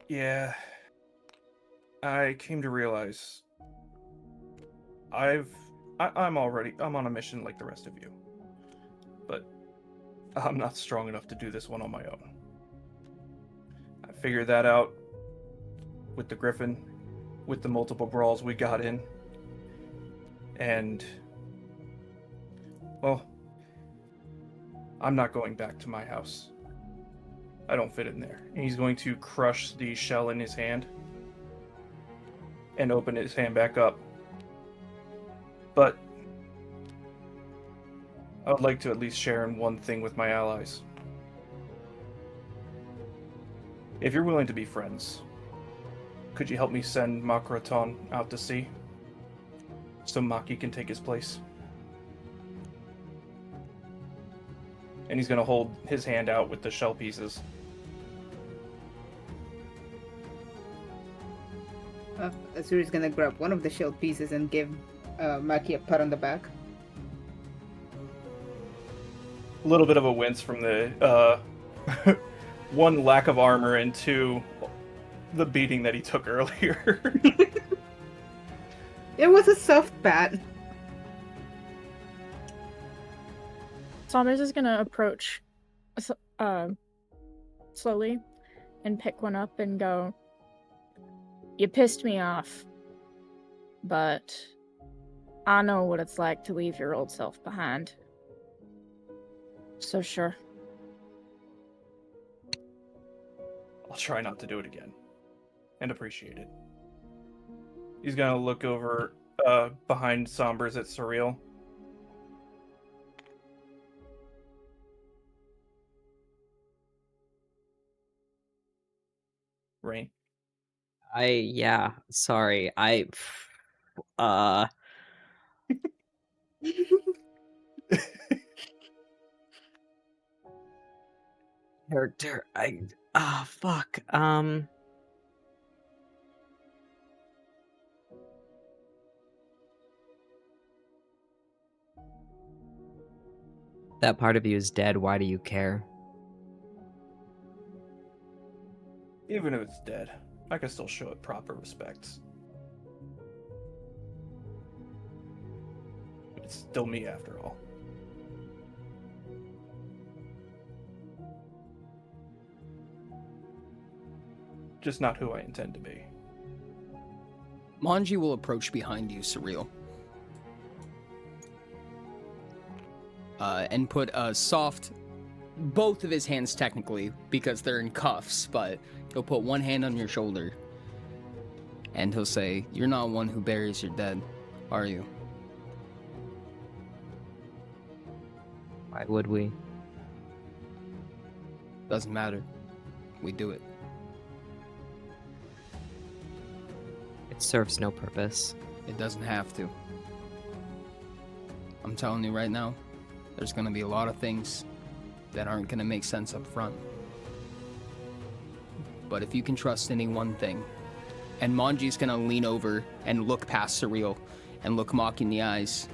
Yeah. I came to realize I'm on a mission like the rest of you. But I'm not strong enough to do this one on my own. I figured that out with the Griffin, with the multiple brawls we got in. And, well, I'm not going back to my house. I don't fit in there. And he's going to crush the shell in his hand and open his hand back up. But I would like to at least share in one thing with my allies. If you're willing to be friends, could you help me send Makroton out to sea? So Maki can take his place? And he's gonna hold his hand out with the shell pieces. Azuri's gonna grab one of the shell pieces and give Maki a pat on the back. A little bit of a wince from the one, lack of armor, and two, the beating that he took earlier. It was a soft pat. Saunders is gonna approach slowly and pick one up and go, "You pissed me off, but I know what it's like to leave your old self behind. So sure." I'll try not to do it again. And appreciate it. He's gonna look over behind Sombers at Surreal. Rain. Sorry. Character, fuck. That part of you is dead. Why do you care? Even if it's dead, I can still show it proper respects. It's still me after all. Just not who I intend to be. Manji will approach behind you, Surreal. And put a soft, both of his hands technically, because they're in cuffs, but he'll put one hand on your shoulder. And he'll say, "You're not one who buries your dead, are you?" Why would we? Doesn't matter. We do it. It serves no purpose. It doesn't have to. I'm telling you right now, there's gonna be a lot of things that aren't gonna make sense up front. But if you can trust any one thing, and Manji's gonna lean over and look past Surreal and look Mock in the eyes,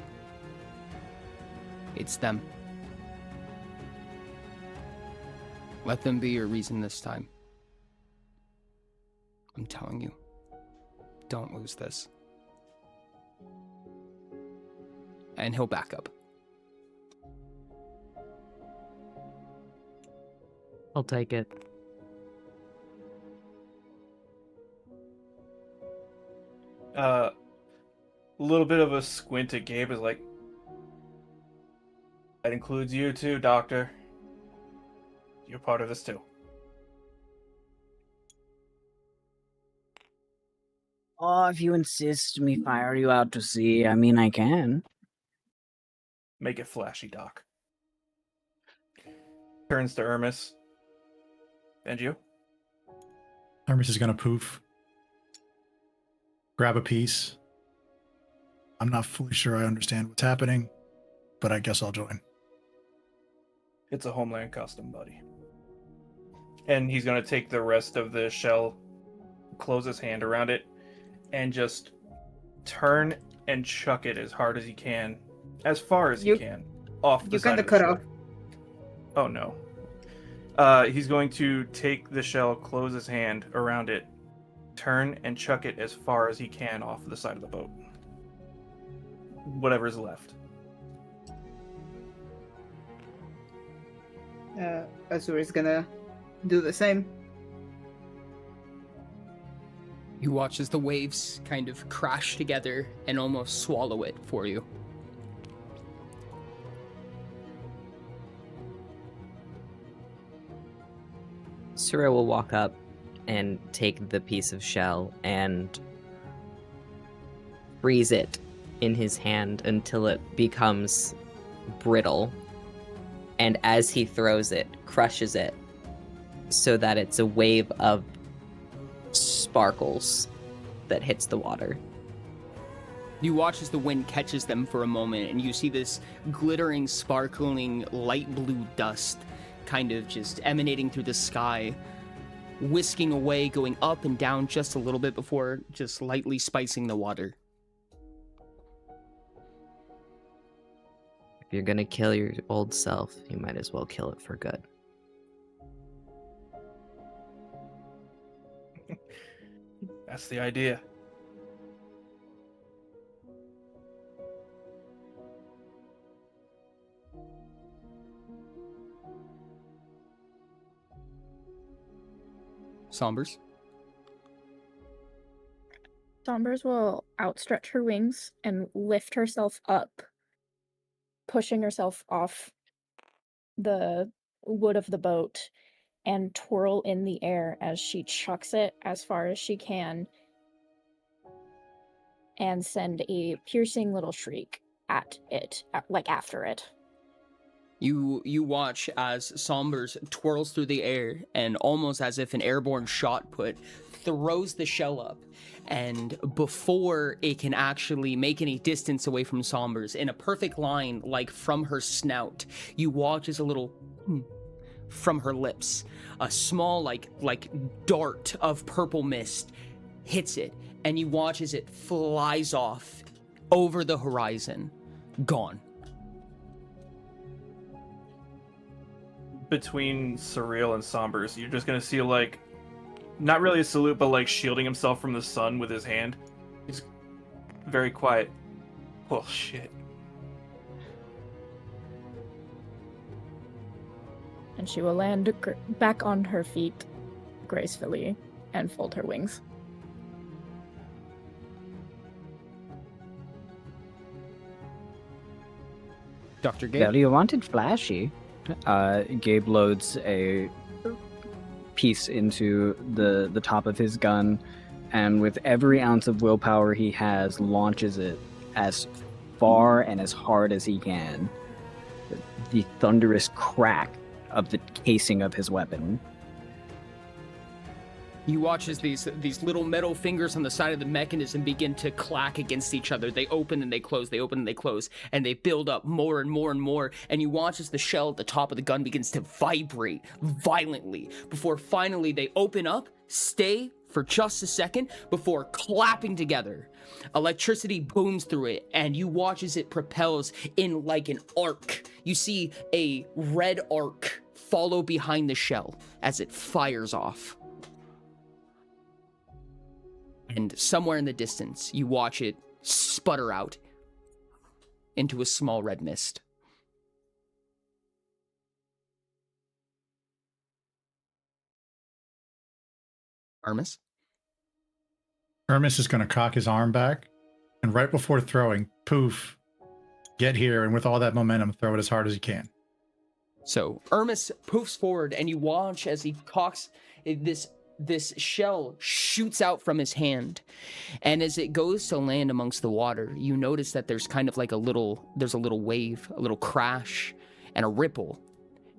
it's them. Let them be your reason this time. I'm telling you, don't lose this. And he'll back up. I'll take it. A little bit of a squint at Gabe is like, that includes you too, Doctor. You're part of this too. Oh, if you insist me fire you out to sea, I mean, I can. Make it flashy, Doc. Turns to Ermis. And you? Hermes is gonna poof. Grab a piece. I'm not fully sure I understand what's happening, but I guess I'll join. It's a Homeland custom, buddy. And he's gonna take the rest of the shell, close his hand around it, and just turn and chuck it as hard as he can, as far as he can, off the side of the cut shore. off. Oh no. He's going to take the shell, close his hand around it, turn and chuck it as far as he can off the side of the boat. Whatever's left. Azuri's gonna do the same. You watch as the waves kind of crash together and almost swallow it for you. Sura will walk up and take the piece of shell and freeze it in his hand until it becomes brittle and as he throws it, crushes it so that it's a wave of sparkles that hits the water. You watch as the wind catches them for a moment, and you see this glittering, sparkling, light blue dust kind of just emanating through the sky, whisking away, going up and down just a little bit before just lightly spicing the water. If you're gonna kill your old self, you might as well kill it for good. That's the idea. Sombers? Sombers will outstretch her wings and lift herself up, pushing herself off the wood of the boat and twirl in the air as she chucks it as far as she can and send a piercing little shriek at it, after it. You watch as Sombers twirls through the air and almost as if an airborne shot put, throws the shell up. And before it can actually make any distance away from Sombers, in a perfect line, like from her snout, you watch as a little from her lips, a small like dart of purple mist hits it, and you watch as it flies off over the horizon, gone. Between Surreal and Sombers, you're just gonna see like, not really a salute, but like shielding himself from the sun with his hand. He's very quiet. Well, shit. And she will land back on her feet gracefully and fold her wings. Dr. Gabe? Well, you wanted flashy. Gabe loads a piece into the top of his gun, and with every ounce of willpower he has, launches it as far and as hard as he can. The thunderous crack of the casing of his weapon. You watch as these little metal fingers on the side of the mechanism begin to clack against each other. They open and they close, they open and they close, and they build up more and more and more. And you watch as the shell at the top of the gun begins to vibrate violently before finally they open up, stay for just a second before clapping together. Electricity booms through it, and you watch as it propels in like an arc. You see a red arc follow behind the shell as it fires off. And somewhere in the distance, you watch it sputter out into a small red mist. Armis? Hermes is going to cock his arm back, and right before throwing, poof, get here, and with all that momentum, throw it as hard as you can. So Hermes poofs forward, and you watch as he cocks this shell shoots out from his hand, and as it goes to land amongst the water, you notice that there's kind of like there's a little wave, a little crash, and a ripple,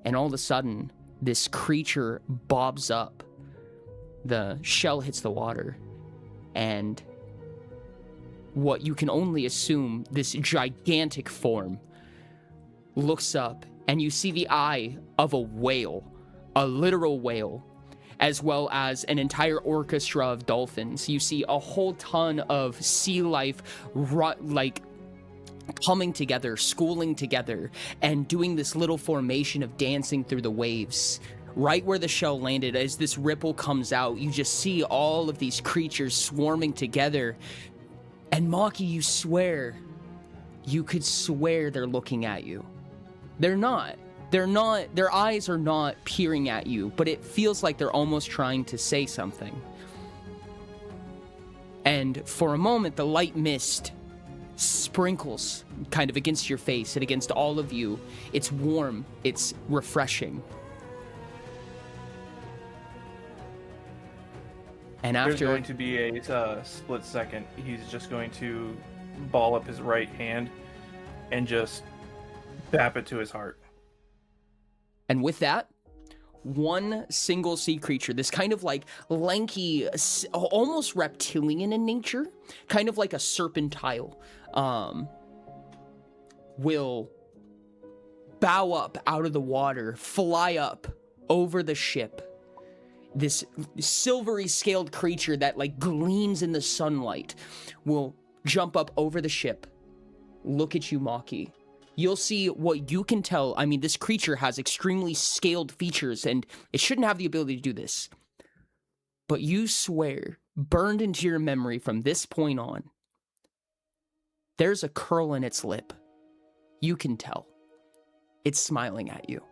and all of a sudden, this creature bobs up. The shell hits the water, and what you can only assume, this gigantic form looks up, and you see the eye of a whale, a literal whale, as well as an entire orchestra of dolphins. You see a whole ton of sea life, like coming together, schooling together, and doing this little formation of dancing through the waves. Right where the shell landed, as this ripple comes out, you just see all of these creatures swarming together. And Maki, you could swear they're looking at you. They're not, their eyes are not peering at you, but it feels like they're almost trying to say something. And for a moment, the light mist sprinkles kind of against your face and against all of you. It's warm, it's refreshing. And after there's going to be a split second, he's just going to ball up his right hand and just tap it to his heart. And with that, one single sea creature, this kind of like lanky, almost reptilian in nature, kind of like a serpentile, will bow up out of the water, fly up over the ship. This silvery scaled creature that like gleams in the sunlight will jump up over the ship, look at you, Maki. You'll see what you can tell. I mean, this creature has extremely scaled features, and it shouldn't have the ability to do this. But you swear, burned into your memory from this point on, there's a curl in its lip. You can tell. It's smiling at you.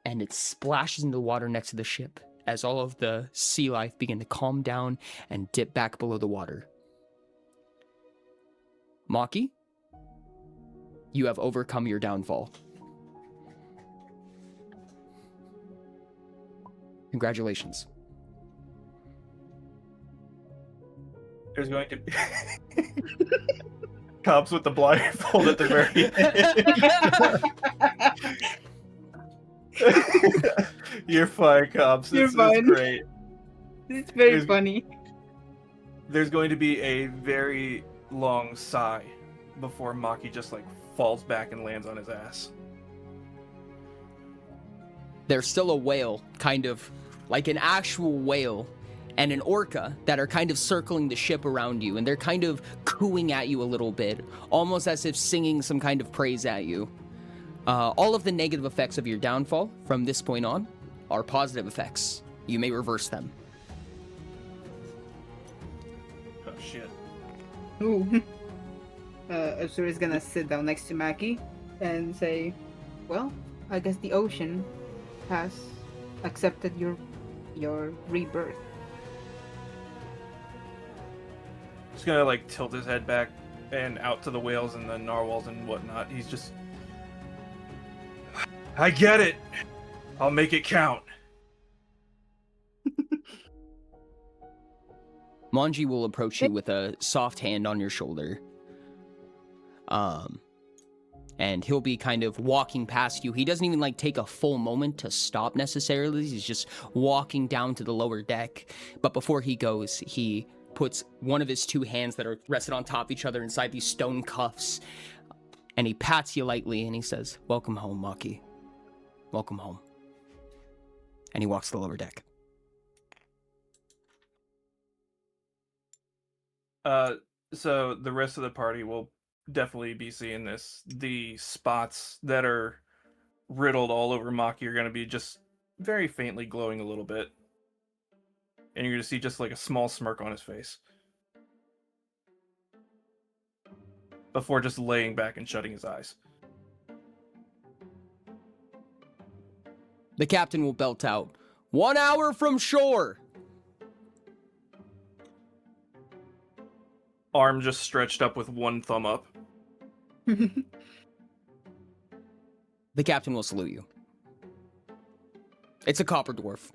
And it splashes into the water next to the ship as all of the sea life begin to calm down and dip back below the water. Maki, you have overcome your downfall. Congratulations. There's going to be cops with the blindfold at the very end. You're fine, cops. You're This fine. is great. It's very funny. There's going to be a very long sigh before Maki just like falls back and lands on his ass. There's still a whale, kind of like an actual whale, and an orca that are kind of circling the ship around you, and they're kind of cooing at you a little bit, almost as if singing some kind of praise at you. All of the negative effects of your downfall from this point on are positive effects. You may reverse them. Oh shit. Ooh. Azura's gonna sit down next to Maki and say, well, I guess the ocean has accepted your rebirth. He's gonna like tilt his head back and out to the whales and the narwhals and whatnot. He's just, I get it. I'll make it count. Manji will approach you with a soft hand on your shoulder. And he'll be kind of walking past you. He doesn't even like take a full moment to stop necessarily. He's just walking down to the lower deck. But before he goes, he puts one of his two hands that are rested on top of each other inside these stone cuffs. And he pats you lightly and he says, "Welcome home, Maki. Welcome home." And he walks to the lower deck. So the rest of the party will definitely be seeing this. The spots that are riddled all over Maki are going to be just very faintly glowing a little bit. And you're going to see just like a small smirk on his face. Before just laying back and shutting his eyes. The captain will belt out, "1 hour from shore." Arm just stretched up with one thumb up. The captain will salute you. It's a copper dwarf.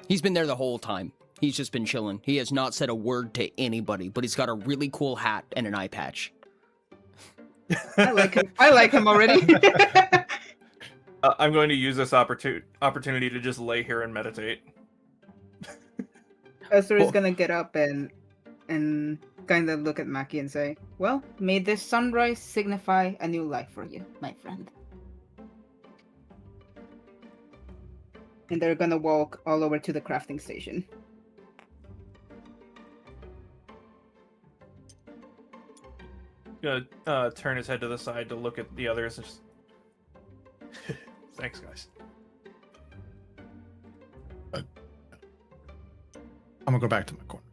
He's been there the whole time. He's just been chilling. He has not said a word to anybody, but he's got a really cool hat and an eye patch. I like him already. I'm going to use this opportunity to just lay here and meditate. Azura's gonna get up and kind of look at Maki and say, well, may this sunrise signify a new life for you, my friend. And they're gonna walk all over to the crafting station. Gonna turn his head to the side to look at the others and just... Thanks, guys. I'm gonna go back to my corner.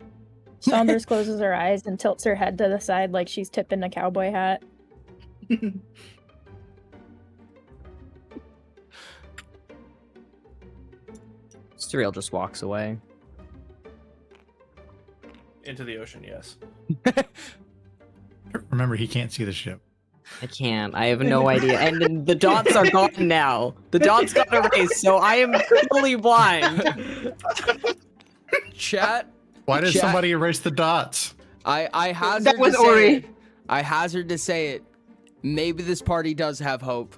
Saunders closes her eyes and tilts her head to the side like she's tipping a cowboy hat. Surreal just walks away. Into the ocean, yes. Remember, he can't see the ship. I can't. I have no idea. And then the dots are gone now. The dots got erased, so I am fully blind. Chat. Why did Chat. somebody erase the dots? I hazard That was to say Ori. it. I hazard to say it. Maybe this party does have hope.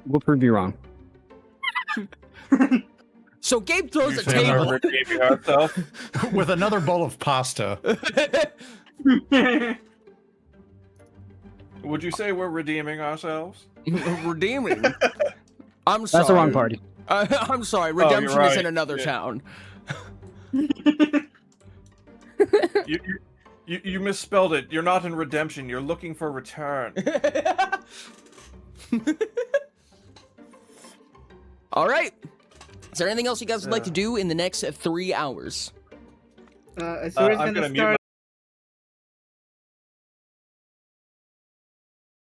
We'll prove you wrong. So Gabe throws You a say table. we're redeeming ourselves with another bowl of pasta. Would you say we're redeeming ourselves? Redeeming. I'm sorry. That's the wrong party. I'm sorry. Oh, you're Redemption is right. in another Yeah. town. You misspelled it. You're not in redemption. You're looking for return. All right. Is there anything else you guys would like to do in the next 3 hours? Asura's I'm gonna mute start